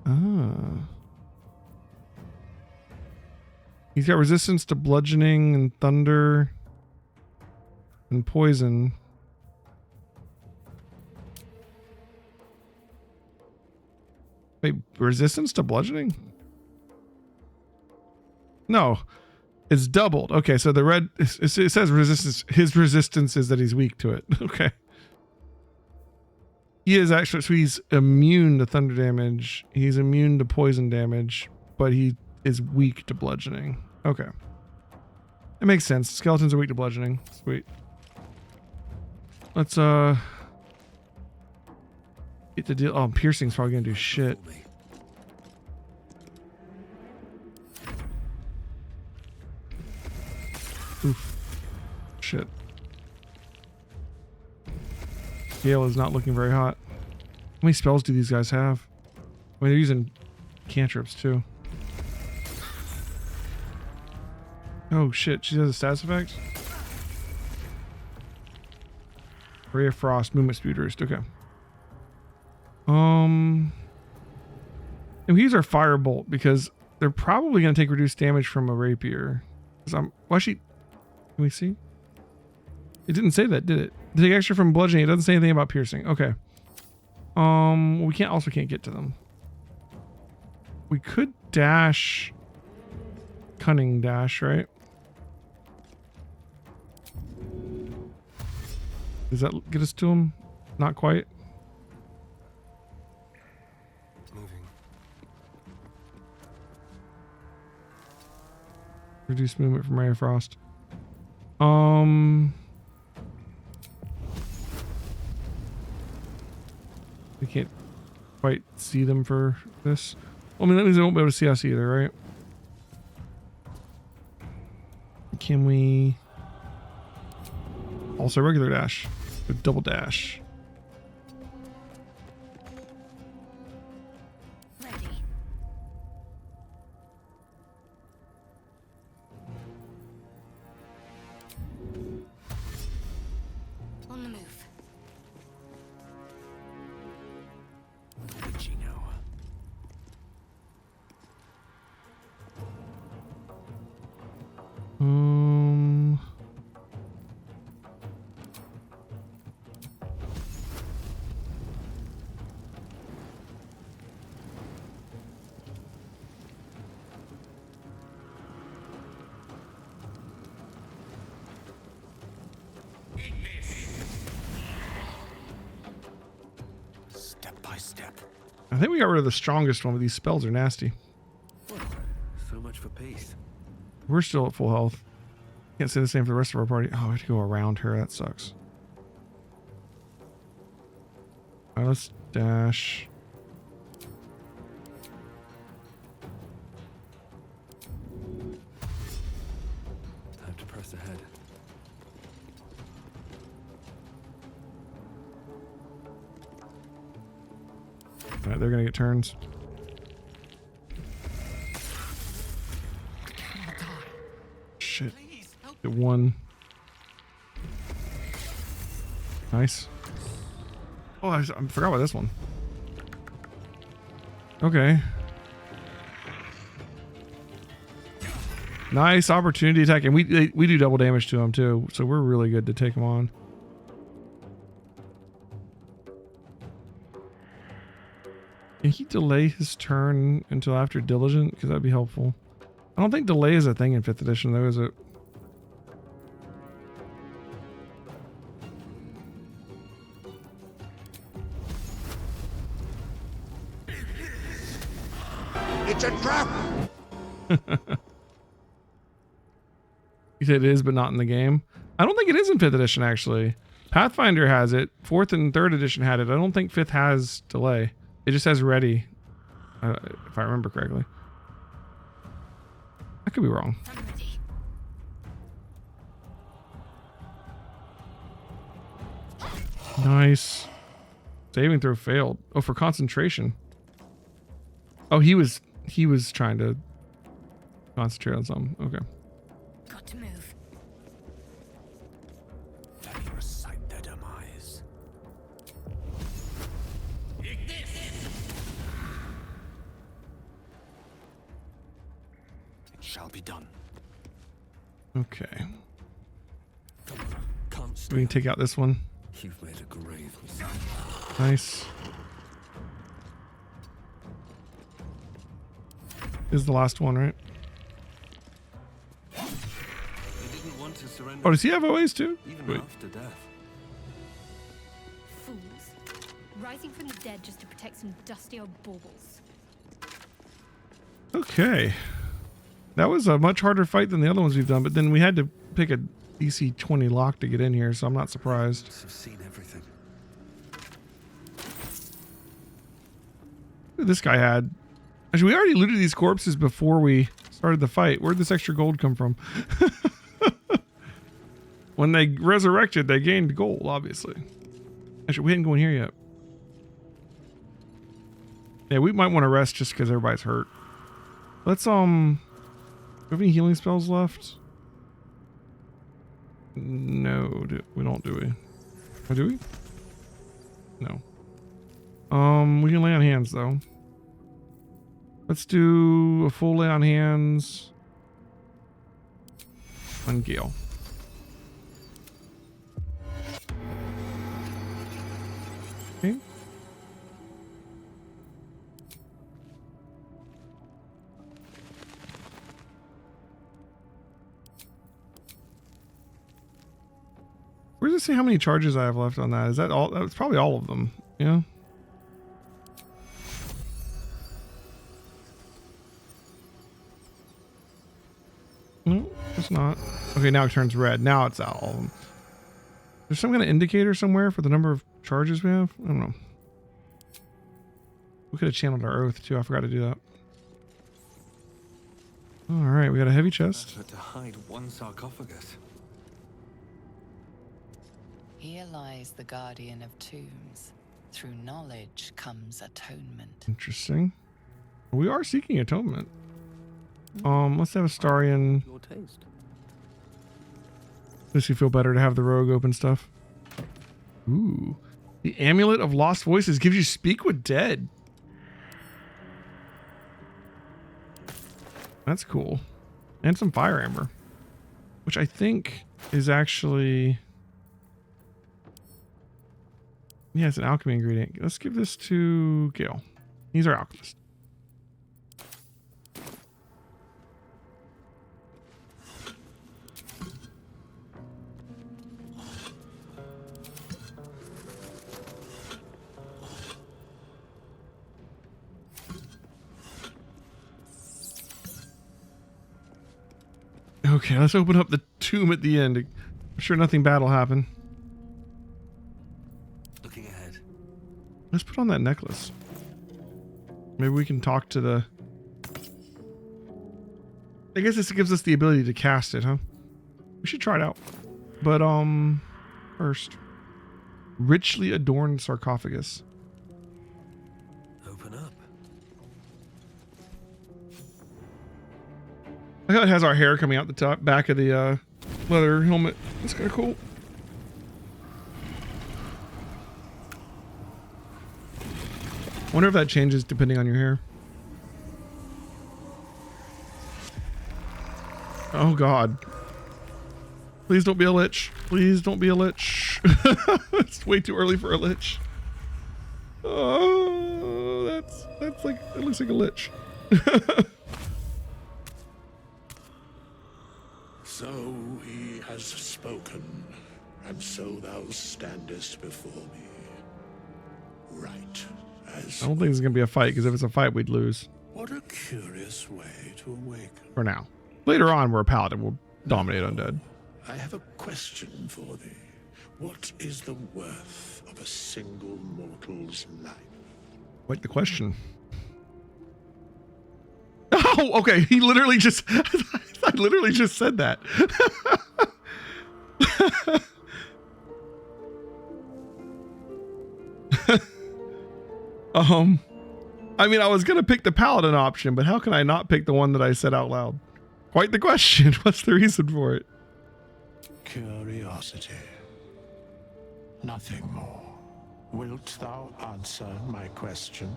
Ah. He's got resistance to bludgeoning and thunder and poison. Wait, resistance to bludgeoning? No, it's doubled. Okay, so the red, it says resistance. His resistance is that he's weak to it. Okay. He is actually, so he's immune to thunder damage. He's immune to poison damage, but he is weak to bludgeoning. Okay. It makes sense. Skeletons are weak to bludgeoning. Sweet. Let's, get the deal. Oh, piercing's probably gonna do shit. Oof. Shit. Gale is not looking very hot. How many spells do these guys have? I mean, they're using cantrips too. Oh shit, she has a status effect? Ray of Frost, movement speed boost. Okay. And we use our Firebolt because they're probably going to take reduced damage from a rapier. Why she? Can we see? It didn't say that, did it? They take extra from bludgeoning. It doesn't say anything about piercing. Okay. We can't get to them. We could dash. Cunning dash, right? Does that get us to him? Not quite.
Moving.
Reduce movement from Ray of Frost. We can't quite see them for this. Well, I mean, that means they won't be able to see us either, right? Can we also regular dash? So double dash.
Ready. On the move.
Witching hour. Step by step.
I think we got rid of the strongest one, but these spells are nasty.
Well, so much for peace.
We're still at full health. Can't say the same for the rest of our party. Oh, we have to go around her. That sucks. Alright, let's dash.
Time to press ahead.
Alright, they're gonna get turns. Shit. Get one. Nice. Oh, I forgot about this one. Okay. Nice opportunity attack, and we do double damage to him too, so we're really good to take him on. Can he delay his turn until after diligent? Because that'd be helpful. I don't think delay is a thing in 5th edition though, is it?
It's a trap!
You said it is, but not in the game. I don't think it is in 5th edition actually. Pathfinder has it. 4th and 3rd edition had it. I don't think 5th has delay. It just has ready, if I remember correctly. I could be wrong.
I'm ready.
Nice. Saving throw failed. Oh, for concentration. Oh, he was trying to concentrate on something. Okay.
Got to move.
Let me recite their demise. It shall be done.
Okay.
Can't
We can take out this one.
You've made a grave.
Nice. This is the last one, right?
They didn't want to surrender.
Oh, does he have OAs too?
Even
Wait.
after death.
Fools. Rising from the dead just to protect some dusty old baubles.
Okay. That was a much harder fight than the other ones we've done, but then we had to pick a DC 20 lock to get in here, so I'm not surprised.
I've seen everything.
This guy had. Actually, we already looted these corpses before we started the fight. Where'd this extra gold come from? When they resurrected, they gained gold, obviously. Actually, we didn't go in here yet. Yeah, we might want to rest just because everybody's hurt. Let's, do we have any healing spells left? No, we don't, do we? Oh, do we? No. We can lay on hands, though. Let's do a full lay on hands on Gale. Okay. Where does it say how many charges I have left on that? Is that all? That's probably all of them. Yeah. No, it's not. Okay, now it turns red. Now it's out all of them. There's some kind of indicator somewhere for the number of charges we have? I don't know. We could have channeled our oath too. I forgot to do that. Alright, we got a heavy chest.
To hide one sarcophagus.
Here lies the guardian of tombs. Through knowledge comes atonement.
Interesting. We are seeking atonement. Let's have Astarion.
Your taste.
Makes you feel better to have the rogue open stuff. Ooh. The Amulet of Lost Voices gives you speak with dead. That's cool. And some fire amber. Which I think is actually... Yeah, it's an alchemy ingredient. Let's give this to Gale. He's our alchemist. Okay, let's open up the tomb at the end. I'm sure nothing bad will happen.
Looking ahead.
Let's put on that necklace. Maybe we can talk to the... I guess this gives us the ability to cast it, huh? We should try it out. But, first. Richly adorned sarcophagus.
Open up.
I thought it has our hair coming out the top back of the leather helmet. That's kind of cool. Wonder if that changes depending on your hair. Oh God. Please don't be a lich. Please don't be a lich. It's way too early for a lich. Oh, that's like, it looks like a lich.
So he has spoken, and so thou standest before me. Right as...
I don't think it's going to be a fight, because if it's a fight, we'd lose.
What a curious way to awaken.
For now. Later on, we're a paladin. We'll dominate undead.
I have a question for thee. What is the worth of a single mortal's life?
Like the question. Oh, okay. He literally just... I literally just said that. I mean, I was going to pick the paladin option, but how can I not pick the one that I said out loud? Quite the question. What's the reason for it?
Curiosity. Nothing more. Wilt thou answer my question?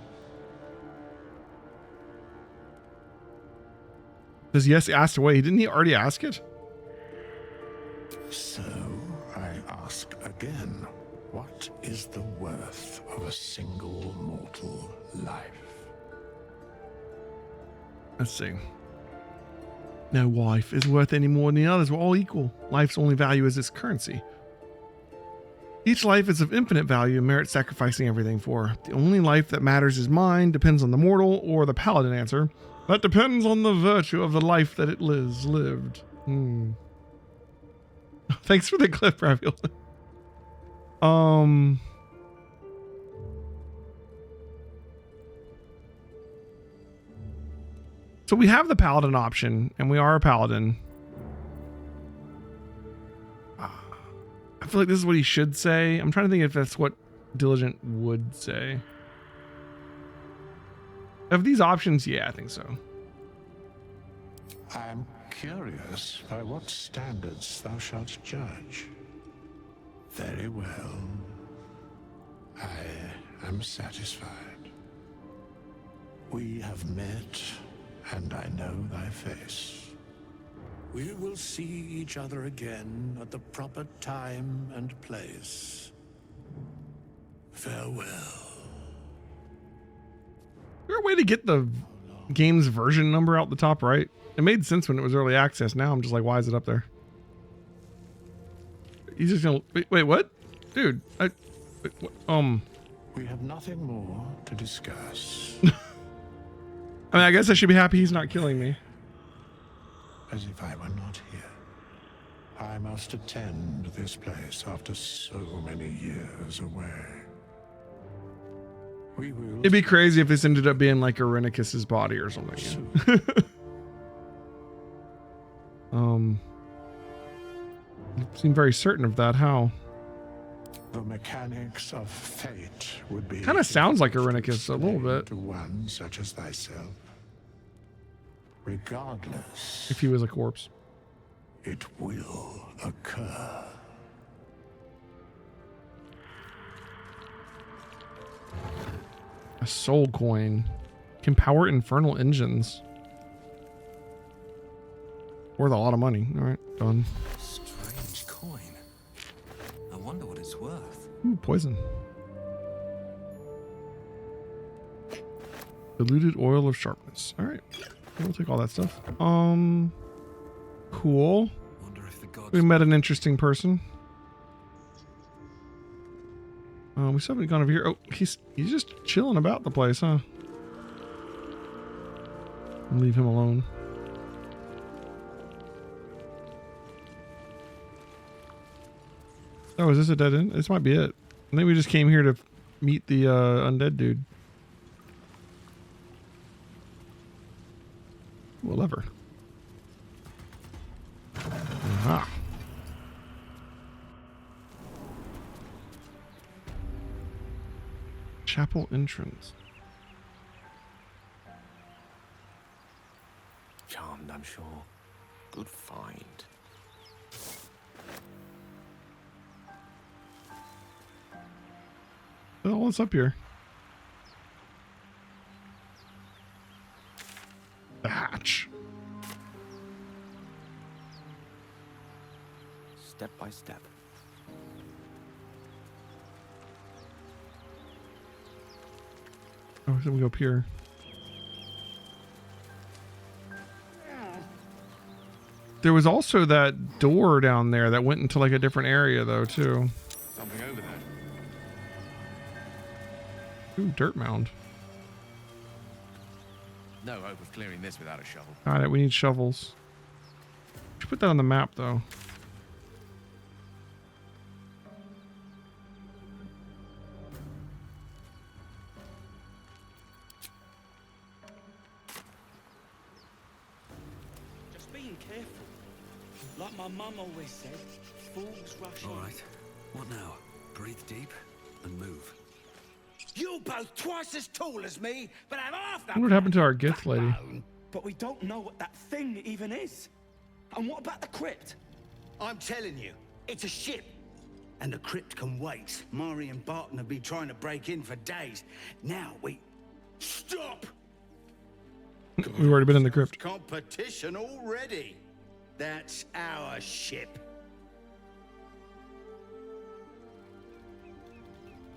Does yes asked away? Didn't he already ask it?
So I ask again, what is the worth of a single mortal life?
Let's see. No life is worth any more than the others. We're all equal. Life's only value is its currency. Each life is of infinite value and merits sacrificing everything for. The only life that matters is mine, depends on the mortal or the paladin answer. That depends on the virtue of the life that it lived. Thanks for the clip, Raviel. So we have the paladin option, and we are a paladin. I feel like this is what he should say. I'm trying to think if that's what Diligent would say. Of these options, yeah, I think so.
I am curious by what standards thou shalt judge. Very well. I am satisfied. We have met, and I know thy face. We will see each other again at the proper time and place. Farewell.
Is there a way to get the game's version number out the top right? It made sense when it was early access. Now I'm just like, why is it up there? He's just gonna wait. What, dude?
We have nothing more to discuss.
I mean, I guess I should be happy he's not killing me.
As if I were not here. I must attend this place after so many years away. We will.
It'd be crazy if this ended up being like Irenicus's body or something. Seem very certain of that. How?
The mechanics of fate would be
Kind of sounds like Irenicus a little bit.
to one such as thyself. Regardless,
If he was a corpse.
it will occur.
A soul coin can power infernal engines. Worth a lot of money. All right, done.
Strange coin. I wonder what it's worth.
Ooh, poison. Diluted oil of sharpness. All right, we'll take all that stuff. Cool.
Wonder if the gods.
We met an interesting person. We still haven't gone over here. Oh, he's just chilling about the place, huh? Leave him alone. Oh, is this a dead end? This might be it. I think we just came here to meet the undead dude. Ooh, a lever. Aha. Chapel entrance.
Charmed, I'm sure. Good find.
Oh, what's up here? The hatch.
Step by step.
Oh, so we go up here. There was also that door down there that went into like a different area though too.
Something over there.
Ooh, dirt mound.
No hope of clearing this without a shovel.
Got it. We need shovels. We should put that on the map though.
Just being careful. Like my mum always said, fools rush in.
All right. What now? Breathe deep and move.
You're both twice as tall as me, but have half
I
that.
wonder what happened to our gift lady.
But we don't know what that thing even is. And what about the crypt?
I'm telling you, it's a ship. And the crypt can wait. Mari and Barton have been trying to break in for days. Now we... Stop!
We've already been in the crypt.
Competition already. That's our ship.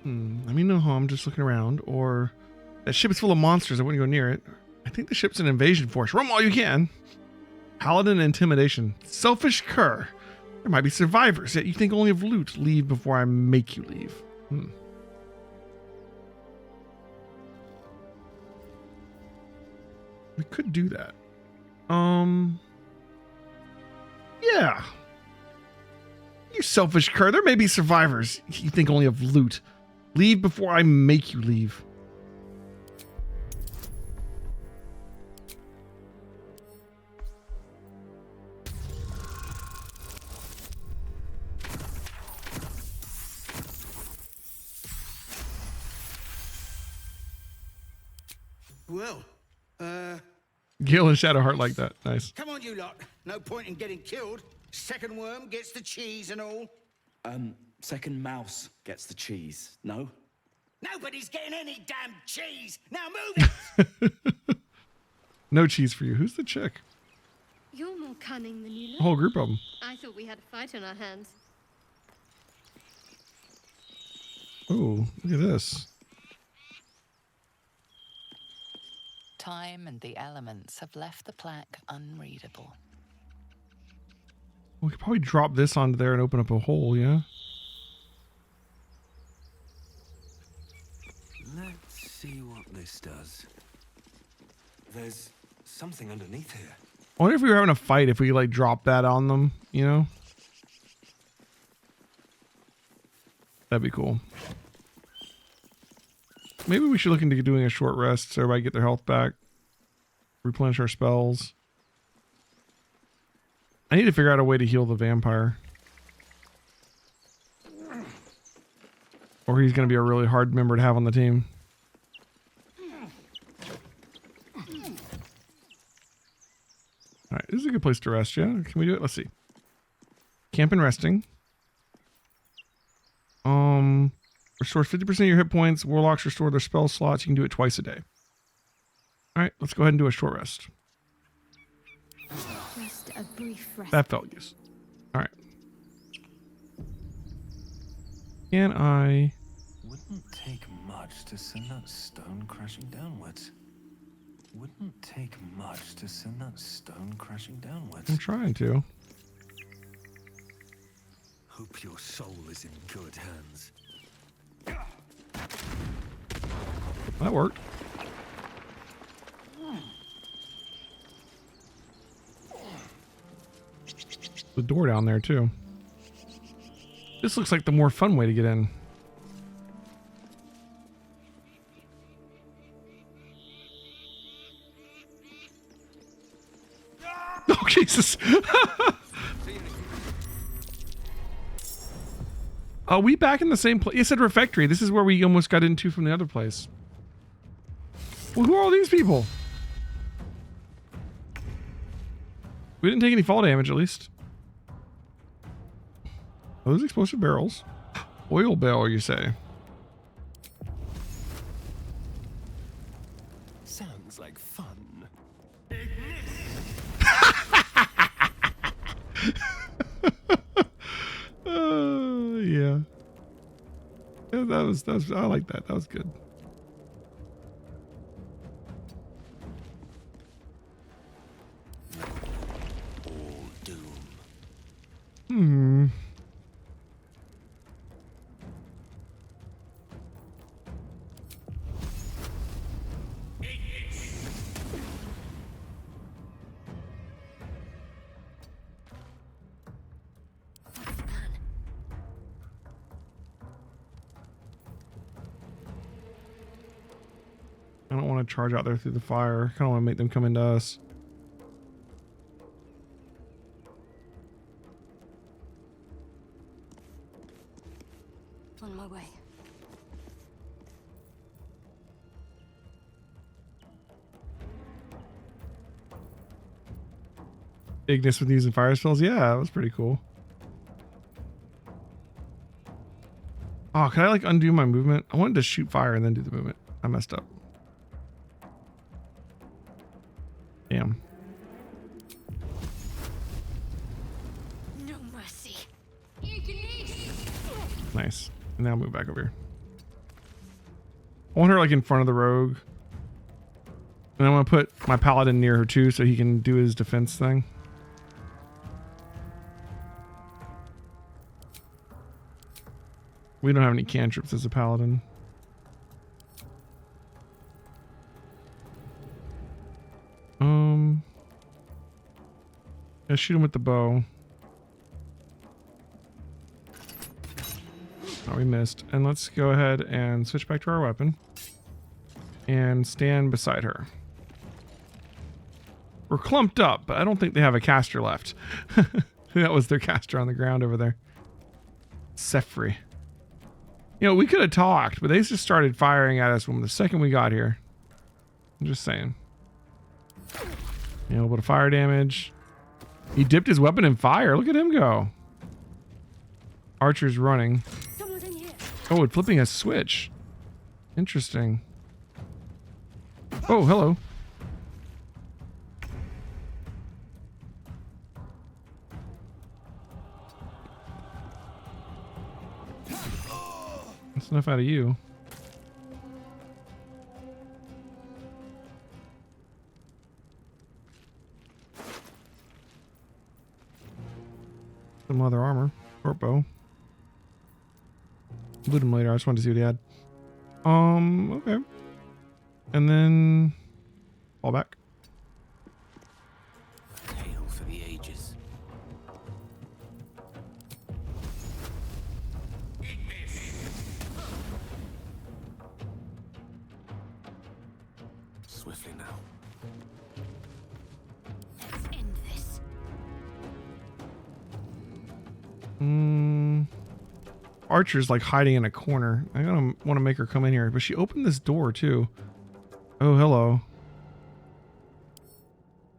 I mean, no harm, just looking around. Or that ship is full of monsters. I wouldn't go near it. I think the ship's an invasion force. Run while you can. Paladin intimidation. Selfish cur. There might be survivors, yet you think only of loot. Leave before I make you leave. We could do that. Yeah. You selfish cur. There may be survivors. You think only of loot. Leave before I make you leave.
Well,
Gale and Shadowheart like that. Nice.
come on, you lot. No point in getting killed. Second worm gets the cheese and all.
Second mouse gets the cheese, no?
Nobody's getting any damn cheese. Now move it.
No cheese for you. Who's the chick?
You're more cunning than you
A
look.
whole group of them.
I thought we had a fight on our hands.
Oh, look at this.
Time and the elements have left the plaque unreadable.
We could probably drop this onto there and open up a hole, yeah?
Let's see what this does. There's something underneath here.
I wonder if we were having a fight if we like drop that on them, you know? That'd be cool. Maybe we should look into doing a short rest so everybody get their health back. Replenish our spells. I need to figure out a way to heal the vampire. Or he's going to be a really hard member to have on the team. Alright, this is a good place to rest, yeah? Can we do it? Let's see. Camp and resting. Restores 50% of your hit points. Warlocks restore their spell slots. You can do it twice a day. Alright, let's go ahead and do a short rest.
Just a brief rest.
That felt use. Alright. Can I...
Wouldn't take much to send that stone crashing downwards. Wouldn't take much to send that stone crashing downwards.
I'm trying to.
Hope your soul is in good hands.
That worked. The door down there too. This looks like the more fun way to get in. Oh Jesus! Are we back in the same place? You said refectory. This is where we almost got into from the other place. Well, who are all these people? We didn't take any fall damage, at least. Are those explosive barrels? Oil barrel, you say?
Sounds like fun.
Yeah. Yeah, that was, I like that. That was good.
All doom.
Hmm. I don't want to charge out there through the fire. I kind of want to make them come into us.
On my way.
Ignis with using fire spells? Yeah, that was pretty cool. Oh, can I like undo my movement? I wanted to shoot fire and then do the movement. I messed up. Damn.
No mercy.
Nice. And now move back over here. I want her like in front of the rogue. And I want to put my paladin near her too so he can do his defense thing. We don't have any cantrips as a paladin. Let's shoot him with the bow. Oh, we missed. And let's go ahead and switch back to our weapon. And stand beside her. We're clumped up, but I don't think they have a caster left. That was their caster on the ground over there. Sefri. You know, we could have talked, but they just started firing at us from the second we got here. I'm just saying. You know, a little bit of fire damage. He dipped his weapon in fire. Look at him go. Archer's running. Oh, it's flipping a switch. Interesting. Oh, hello. That's enough out of you. Some leather armor. Short bow. Loot him later. I just wanted to see what he had. Okay. And then fall back.
Tale for the ages. Swiftly now.
Let's end this.
Archer's like hiding in a corner. I want to make her come in here, but she opened this door too. Oh, hello.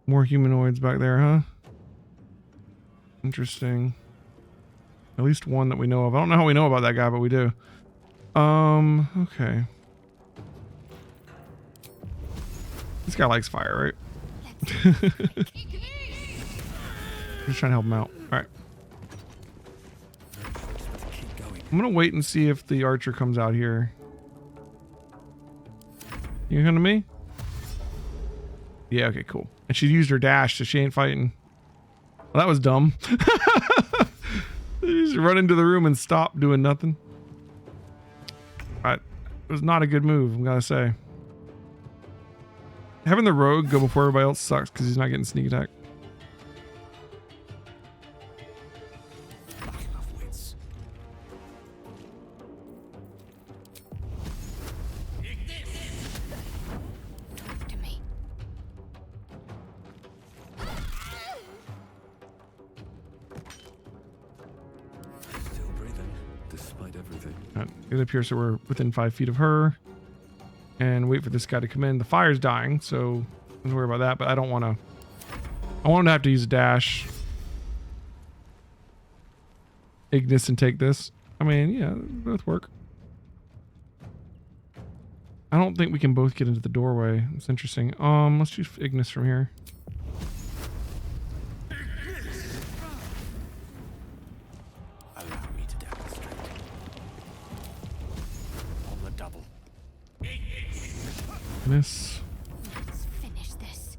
More humanoids back there, huh? Interesting. At least one that we know of. I don't know how we know about that guy, but we do. Okay. This guy likes fire, right? Just trying to help him out. All right. I'm gonna wait and see if the archer comes out here. You come to me? Yeah, okay, cool. And she used her dash, so she ain't fighting. Well, that was dumb. She just run into the room and stop doing nothing. It was not a good move, I'm gonna say. Having the rogue go before everybody else sucks because he's not getting sneak attack. Get up here so we're within 5 feet of her. And wait for this guy to come in. The fire's dying, so don't worry about that, but I don't want to... I want him to have to use a dash. Ignis and take this. I mean, yeah, both work. I don't think we can both get into the doorway. It's interesting. Let's use Ignis from here. Miss.
Let's finish this.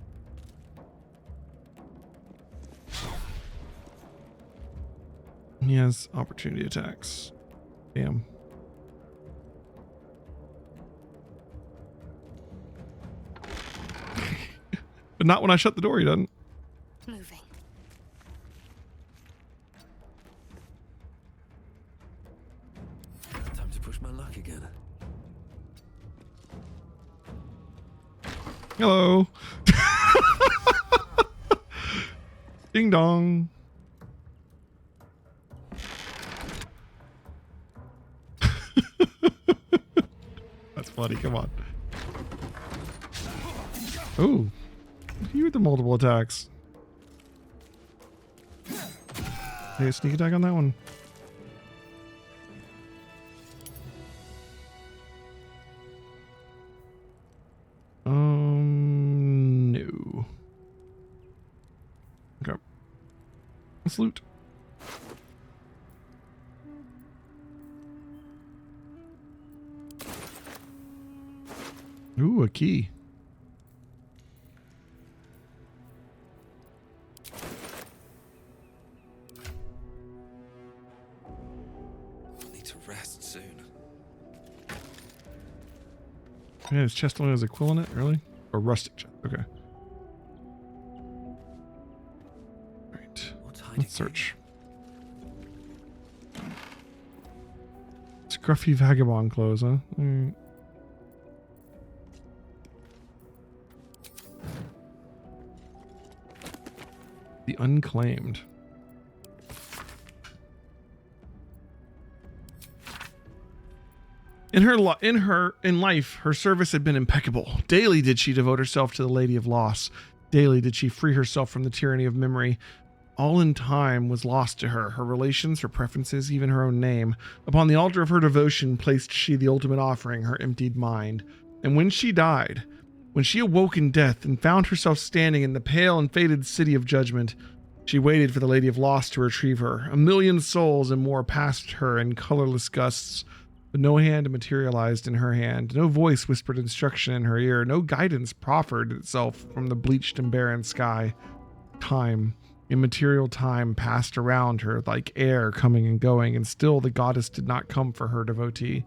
He has opportunity attacks. Damn. But not when I shut the door, he doesn't.
Moving.
Time to push my luck again.
Hello. Ding dong. That's funny. Come on. Ooh. You with the multiple attacks. Hey, sneak attack on that one. No. Okay. Let's loot. Ooh, a key.
I need to rest soon.
Yeah, his chest only has a quill in it, really? Or rustic chest. Okay. Right. Let's search. Scruffy vagabond clothes, huh? Alright. The Unclaimed. In life, her service had been impeccable. Daily did she devote herself to the Lady of Loss. Daily did she free herself from the tyranny of memory. All in time was lost to her. Her relations, her preferences, even her own name. Upon the altar of her devotion placed she the ultimate offering, her emptied mind. And when she died, when she awoke in death and found herself standing in the pale and faded city of judgment, she waited for the Lady of Loss to retrieve her. 1,000,000 souls and more passed her in colorless gusts, but no hand materialized in her hand. No voice whispered instruction in her ear. No guidance proffered itself from the bleached and barren sky. Time, Immaterial time passed around her like air coming and going, and still the goddess did not come for her devotee.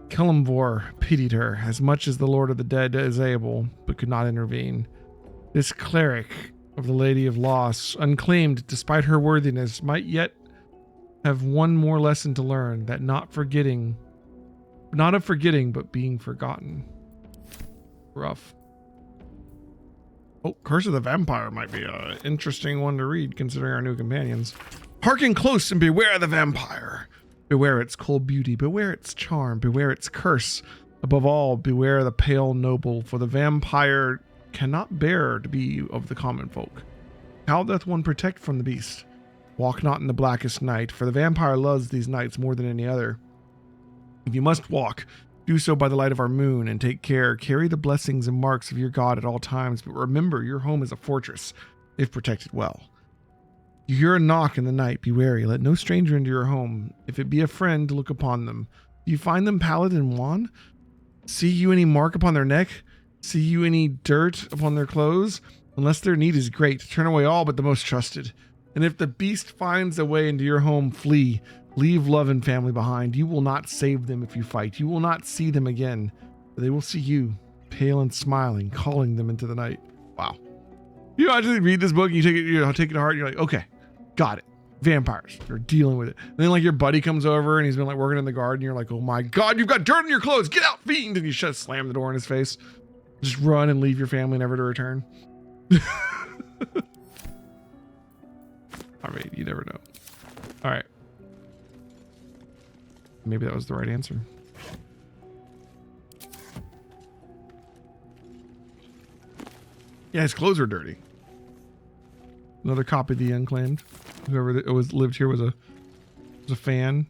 Kelemvor pitied her as much as the Lord of the Dead is able, but could not intervene. This cleric of the Lady of Loss, unclaimed despite her worthiness, might yet have one more lesson to learn, that not of forgetting, but being forgotten. Rough. Oh, Curse of the Vampire might be an interesting one to read, considering our new companions. Hearken close and beware the vampire. Beware its cold beauty, beware its charm, beware its curse. Above all, beware the pale noble, for the vampire cannot bear to be of the common folk. How doth one protect from the beast? Walk not in the blackest night, for the vampire loves these nights more than any other. If you must walk, do so by the light of our moon, and take care. Carry the blessings and marks of your God at all times, but remember your home is a fortress, if protected well. You hear a knock in the night, be wary. Let no stranger into your home. If it be a friend, look upon them. Do you find them pallid and wan? See you any mark upon their neck? See you any dirt upon their clothes? Unless their need is great, turn away all but the most trusted. And if the beast finds a way into your home, flee. Leave love and family behind. You will not save them if you fight. You will not see them again. But they will see you, pale and smiling, calling them into the night. Wow. You actually read this book and you take it to heart and you're like, okay, got it. Vampires. You're dealing with it. And then like your buddy comes over and he's been like working in the garden. You're like, oh my God, you've got dirt on your clothes. Get out, fiend. And you slam the door in his face. Just run and leave your family never to return. I mean, you never know. All right. Maybe that was the right answer. Yeah, his clothes were dirty. Another copy of the Unclaimed. Whoever lived here was a fan.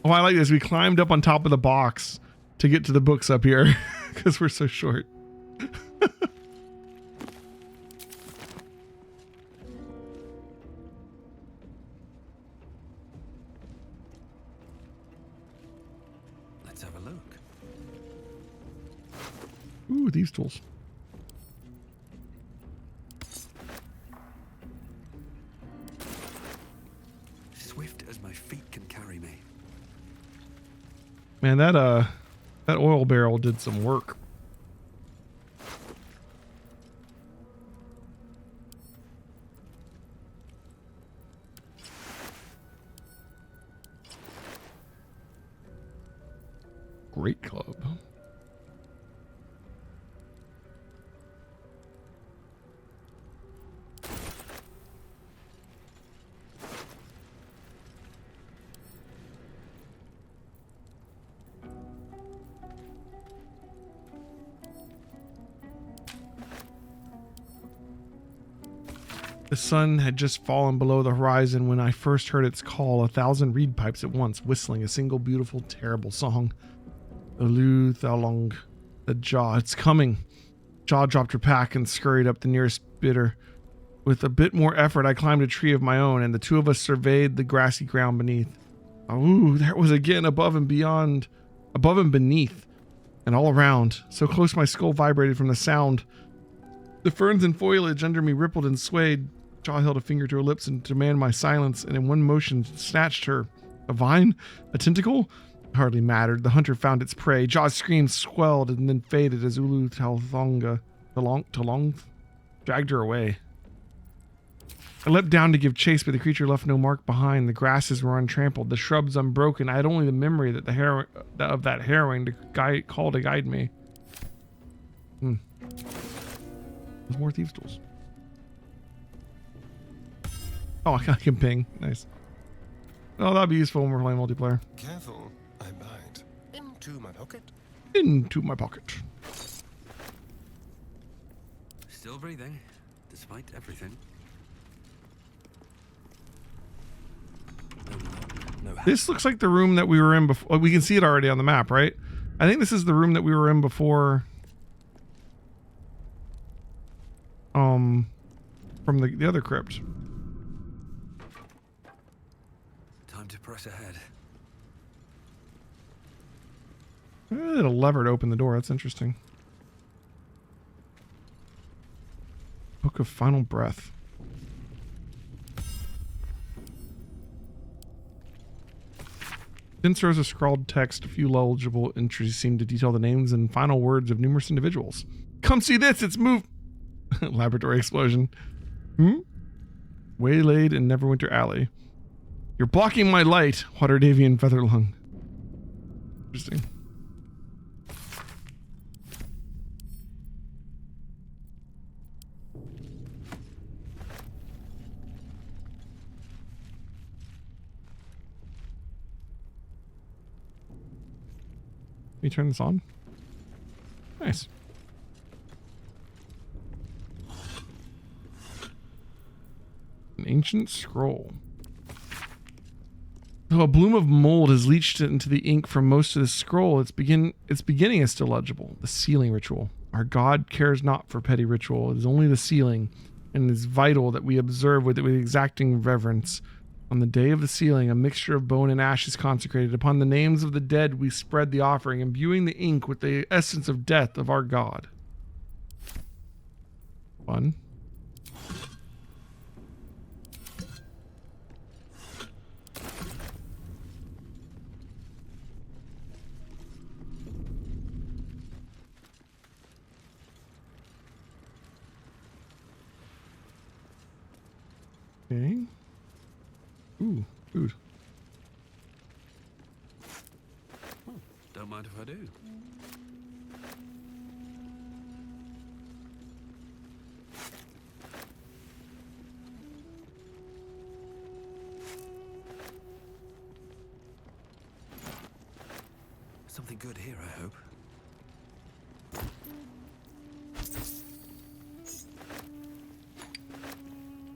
Oh, I like this. We climbed up on top of the box to get to the books up here because we're so short.
Let's have a look.
Ooh, these tools.
Swift as my feet can carry me.
Man, that oil barrel did some work. Great club. The sun had just fallen below the horizon when I first heard its call, 1,000 reed pipes at once, whistling a single beautiful, terrible song. Olu Thalong, the Jaw, it's coming. Jaw dropped her pack and scurried up the nearest bitter. With a bit more effort, I climbed a tree of my own, and the two of us surveyed the grassy ground beneath. Oh, there it was again, above and beneath, and all around. So close my skull vibrated from the sound. The ferns and foliage under me rippled and swayed. Jaw held a finger to her lips and demanded my silence, and in one motion snatched her. A vine? A tentacle? It hardly mattered. The hunter found its prey. Jaw's scream swelled and then faded as Ulu Talong dragged her away. I leapt down to give chase, but the creature left no mark behind. The grasses were untrampled, the shrubs unbroken. I had only the memory that of that harrowing to guide me. There's more thieves' tools. Oh, I can ping. Nice. Oh, that'd be useful when we're playing multiplayer.
Careful, I might. Into my pocket.
Into my pocket.
Still breathing, despite everything. No.
This looks like the room that we were in before. We can see it already on the map, right? I think this is the room that we were in before. From the other crypt.
Time to press ahead.
I did a lever to open the door. That's interesting. Book of Final Breath. Dense rows of scrawled text, a few legible entries seem to detail the names and final words of numerous individuals. Come see this, it's move. Laboratory explosion. Waylaid in Neverwinter Alley. You're blocking my light, Waterdavian Featherlung. Interesting. Let me turn this on. Nice. An ancient scroll. Though a bloom of mold has leached into the ink from most of the scroll, its beginning is still legible. The sealing ritual. Our God cares not for petty ritual. It is only the sealing, and it is vital that we observe with exacting reverence. On the day of the sealing, a mixture of bone and ash is consecrated. Upon the names of the dead, we spread the offering, imbuing the ink with the essence of death of our God. Fun. Okay. Ooh, food.
Don't mind if I do. Something good here, I hope.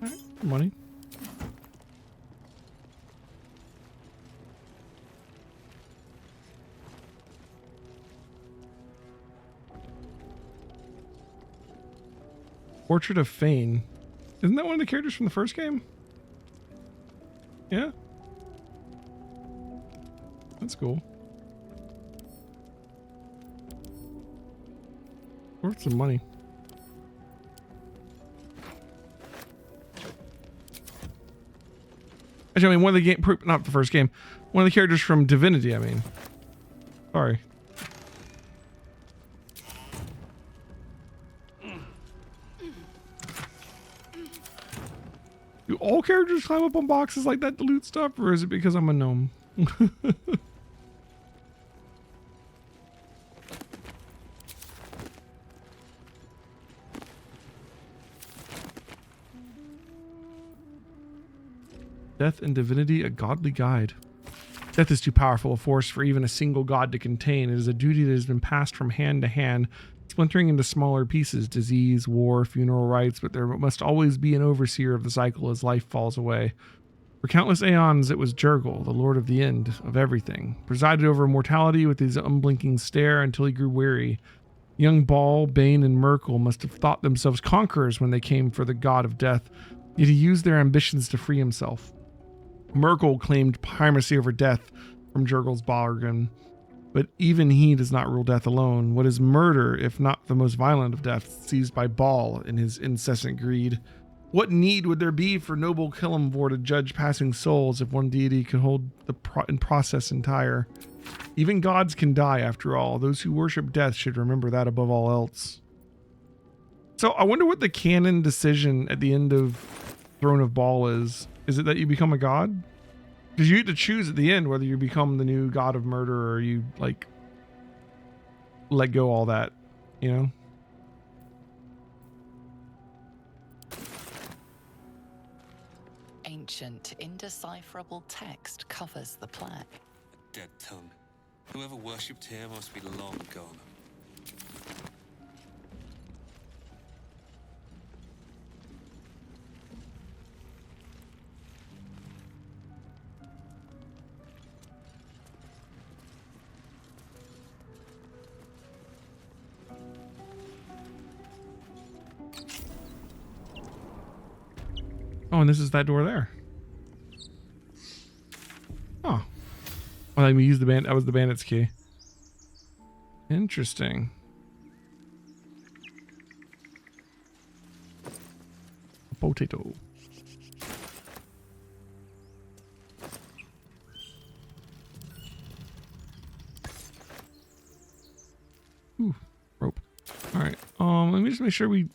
All right, money. Portrait of Fane. Isn't that one of the characters from the first game? Yeah. That's cool. Worth some money. Actually, I mean, one of the game, not the first game, one of the characters from Divinity, I mean. Sorry. Do all characters climb up on boxes like that to loot stuff, or is it because I'm a gnome? Death and Divinity, a godly guide. Death is too powerful a force for even a single god to contain. It is a duty that has been passed from hand to hand, splintering into smaller pieces, disease, war, funeral rites, but there must always be an overseer of the cycle as life falls away. For countless aeons, it was Jurgle, the lord of the end of everything, presided over mortality with his unblinking stare until he grew weary. Young Ball, Bane, and Merkel must have thought themselves conquerors when they came for the god of death, yet he used their ambitions to free himself. Merkel claimed primacy over death from Jurgle's bargain, but even he does not rule death alone. What is murder, if not the most violent of deaths, seized by Ball in his incessant greed? What need would there be for noble Killamvor to judge passing souls if one deity could hold the process entire? Even gods can die, after all. Those who worship death should remember that above all else. So I wonder what the canon decision at the end of Throne of Ball is. Is it that you become a god? Because you get to choose at the end whether you become the new god of murder or you, like, let go all that, you know?
Ancient, indecipherable text covers the plaque.
A dead tongue. Whoever worshipped here must be long gone.
Oh, and this is that door there. Oh. Well, we used the bandit. That was the bandit's key. Interesting. Potato. Ooh, rope. All right. Let me just make sure we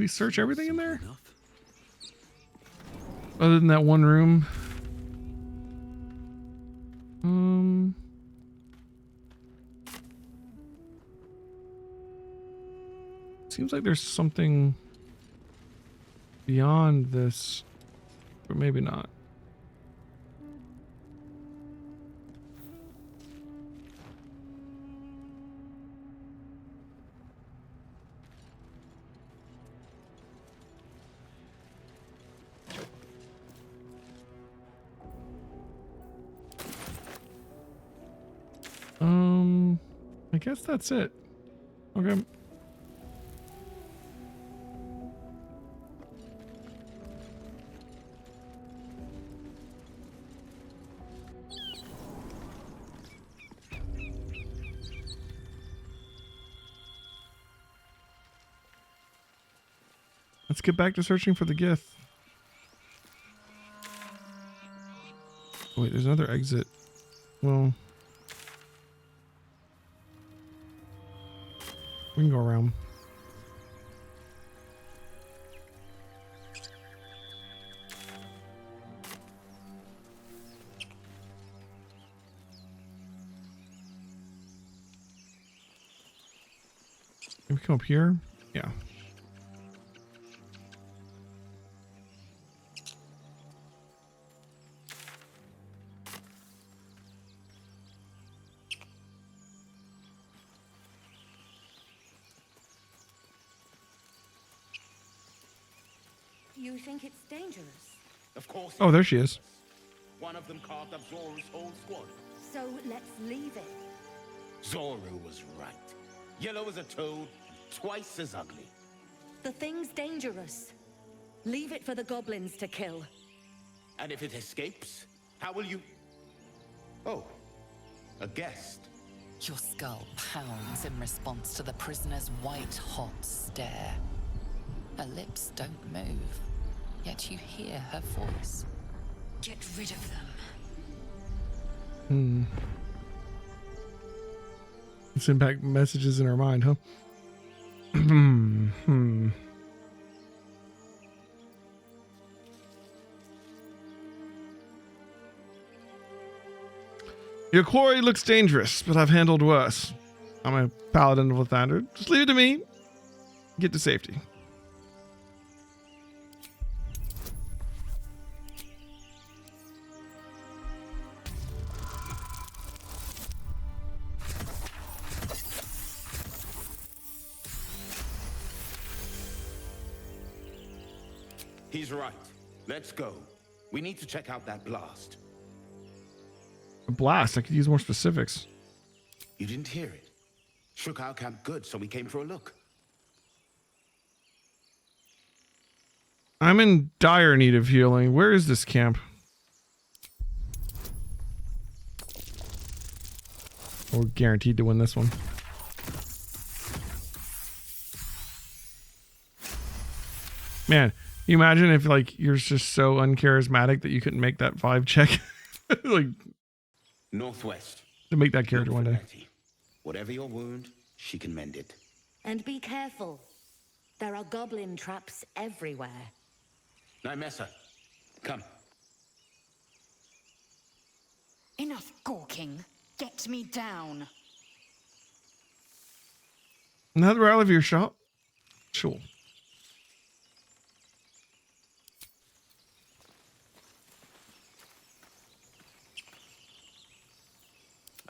search everything in there. Other than that one room. Seems like there's something beyond this, but maybe not. I guess that's it. Okay. Let's get back to searching for the Gith. Wait, there's another exit. Well, we can go around. Can we come up here? Yeah.
You think it's dangerous?
Of course.
Oh, there she is.
One of them carved up Zoru's whole squad.
So let's leave it.
Zoru was right. Yellow as a toad, twice as ugly.
The thing's dangerous. Leave it for the goblins to kill.
And if it escapes, how will you... Oh, a guest.
Your skull pounds in response to the prisoner's white-hot stare. Her lips don't move, yet you hear her voice.
Get rid of them.
Let's impact messages in our mind, huh? Your quarry looks dangerous, but I've handled worse. I'm a paladin of Lathander. Just leave it to me. Get to safety.
He's right. Let's go. We need to check out that blast.
A blast? I could use more specifics.
You didn't hear it. Shook our camp good, so we came for a look.
I'm in dire need of healing. Where is this camp? We're guaranteed to win this one. Man, you imagine if like you're just so uncharismatic that you couldn't make that 5 check, like
Northwest.
To make that character one day.
Whatever your wound, she can mend it.
And be careful. There are goblin traps everywhere.
Nymessa, come.
Enough gawking. Get me down.
Another out of your shop? Sure.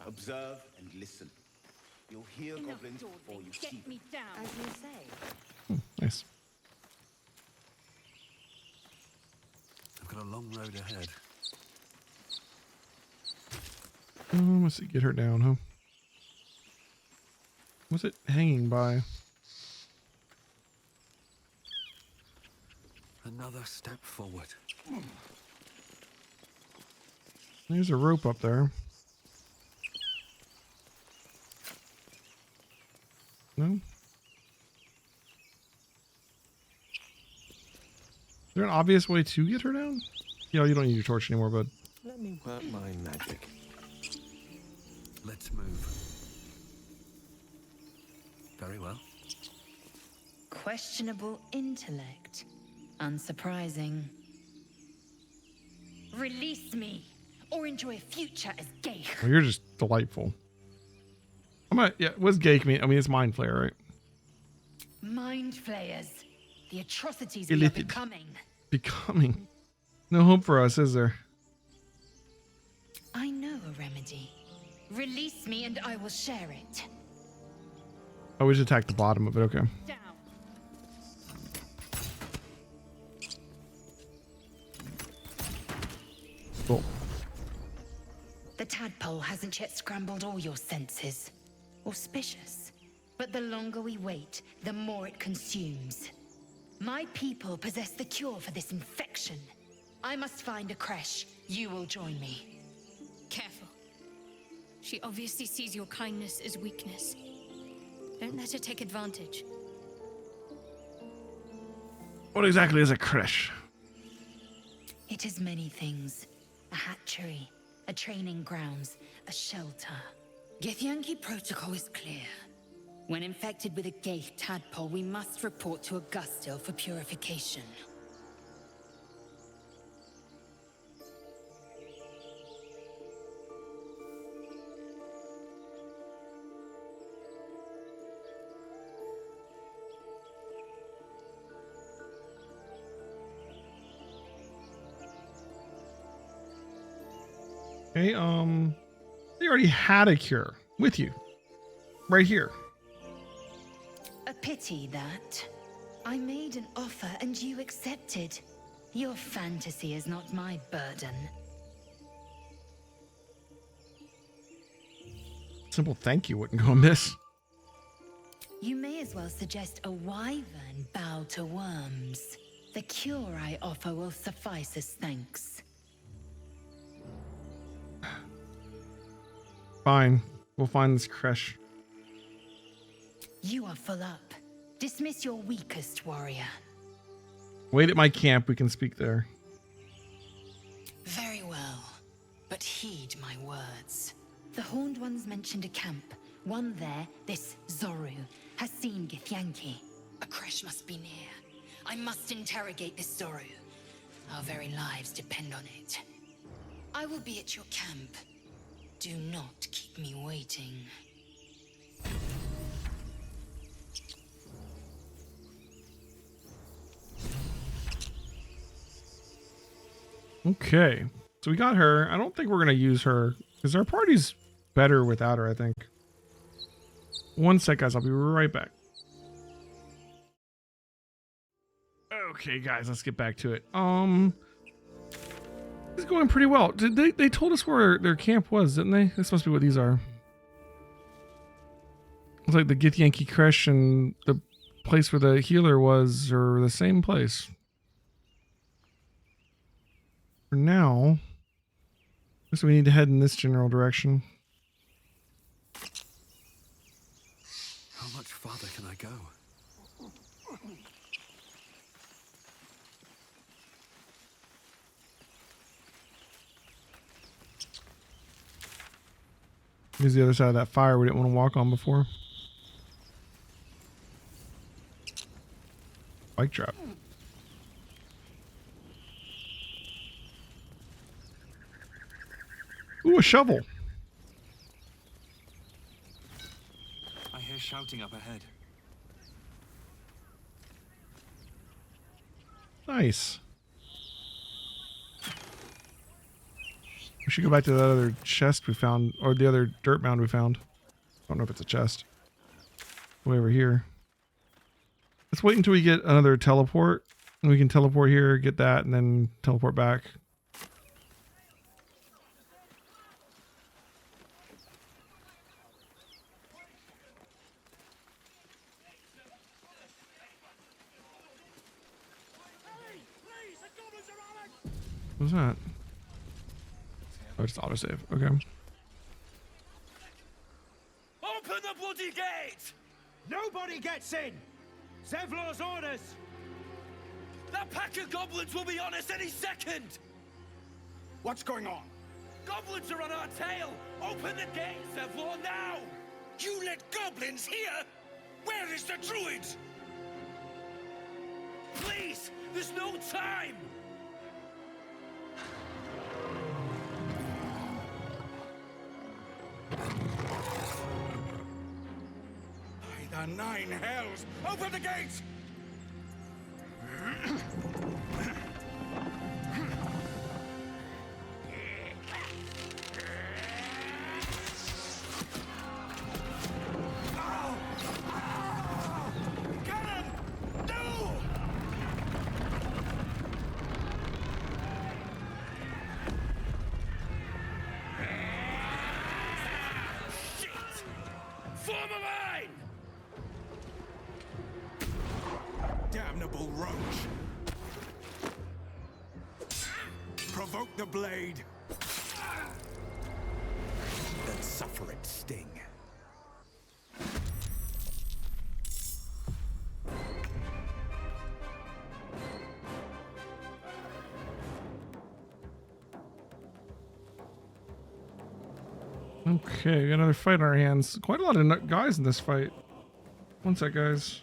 Observe and listen. You'll hear goblins before you see
Get me down.
As you say.
Nice.
I've got a long road ahead.
Let's see, get her down, huh? What's it hanging by?
Another step forward.
There's a rope up there. No? Is there an obvious way to get her down? You don't need your torch anymore, bud.
Let me work my magic.
Let's move.
Very well.
Questionable intellect. Unsurprising. Release me, or enjoy a future as Gale.
Well, you're just delightful. What's Gake mean? I mean, it's mind flayer, right?
Mind flayers. The atrocities we are
Gilded.
becoming.
No hope for us, is there?
I know a remedy. Release me and I will share it.
Oh, we just attacked the bottom of it. Okay.
Down.
Cool.
The tadpole hasn't yet scrambled all your senses. Auspicious. But the longer we wait, the more it consumes. My people possess the cure for this infection. I must find a creche. You will join me.
Careful. She obviously sees your kindness as weakness. Don't let her take advantage.
What exactly is a creche?
It is many things. A hatchery, a training grounds, a shelter. Githyanki protocol is clear. When infected with a Gaith tadpole, we must report to Augustil for purification.
Okay, they already had a cure with you. Right here.
A pity that. I made an offer and you accepted. Your fantasy is not my burden.
Simple thank you wouldn't go amiss.
You may as well suggest a wyvern bow to worms. The cure I offer will suffice as thanks.
Fine. We'll find this creche.
You are full up. Dismiss your weakest warrior.
Wait at my camp. We can speak there.
Very well, but heed my words. The Horned Ones mentioned a camp. One there, this Zoru, has seen Githyanki. A creche must be near. I must interrogate this Zoru. Our very lives depend on it. I will be at your camp. Do not keep me waiting.
Okay. So we got her. I don't think we're going to use her because our party's better without her, I think. One sec, guys. I'll be right back. Okay, guys, let's get back to it. It's going pretty well. They told us where their camp was, didn't they? This must be what these are. It's like the Githyanki creche and the place where the healer was are the same place. For now, I guess we need to head in this general direction.
How much farther can I go?
Here's the other side of that fire we didn't want to walk on before. Bike trap. Ooh, a shovel.
I hear shouting up ahead.
Nice. We should go back to that other chest we found, or the other dirt mound we found. I don't know if it's a chest. Way over here. Let's wait until we get another teleport. And we can teleport here, get that, and then teleport back. What's that? Oh, it's autosave. Okay.
Open the bloody gate!
Nobody gets in! Zevlor's orders!
That pack of goblins will be on us any second!
What's going on?
Goblins are on our tail! Open the gate, Zevlor, now!
You let goblins here? Where is the druid? Please, there's no time! By the nine hells! Open the gates! Form a line! Damnable roach! Provoke the blade! Then suffer its sting.
Okay, we got another fight on our hands. Quite a lot of guys in this fight. One sec, guys.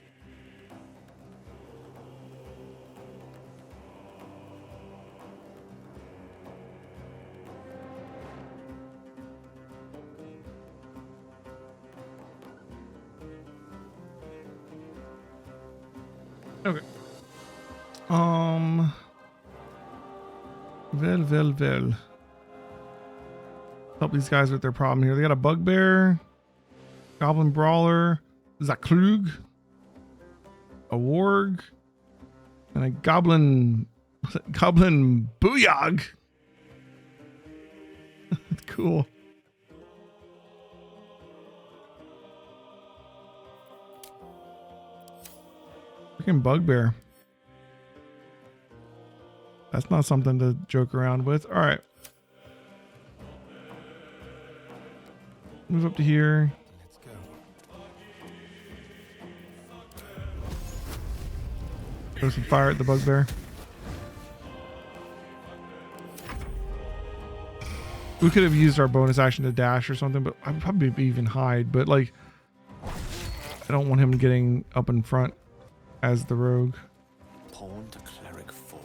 Okay. Well. Help these guys with their problem here. They got a bugbear, goblin brawler, Zaklug, a warg, and a goblin booyog. Cool. Freaking bugbear. That's not something to joke around with. All right. Move up to here.
Let's go.
Throw some fire at the bugbear. We could have used our bonus action to dash or something, but I'd probably even hide. But like, I don't want him getting up in front as the rogue.
Pawn to cleric 4.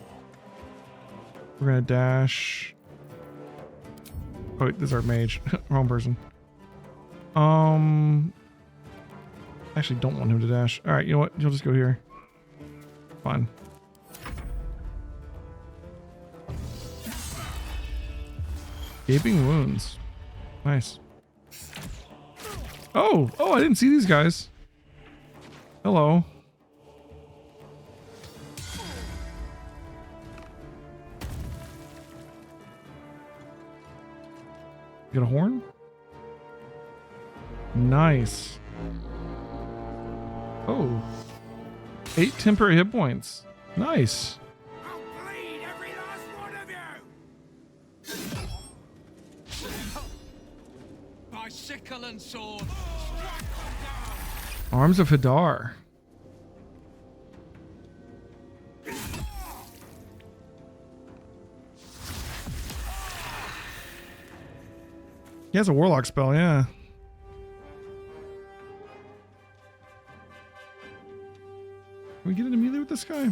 We're gonna dash. Oh wait, this is our mage. Wrong person. Actually don't want him to dash. All right, you know what? You'll just go here. Fine. Gaping wounds. Nice. Oh, I didn't see these guys. Hello. You got a horn? Nice. Oh. 8 temporary hit points. Nice.
I'll bleed every last one of you! By sickle and sword, strike them down!
Arms of Hadar. He has a warlock spell, yeah. Can we get into melee with this guy?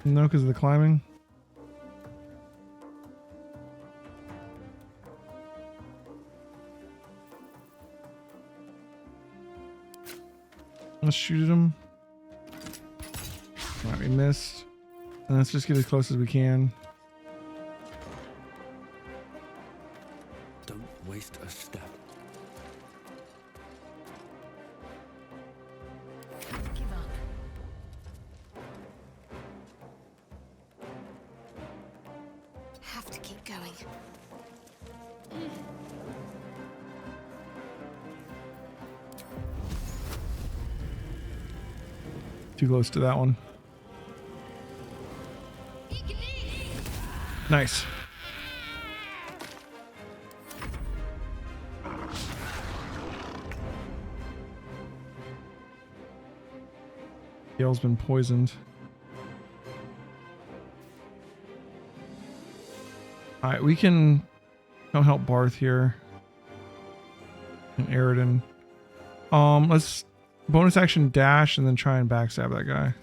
No, because of the climbing. Let's shoot at him. Alright, we missed. And let's just get as close as we can.
Don't waste a step.
Give up.
Have to keep going.
Too close to that one. Nice. Gale's been poisoned. Alright, we can go help Barth here. And Aridin. Let's bonus action dash and then try and backstab that guy.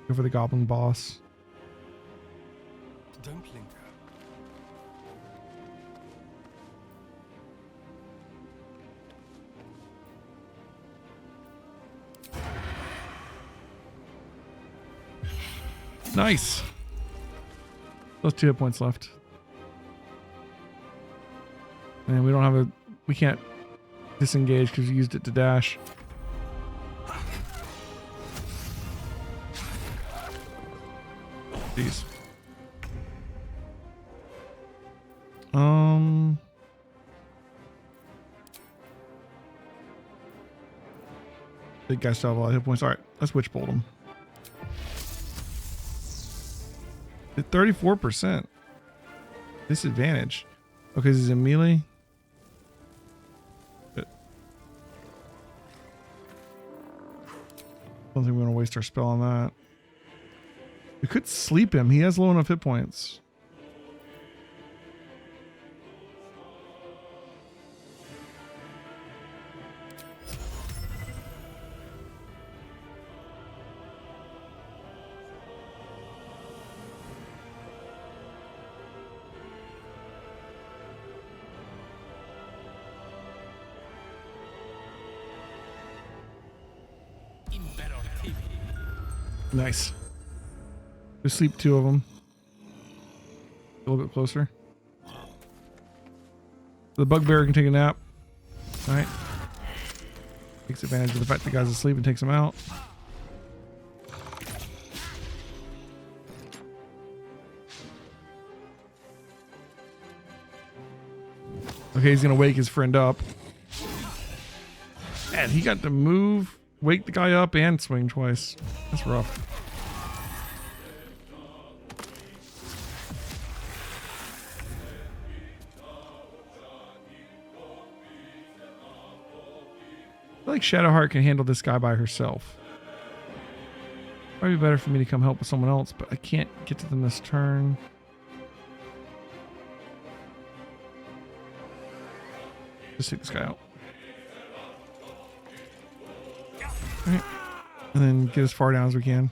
Go for the goblin boss.
Don't linger.
Nice. Those 2 hit points left. And we don't have we can't disengage because we used it to dash. Jeez. Big guy still have a lot of hit points. All right, let's witch bolt him. At 34%. Disadvantage. Okay, this is a melee. Good. Don't think we want to waste our spell on that. We could sleep him. He has low enough hit points. Nice. Just sleep 2 of them. A little bit closer. The bugbear can take a nap. All right. Takes advantage of the fact the guy's asleep and takes him out. Okay, he's gonna wake his friend up. And he got to move, wake the guy up, and swing twice. That's rough. I feel like Shadowheart can handle this guy by herself. Probably better for me to come help with someone else, but I can't get to them this turn. Just take this guy out. All right. And then get as far down as we can.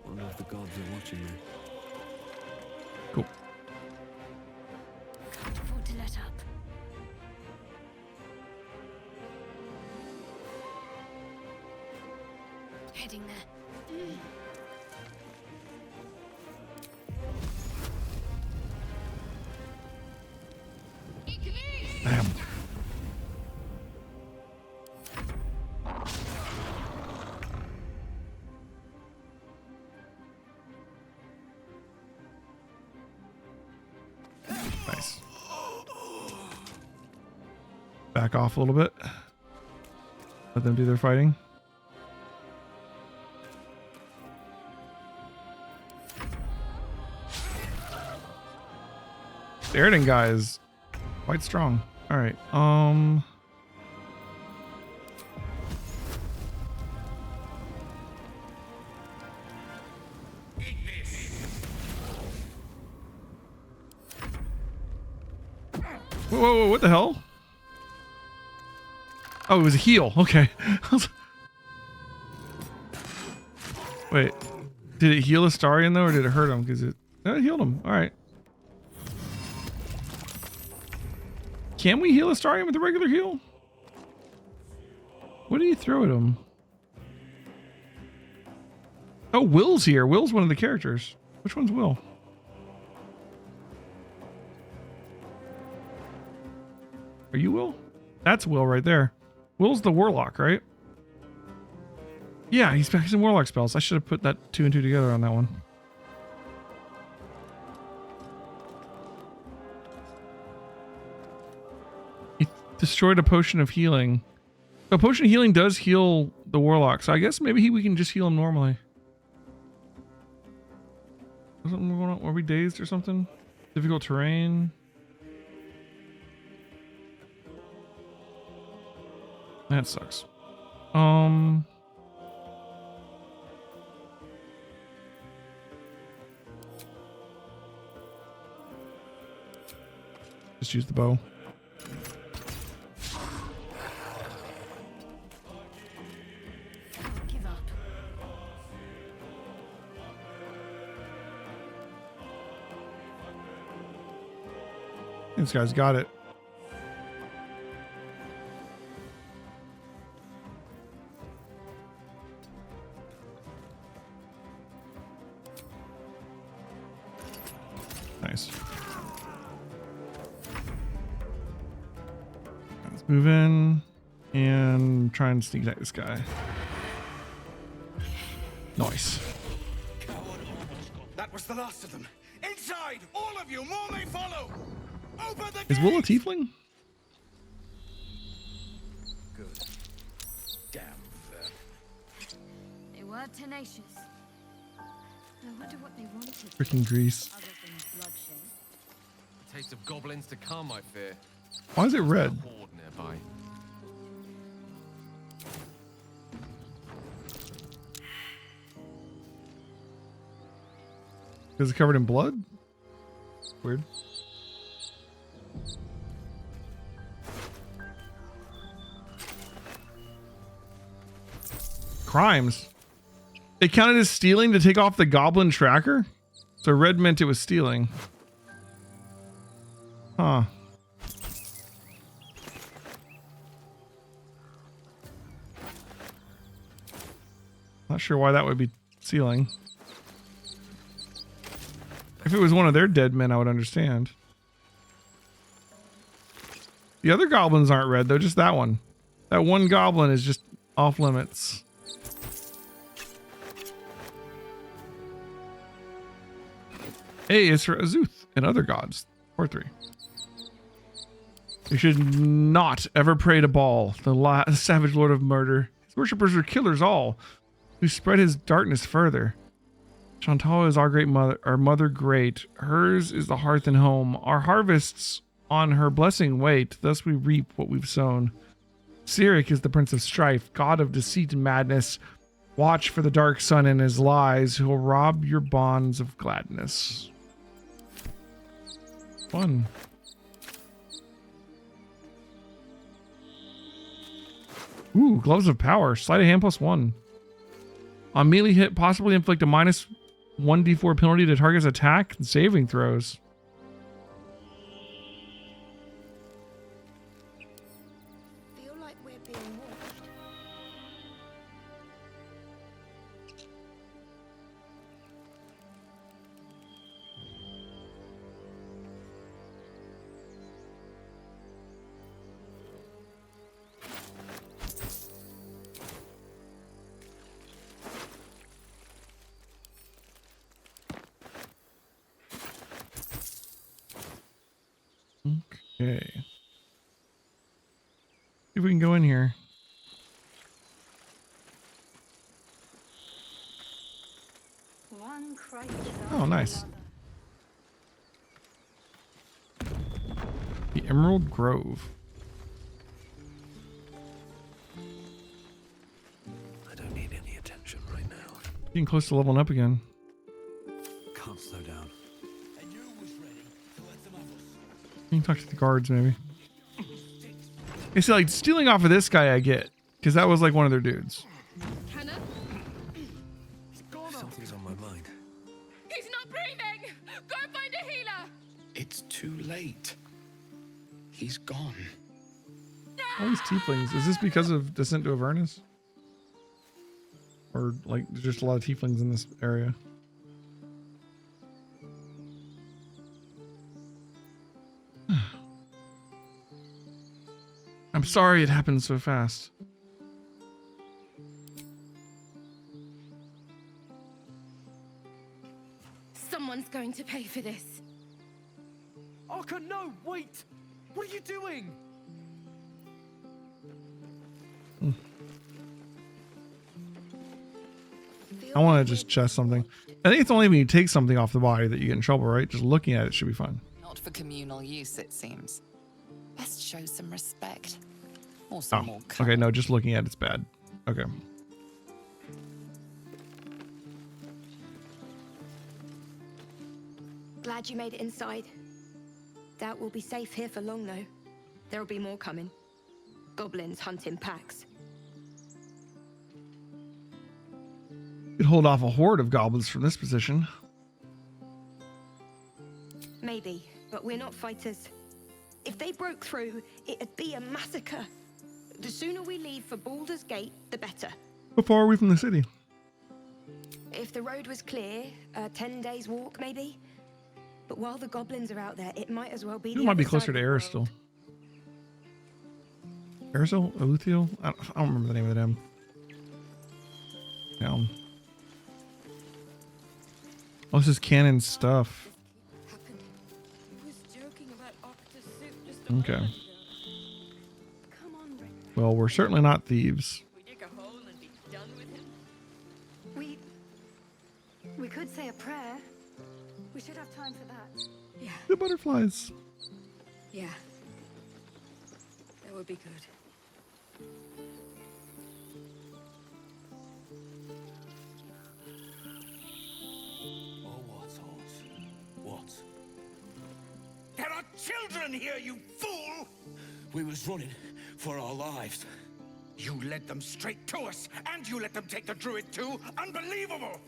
Wonder if the gods are watching me.
Cool.
Can't afford to let up. Heading there.
Damn. Nice. Back off a little bit. Let them do their fighting. The Airden guy is quite strong. All right. Whoa, what the hell? Oh, it was a heal. Okay. Wait. Did it heal Astarion though, or did it hurt him? Because it healed him. All right. Can we heal Astarion with a regular heal? What did he throw at him? Oh, Will's here. Will's one of the characters. Which one's Will? Are you Will? That's Will right there. Will's the warlock, right? Yeah, he's practicing warlock spells. I should have put that 2 and 2 together on that one. He destroyed a potion of healing. A potion of healing does heal the warlock, so I guess maybe we can just heal him normally. Something going on? Were we dazed or something? Difficult terrain. That sucks. Just use the bow.
Give up.
This guy's got it. Nice. Let's move in and try and sneak attack this guy. Nice.
That was the last of them. Inside, all of you, more may follow. Open the
Is Will a tiefling?
Good. Damn them.
They were tenacious. I wonder what they wanted.
Freaking grease.
Other than bloodshed.
A taste of goblins to come, I fear.
Why is it red?
Horde nearby.
Is it covered in blood? Weird. Crimes. It counted as stealing to take off the goblin tracker? So red meant it was stealing. Huh. Not sure why that would be stealing. If it was one of their dead men, I would understand. The other goblins aren't red, though, just that one. That one goblin is just off limits. A is for Azuth and other gods. 4-3. You should not ever pray to Baal, the savage lord of murder. His worshippers are killers all, who spread his darkness further. Chantal is our great mother, our mother great. Hers is the hearth and home. Our harvests on her blessing wait. Thus we reap what we've sown. Cyric is the prince of strife, god of deceit and madness. Watch for the dark sun and his lies, who will rob your bonds of gladness. Fun. Ooh, gloves of power. Sleight of hand +1. On melee hit, possibly inflict a -1d4 penalty to target's attack and saving throws.
Feel like we're being watched.
Okay. See if we can go in here.
One crisis
Oh,
after
nice.
another.
The Emerald Grove.
I don't need any attention right now.
Getting close to leveling up again.
Can't slow down.
You can talk to the guards, maybe. You see, like, stealing off of this guy I get. Because that was, like, one of their dudes.
Hannah?
Something's on my mind.
He's not breathing! Go find a healer!
It's too late. He's gone.
All these tieflings. Is this because of Descent to Avernus? Or, like, there's just a lot of tieflings in this area? I'm sorry it happened so fast.
Someone's going to pay for this.
Arca, no, wait! What are you doing?
I want to just chest something. I think it's only when you take something off the body that you get in trouble, right? Just looking at it should be fine.
Not for communal use, it seems. Best show some respect. Or some more
Okay, no, just looking at it's bad. Okay.
Glad you made it inside.
Doubt we'll be safe here for long, though. There'll be more coming. Goblins hunt in packs.
Could hold off a horde of goblins from this position.
Maybe, but we're not fighters. If they broke through, it'd be a massacre. The sooner we leave for Baldur's Gate, the better.
How far are we from the city?
If the road was clear, 10 days walk maybe. But while the goblins are out there, it might as well be.
It might be closer to Aristil. Aristil? Eluthiel? I don't remember the name of the damn town. Oh, this is canon stuff. Okay. Well, we're certainly not thieves.
We could say a prayer. We should have time for that.
Yeah.
The butterflies.
Yeah. That would be good.
Oh, what? There are children here, you fool!
We was running for our lives.
You led them straight to us, and you let them take the druid too? Unbelievable!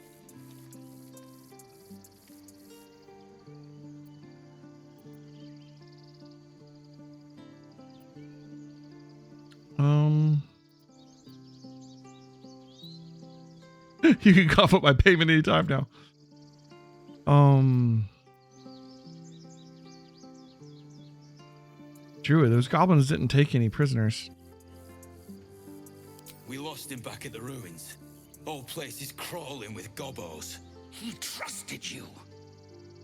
You can cough up my payment anytime now. Druid, those goblins didn't take any prisoners.
We lost him back at the ruins. Whole place is crawling with gobos.
He trusted you.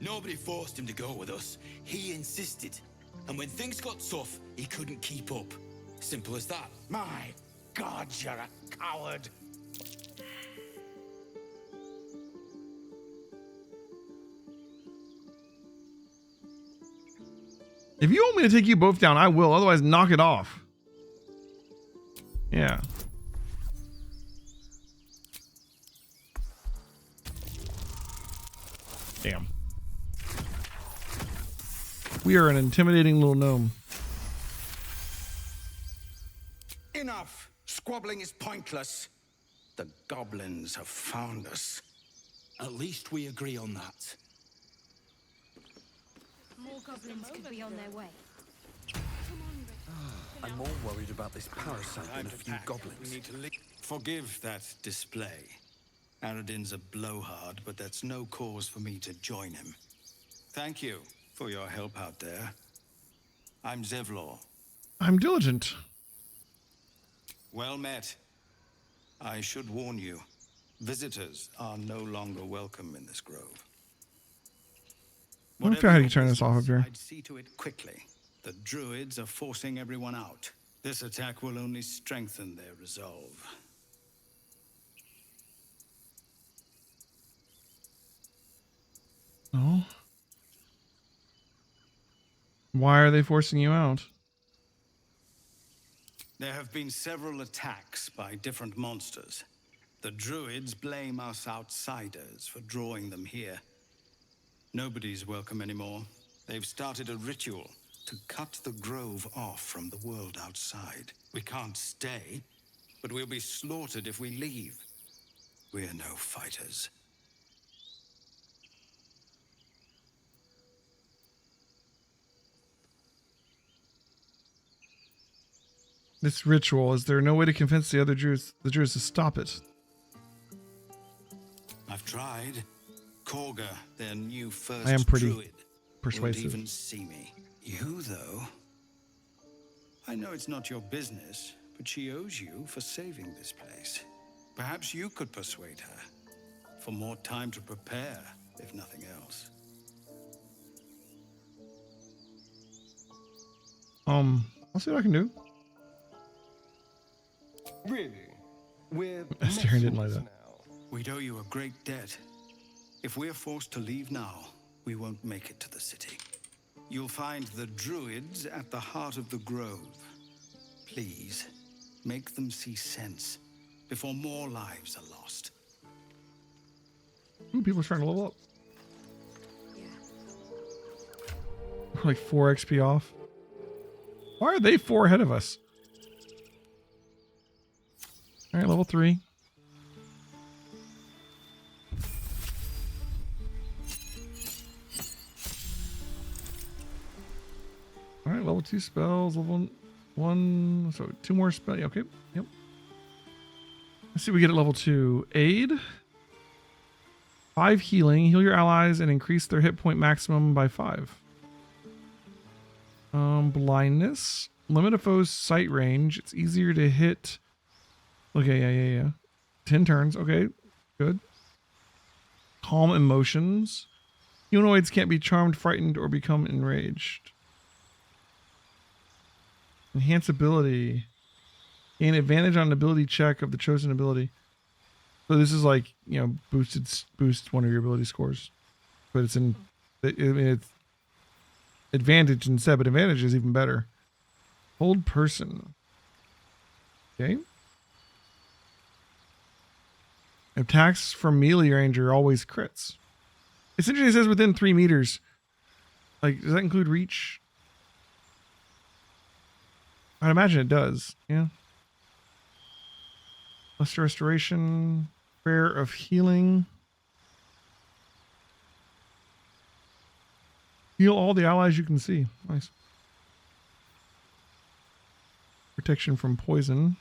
Nobody forced him to go with us. He insisted. And when things got tough, he couldn't keep up. Simple as that.
My God, you're a coward.
If you want me to take you both down, I will. Otherwise, knock it off. Yeah. Damn. We are an intimidating little gnome.
Enough! Squabbling is pointless. The goblins have found us.
At least we agree on that.
More goblins could be on their way.
I'm more worried about this parasite than a few goblins.
We need to forgive that display. Aradin's a blowhard, but that's no cause for me to join him. Thank you for your help out there. I'm Zevlor.
I'm diligent.
Well met. I should warn you, visitors are no longer welcome in this grove.
I don't know how you turn this off up here.
I'd see to it quickly. The druids are forcing everyone out. This attack will only strengthen their resolve.
Oh. Why are they forcing you out?
There have been several attacks by different monsters. The druids blame us outsiders for drawing them here. Nobody's welcome anymore. They've started a ritual to cut the grove off from the world outside. We can't stay, but we'll be slaughtered if we leave. We're no fighters.
This ritual, is there no way to convince the other Druids to stop it?
I've tried. Korga, their new first
I am pretty
druid,
persuasive.
won't even see me. You, though? I know it's not your business, but she owes you for saving this place. Perhaps you could persuade her. For more time to prepare, if nothing else.
I'll see what I can do.
Really? We're
Staring didn't like that.
We'd owe you a great debt. If we're forced to leave now, we won't make it to the city. You'll find the druids at the heart of the grove. Please, make them see sense before more lives are lost.
Ooh, people are trying to level up. We're like 4 XP off. Why are they 4 ahead of us? All right, level 3. All right, level 2 spells, level 1, so 2 more spells. Yeah, okay, yep. Let's see what we get at level 2. Aid. 5 healing. Heal your allies and increase their hit point maximum by 5. Blindness. Limit a foe's sight range. It's easier to hit. Okay, yeah. 10 turns. Okay, good. Calm emotions. Humanoids can't be charmed, frightened, or become enraged. Enhance ability. Gain advantage on an ability check of the chosen ability. So this is like, you know, boost one of your ability scores. But it's in, it's advantage instead, but advantage is even better. Hold person. Okay. Attacks from melee range are always crits. Essentially it says within 3 meters. Like, does that include reach? I'd imagine it does. Yeah. Lesser restoration. Prayer of healing. Heal all the allies you can see. Nice. Protection from poison.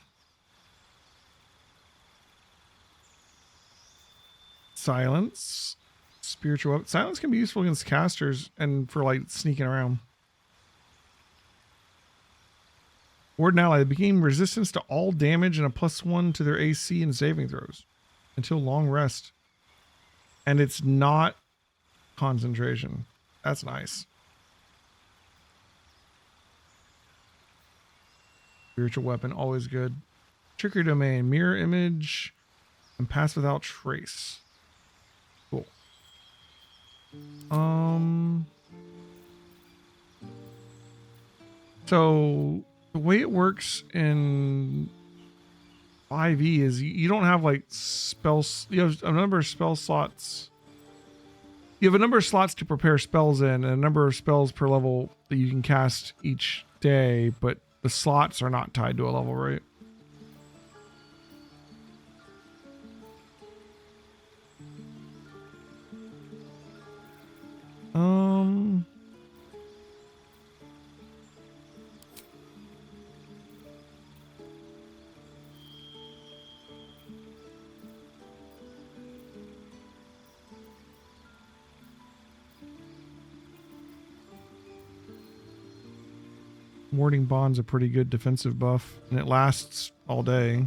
Silence. Spiritual weapon. Silence can be useful against casters and for like sneaking around. Ward an ally. They gain resistance to all damage and a +1 to their AC and saving throws until long rest. And it's not concentration. That's nice. Spiritual weapon, always good. Trickery domain, mirror image, and pass without trace. Cool. So the way it works in 5e is you don't have like spells. You have a number of spell slots. You have a number of slots to prepare spells in and a number of spells per level that you can cast each day, but the slots are not tied to a level, right? Warding Bond's a pretty good defensive buff, and it lasts all day.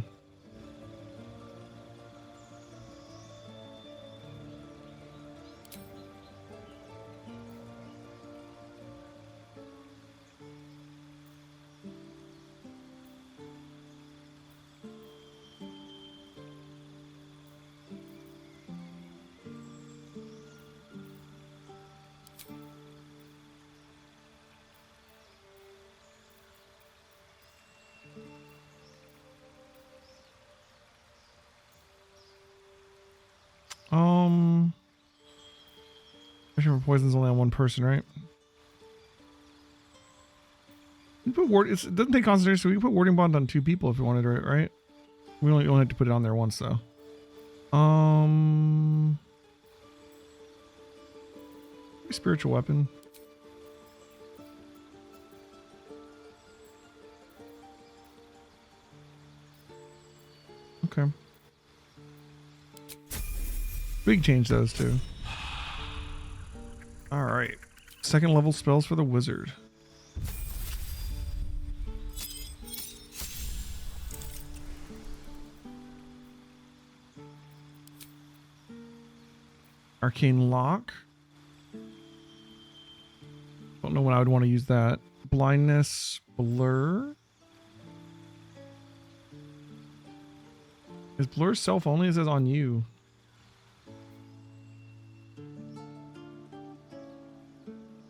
Pressure for poison's only on 1 person, right? We put it doesn't take concentration, so we can put warding bond on 2 people if we wanted to, right? We only have to put it on there once though. Spiritual weapon. Okay. We can change those too. All right. 2nd level spells for the wizard. Arcane Lock. Don't know when I would want to use that. Blindness, Blur. Is Blur self only? It says on you.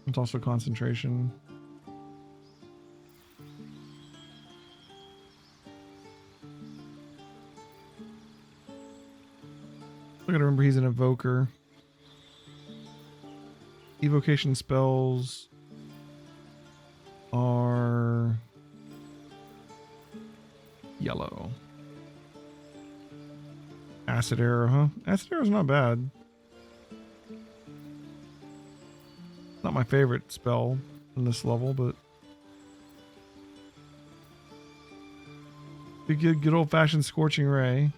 It's also concentration. I gotta remember he's an evoker. Evocation spells. are yellow. Acid arrow, huh? Acid arrow's not bad. Not my favorite spell in this level, but a good old-fashioned scorching ray.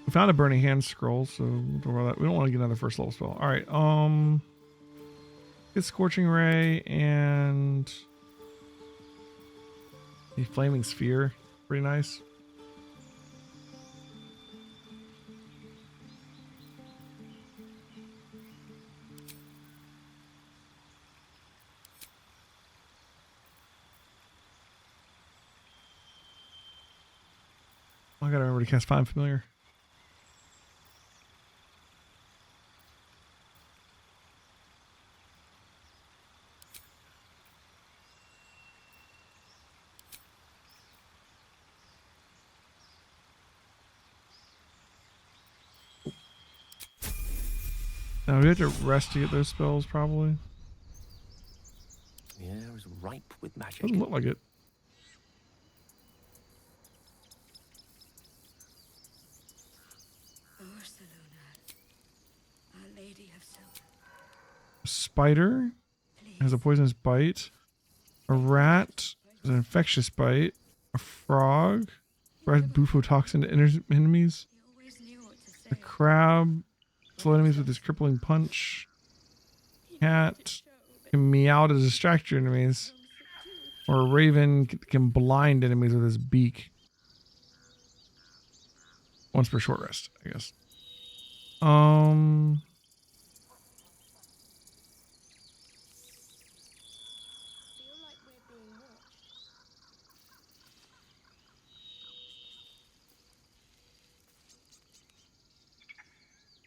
We found a burning hand scroll, so we don't want to get another first level spell. All right, get scorching ray and the flaming sphere. Pretty nice. I gotta remember to cast Find Familiar. Now we have to rest to get those spells, probably.
The air is ripe with magic.
Doesn't look like it. A spider has a poisonous bite. A rat has an infectious bite. A frog spreads bufotoxin to enemies. A crab slow enemies with his crippling punch. Cat can meow to distract your enemies. Or a raven can blind enemies with his beak. Once per short rest, I guess.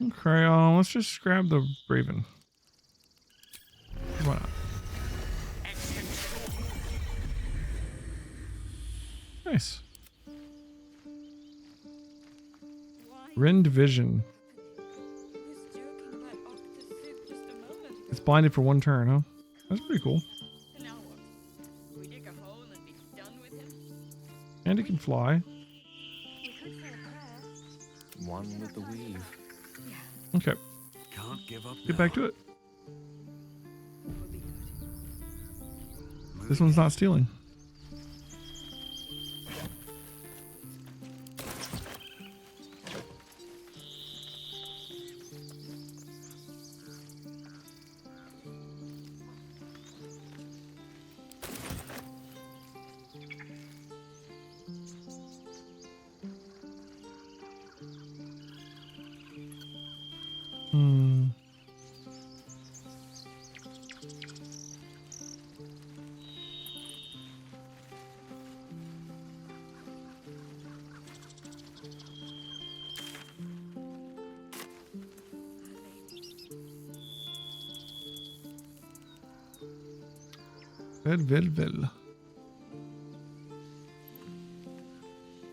Okay, let's just grab the raven. Why not? Nice. Rend vision. It's blinded for one turn, huh? That's pretty cool. And it can fly.
One with the weave.
Okay.
Can't give up.
Get back to it. This one's not stealing. Vel.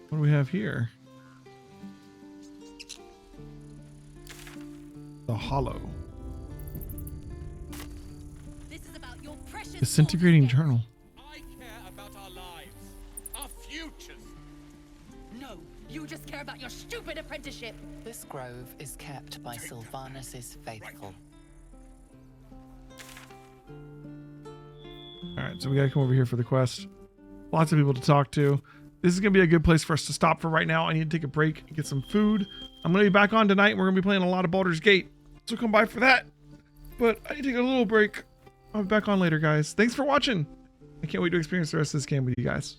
What do we have here? The Hollow.
This is about your precious
Disintegrating Journal.
I care about our lives, our futures.
No, you just care about your stupid apprenticeship.
This grove is kept by Sylvanus' faithful.
Alright, so we gotta come over here for the quest. Lots of people to talk to. This is gonna be a good place for us to stop for right now. I need to take a break and get some food. I'm gonna be back on tonight and we're gonna be playing a lot of Baldur's Gate. So come by for that. But I need to take a little break. I'll be back on later, guys. Thanks for watching. I can't wait to experience the rest of this game with you guys.